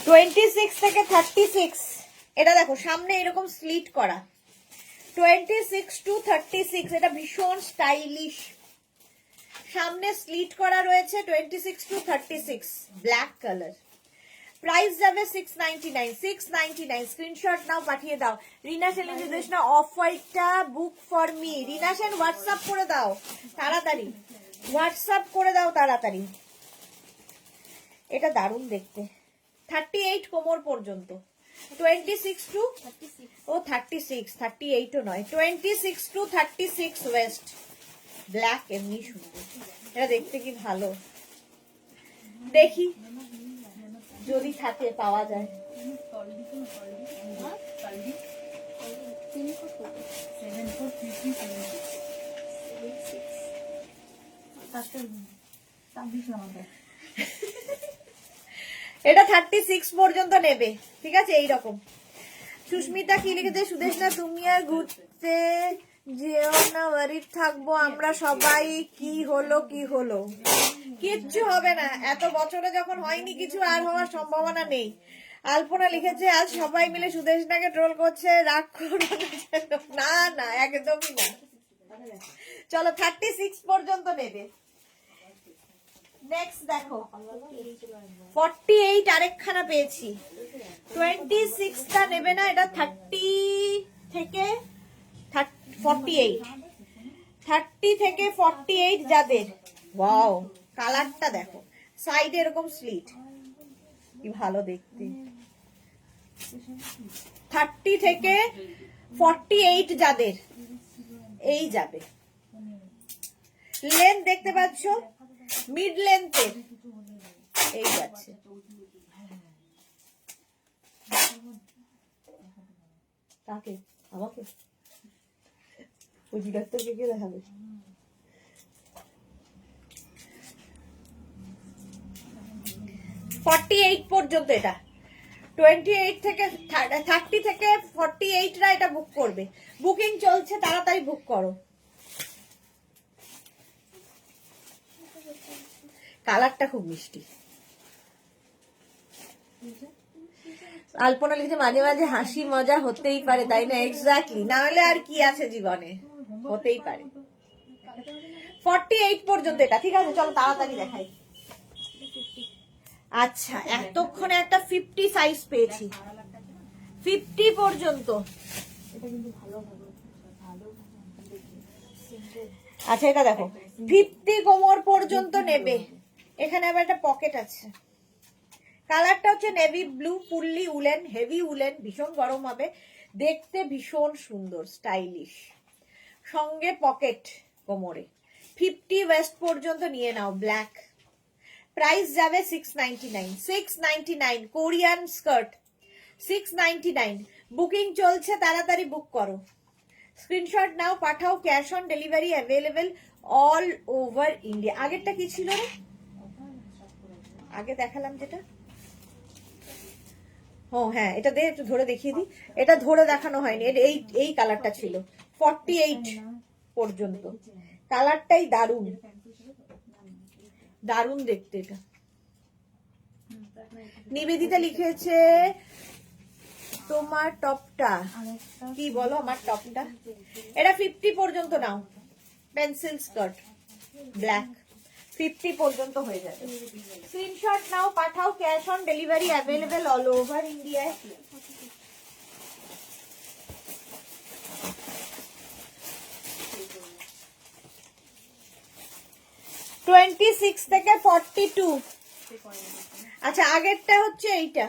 S1: 26 থেকে 36। এটা দেখো সামনে এরকম স্লিট করা, 26 to 36। এটা ভীষণ স্টাইলিশ, সামনে স্লিট করা রয়েছে। 26 to 36 ব্ল্যাক কালার। প্রাইস যাবে 699, 699। স্ক্রিনশট নাও, পাঠিয়ে দাও। রিনা সেন নির্দেশ না, অফ হোয়াইটটা book for me. Rina Sen WhatsApp করে দাও তাড়াতাড়ি, হোয়াটসঅ্যাপ করে দাও তাড়াতাড়ি। এটা দারুণ দেখতে, 38 কোমর পর্যন্ত। 26 to 36, 38 ও নয়, 26 to 36 ওয়েস্ট। ব্ল্যাক এমনি সুন্দর, এটা দেখতে কি ভালো। দেখি যদি থাকে পাওয়া যায়। এটা 36 পর্যন্ত নেবে, ঠিক আছে। এইরকম সুস্মিতা কি লিখেছে, সুদেশনা তুমি আর ঘুরতে যেও না, বাড়ির থাকবো আমরা সবাই। কি হলো কি হলো? কিচ্ছু হবে না, এত বছরে যখন হয়নি কিছু, আর হওয়ার সম্ভাবনা নেই। আলপনা লিখেছে আজ সবাই মিলে সুদেশনাকে ট্রোল করছে, রাগ করো না। না একদমই না। চলো 36 পর্যন্ত নেবে। নেক্সট দেখো 48 আরেকখানা পেয়েছি। 26টা নেবে না, এটা 30 থেকে 48, 30 থেকে 48 যাদের। ওয়াও, কালারটা দেখো, সাইডে এরকম স্লিট, কি ভালো দেখতে। 30 থেকে 48 যাদের এই যাবে। লেন্থ দেখতে পাচ্ছ, মিড লেন্থের এই যাচ্ছে। কাকে? আমাকে? ওই ডাক্তারকে কে দেখাবে? পর্যন্ত এটা 28 থেকে 30 থেকে 48রা এটা বুক করবে। বুকিং চলছে, তাড়াতাড়ি বুক করো। কালারটা খুব মিষ্টি। আলপনা লিখছে মাঝে মাঝে হাসি মজা হতেই পারে, তাই না? এক্স্যাক্টলি, না হলে আর কি আছে জীবনে, হতেই পারে। 48 পর্যন্ত এটা, ঠিক আছে? চলো তাড়াতাড়ি দেখাই। আচ্ছা, এতক্ষণে একটা 50 সাইজ পেয়েছি, 50 পর্যন্ত। আচ্ছা, এটা দেখো 50 কোমর পর্যন্ত নেবে। এখানে আবার একটা পকেট আছে। কালারটা হচ্ছে navy blue, fully woollen, heavy woollen, ভীষণ গরম হবে, দেখতে ভীষণ সুন্দর, স্টাইলিশ, সঙ্গে পকেট কোমরে। 50 ওয়েস্ট পর্যন্ত নিয়ে নাও, ব্ল্যাক। প্রাইস যাবে 699, 699 কোরিয়ান স্কার্ট, 699। বুকিং চলছে, তাড়াতাড়ি বুক করো। স্ক্রিনশট নাও, পাঠাও, cash on delivery available all over India. আগেরটা কি ছিল রে? আগে দেখালাম যেটা, ও হ্যাঁ, এটা দিয়ে একটু ধরে দেখিয়ে দিই। এটা ধরে দেখানো হয়নি, এই কালারটা ছিল 48 পর্যন্ত। কালারটাই দারুণ, দারুণ দেখতে। এটা নিবেদিতা লিখেছে তোমার টপটা কি বলো? আমার টপটা, এটা 50 পর্যন্ত নাও, পেন্সিল স্কার্ট, ব্ল্যাক, 50 পর্যন্ত হয়ে যাবে। স্ক্রিনশট নাও, পাঠাও, cash on delivery available all over ইন্ডিয়ায়। $26 থেকে 42। আচ্ছা, আগেরটা হচ্ছে এইটা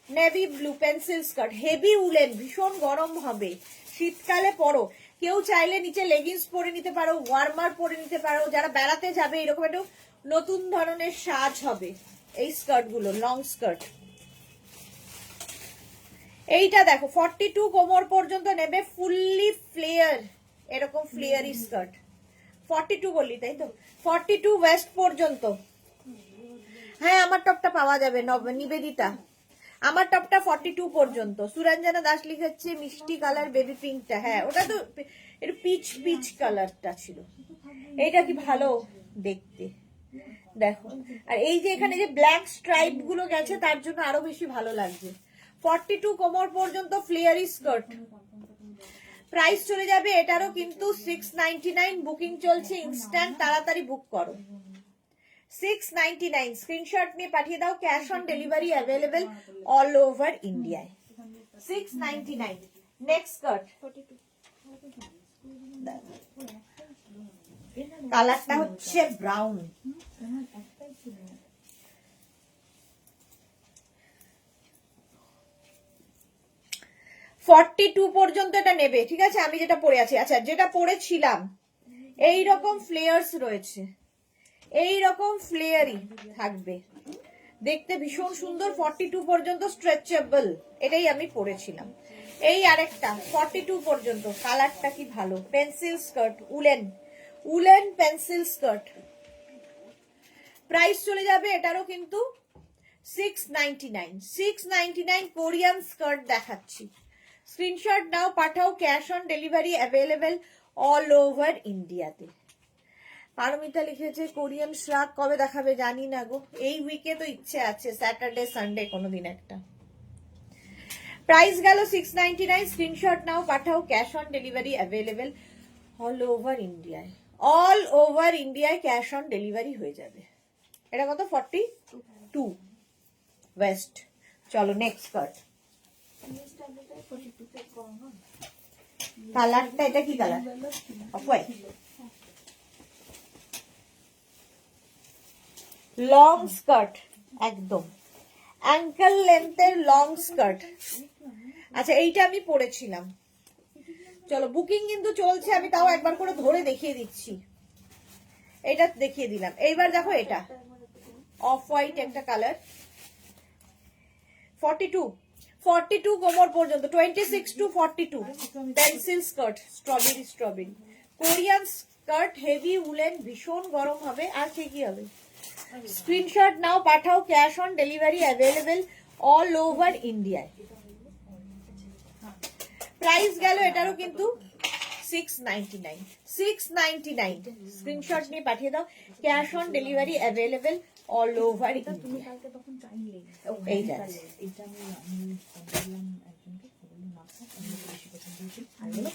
S1: navy blue pencil skirt, heavy woollen, ভীষণ গরম হবে, শীতকালে পরো। কেউ চাইলে নিচে লেগিংস পরে নিতে পারো, ওয়ার্মার পরে নিতে পারো, যারা বেড়াতে যাবে এরকম একটু নতুন ধরনের সাজ হবে এই স্কার্ট গুলো, লং স্কার্ট। এইটা দেখো 42 কোমর পর্যন্ত নেবে, ফুললি ফ্লেয়ার, এরকম ফ্লেয়ারি স্কার্ট। 42 বললি তাই তো? 42 ওয়েস্ট পর্যন্ত। হ্যাঁ, আমার টপটা পাওয়া যাবে নিবেদিতা, আমার টপটা 42 পর্যন্ত। সুরঞ্জনা দাস লিখেছে মিষ্টি কালার বেবি পিঙ্কটা, হ্যাঁ ওটা তো একটু পিচ পিচ কালারটা ছিল। এইটা কি ভালো দেখতে, দেখো। আর এই যে এখানে যে ব্ল্যাক স্ট্রাইপ গুলো গেছে, তার জন্য আরো বেশি ভালো লাগছে। 42 কোমর পর্যন্ত ফ্লেয়ারি স্কার্ট। প্রাইস চলে যাবে এটারও কিন্তু 699। বুকিং চলছে, ইনস্ট্যান্ট, তাড়াতাড়ি বুক করো। 699 স্ক্রিনশট নিয়ে পাঠিয়ে দাও, cash on delivery available all over ইন্ডিয়ায়। 699। নেক্সট স্কার্ট, কালারটা হচ্ছে ব্রাউন। $42 পর্যন্ত এটা নেবে, ঠিক আছে? আমি যেটা পরে আছি, আচ্ছা যেটা পরেছিলাম, এইরকম ফ্লেয়ার্স রয়েছে, এইরকম ফ্লেয়ারই থাকবে, দেখতে ভীষণ সুন্দর। 42 পর্যন্ত স্ট্রেচেবল, এটাই আমি পরেছিলাম। এই আরেকটা 42 পর্যন্ত, কালারটা কি ভালো, pencil skirt, woollen, woollen pencil skirt. Price চলে যাবে এটারও কিন্তু 699। 699 কোরিয়ান স্কার্ট দেখাচ্ছি। স্ক্রিনশট নাও, পাঠাও, cash on delivery available all over ইন্ডিয়াতে। পারমিতা লিখেছে কোরিয়ান শ্রাগ কবে দেখাবে জানি না গো, এই উইকে তো ইচ্ছে আছে, স্যাটারডে সানডে কোনোদিন একটা। প্রাইস গেল 699, স্ক্রিনশট নাও পাঠাও, cash on delivery available all over ইন্ডিয়ায়, অল ওভার ইন্ডিয়ায় ক্যাশ অন ডেলিভারি হয়ে যাবে। এটা কত? 42 ওয়েস্ট। চলো নেক্সট স্কার্ট। কালারটা এটা কি colour? Off white, long skirt, একদম অ্যাঙ্কেল লেন্থের লং স্কার্ট। আচ্ছা এইটা আমি পরেছিলাম। চলো বুকিং কিন্তু চলছে, আমি তাও একবার করে ধরে দেখিয়ে দিচ্ছি। এটা দেখিয়ে দিলাম, এইবার দেখো এটা অফ হোয়াইট একটা কালার, 42 কোমর পর্যন্ত, 26 to 42 pencil skirt, strawberry strawberry Korean skirt, heavy woollen, ভীষণ গরম হবে। আর কি হবে? স্ক্রিনশট নাও পাঠাও, cash on delivery available all over ইন্ডিয়ায়। প্রাইস গেল এটারও কিন্তু 699, স্ক্রিনশট নিয়ে পাঠিয়ে দাও, cash on delivery available all over
S2: তুমি
S1: ইন্ডিয়া।
S2: কালকে তখন চাইলে
S1: এই যাচ্ছে।
S2: এটা আমি বললাম একজনকে, বললাম না আমি বেশি পছন্দ হয়েছে আর হলো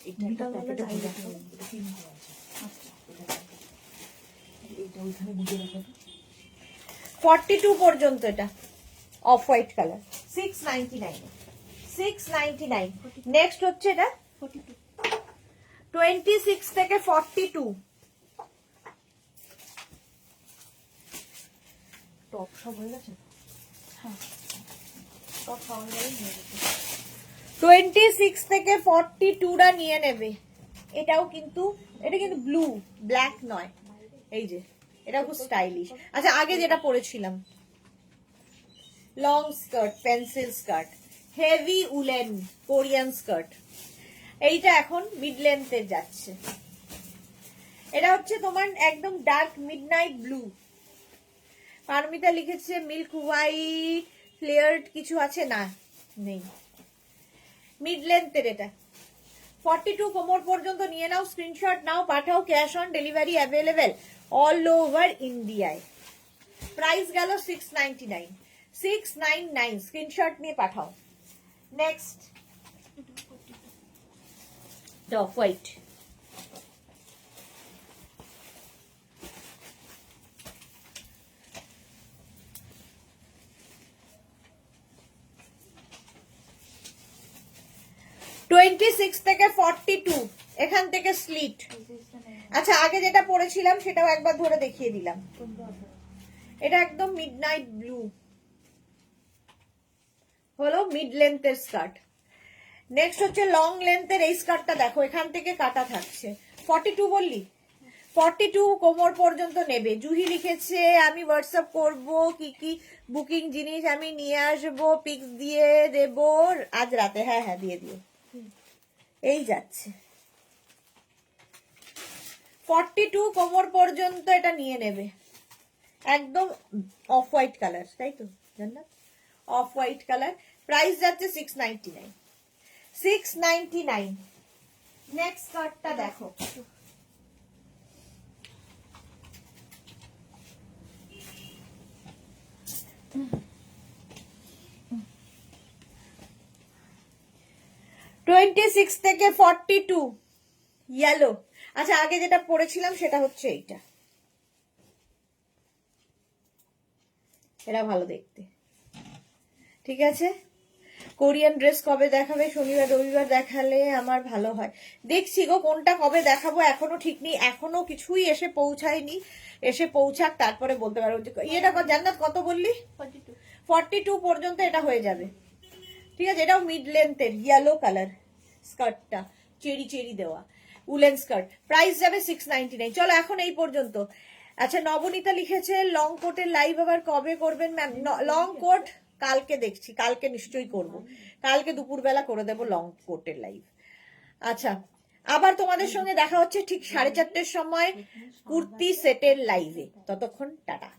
S2: এটা একটা প্যাকেটে ভরে রাখা আছে, এটা পিন করা আছে। আচ্ছা এটা ওইখানে বুঝে রাখো।
S1: 42 পর্যন্ত এটা অফ হোয়াইট কালার, 699। নেক্সট হচ্ছে এটা 26 থেকে 42,
S2: টপ সব হয়ে গেছে। হ্যাঁ টপ সব হয়ে গেছে।
S1: 26 থেকে 42টা নিয়ে নেবে। এটাও কিন্তু, এটা কিন্তু ব্লু, ব্ল্যাক নয়। এই যে এটা খুব স্টাইলিশ। আচ্ছা আগে যেটা পরেছিলাম, long skirt, pencil skirt, heavy woollen Korean skirt, এইটা এখন মিড লেন্থের যাচ্ছে। এটা হচ্ছে তোমার একদম ডার্ক মিডনাইট ব্লু। পারমিতা লিখেছে মিল্ক হোয়াইট ফ্লেয়ার্ড কিছু আছে না, নেই। মিড লেন্থের এটা 42 কোমর পর্যন্ত নিয়ে নাও, স্ক্রিনশট নাও পাঠাও, cash on delivery available all over ইন্ডিয়ায়। প্রাইস গেল 699, স্ক্রিনশট নিয়ে পাঠাও। নেক্সট অফ হোয়াইট, থেকে 42, এখান থেকে স্লিট। আচ্ছা আগে যেটা পরেছিলাম সেটাও একবার ধরে দেখিয়ে দিলাম। এটা একদম মিডনাইট ব্লু হলো মিড লেন্থের স্কার্ট। নেক্সট হচ্ছে লং লেন্থের এই স্কার্টটা দেখো, এখান থেকে কাটা থাকছে। 42 বললি, 42 কোমর পর্যন্ত নেবে। জুহি লিখেছে আমি হোয়াটসঅ্যাপ করব, কি কি বুকিং জিনিস আমি নিয়ে আসবো, পিক্স দিয়ে দেব আজ রাতে। হ্যাঁ হ্যাঁ দিয়ে দিও। এই যাচ্ছে 42 কোমর পর্যন্ত এটা নিয়ে নেবে, একদম অফ হোয়াইট কালার, তাই তো জান্নাত? Off white colour. প্রাইস যাচ্ছে 699। নেক্সট স্কার্টটা দেখো, থেকে 42 ইয়েলো। আচ্ছা আগে যেটা পরেছিলাম সেটা হচ্ছে এইটা, এটা ভালো দেখতে। ঠিক আছে, কোরিয়ান ড্রেস কবে দেখাবে? শনিবার রবিবার দেখালে আমার ভালো হয়। দেখছি গো কোনটা কবে দেখাবো, এখনো ঠিক নেই, এখনো কিছুই এসে পৌঁছায়নি। এসে পৌঁছাক তারপরে বলতে পারবো। এটা জান্নাত কত বললি? 42 পর্যন্ত এটা হয়ে যাবে। ঠিক আছে, এটাও মিড লেন্থের ইয়েলো কালার স্কার্টটা, চেরি চেরি দেওয়া উলেন স্কার্ট। প্রাইস যাবে 699। চলো এখন এই পর্যন্ত। আচ্ছা নবনীতা লিখেছে লং কোটের লাইভ আবার কবে করবেন ম্যাম? লং কোট কালকে দেখছি, কালকে নিশ্চয়ই করব, কালকে দুপুরবেলা করে দেব লং কোটের লাইভ। আচ্ছা আবার তোমাদের সঙ্গে দেখা হচ্ছে ঠিক 4:30 সময় কুর্তি সেটের লাইভে। ততক্ষণ টাটা।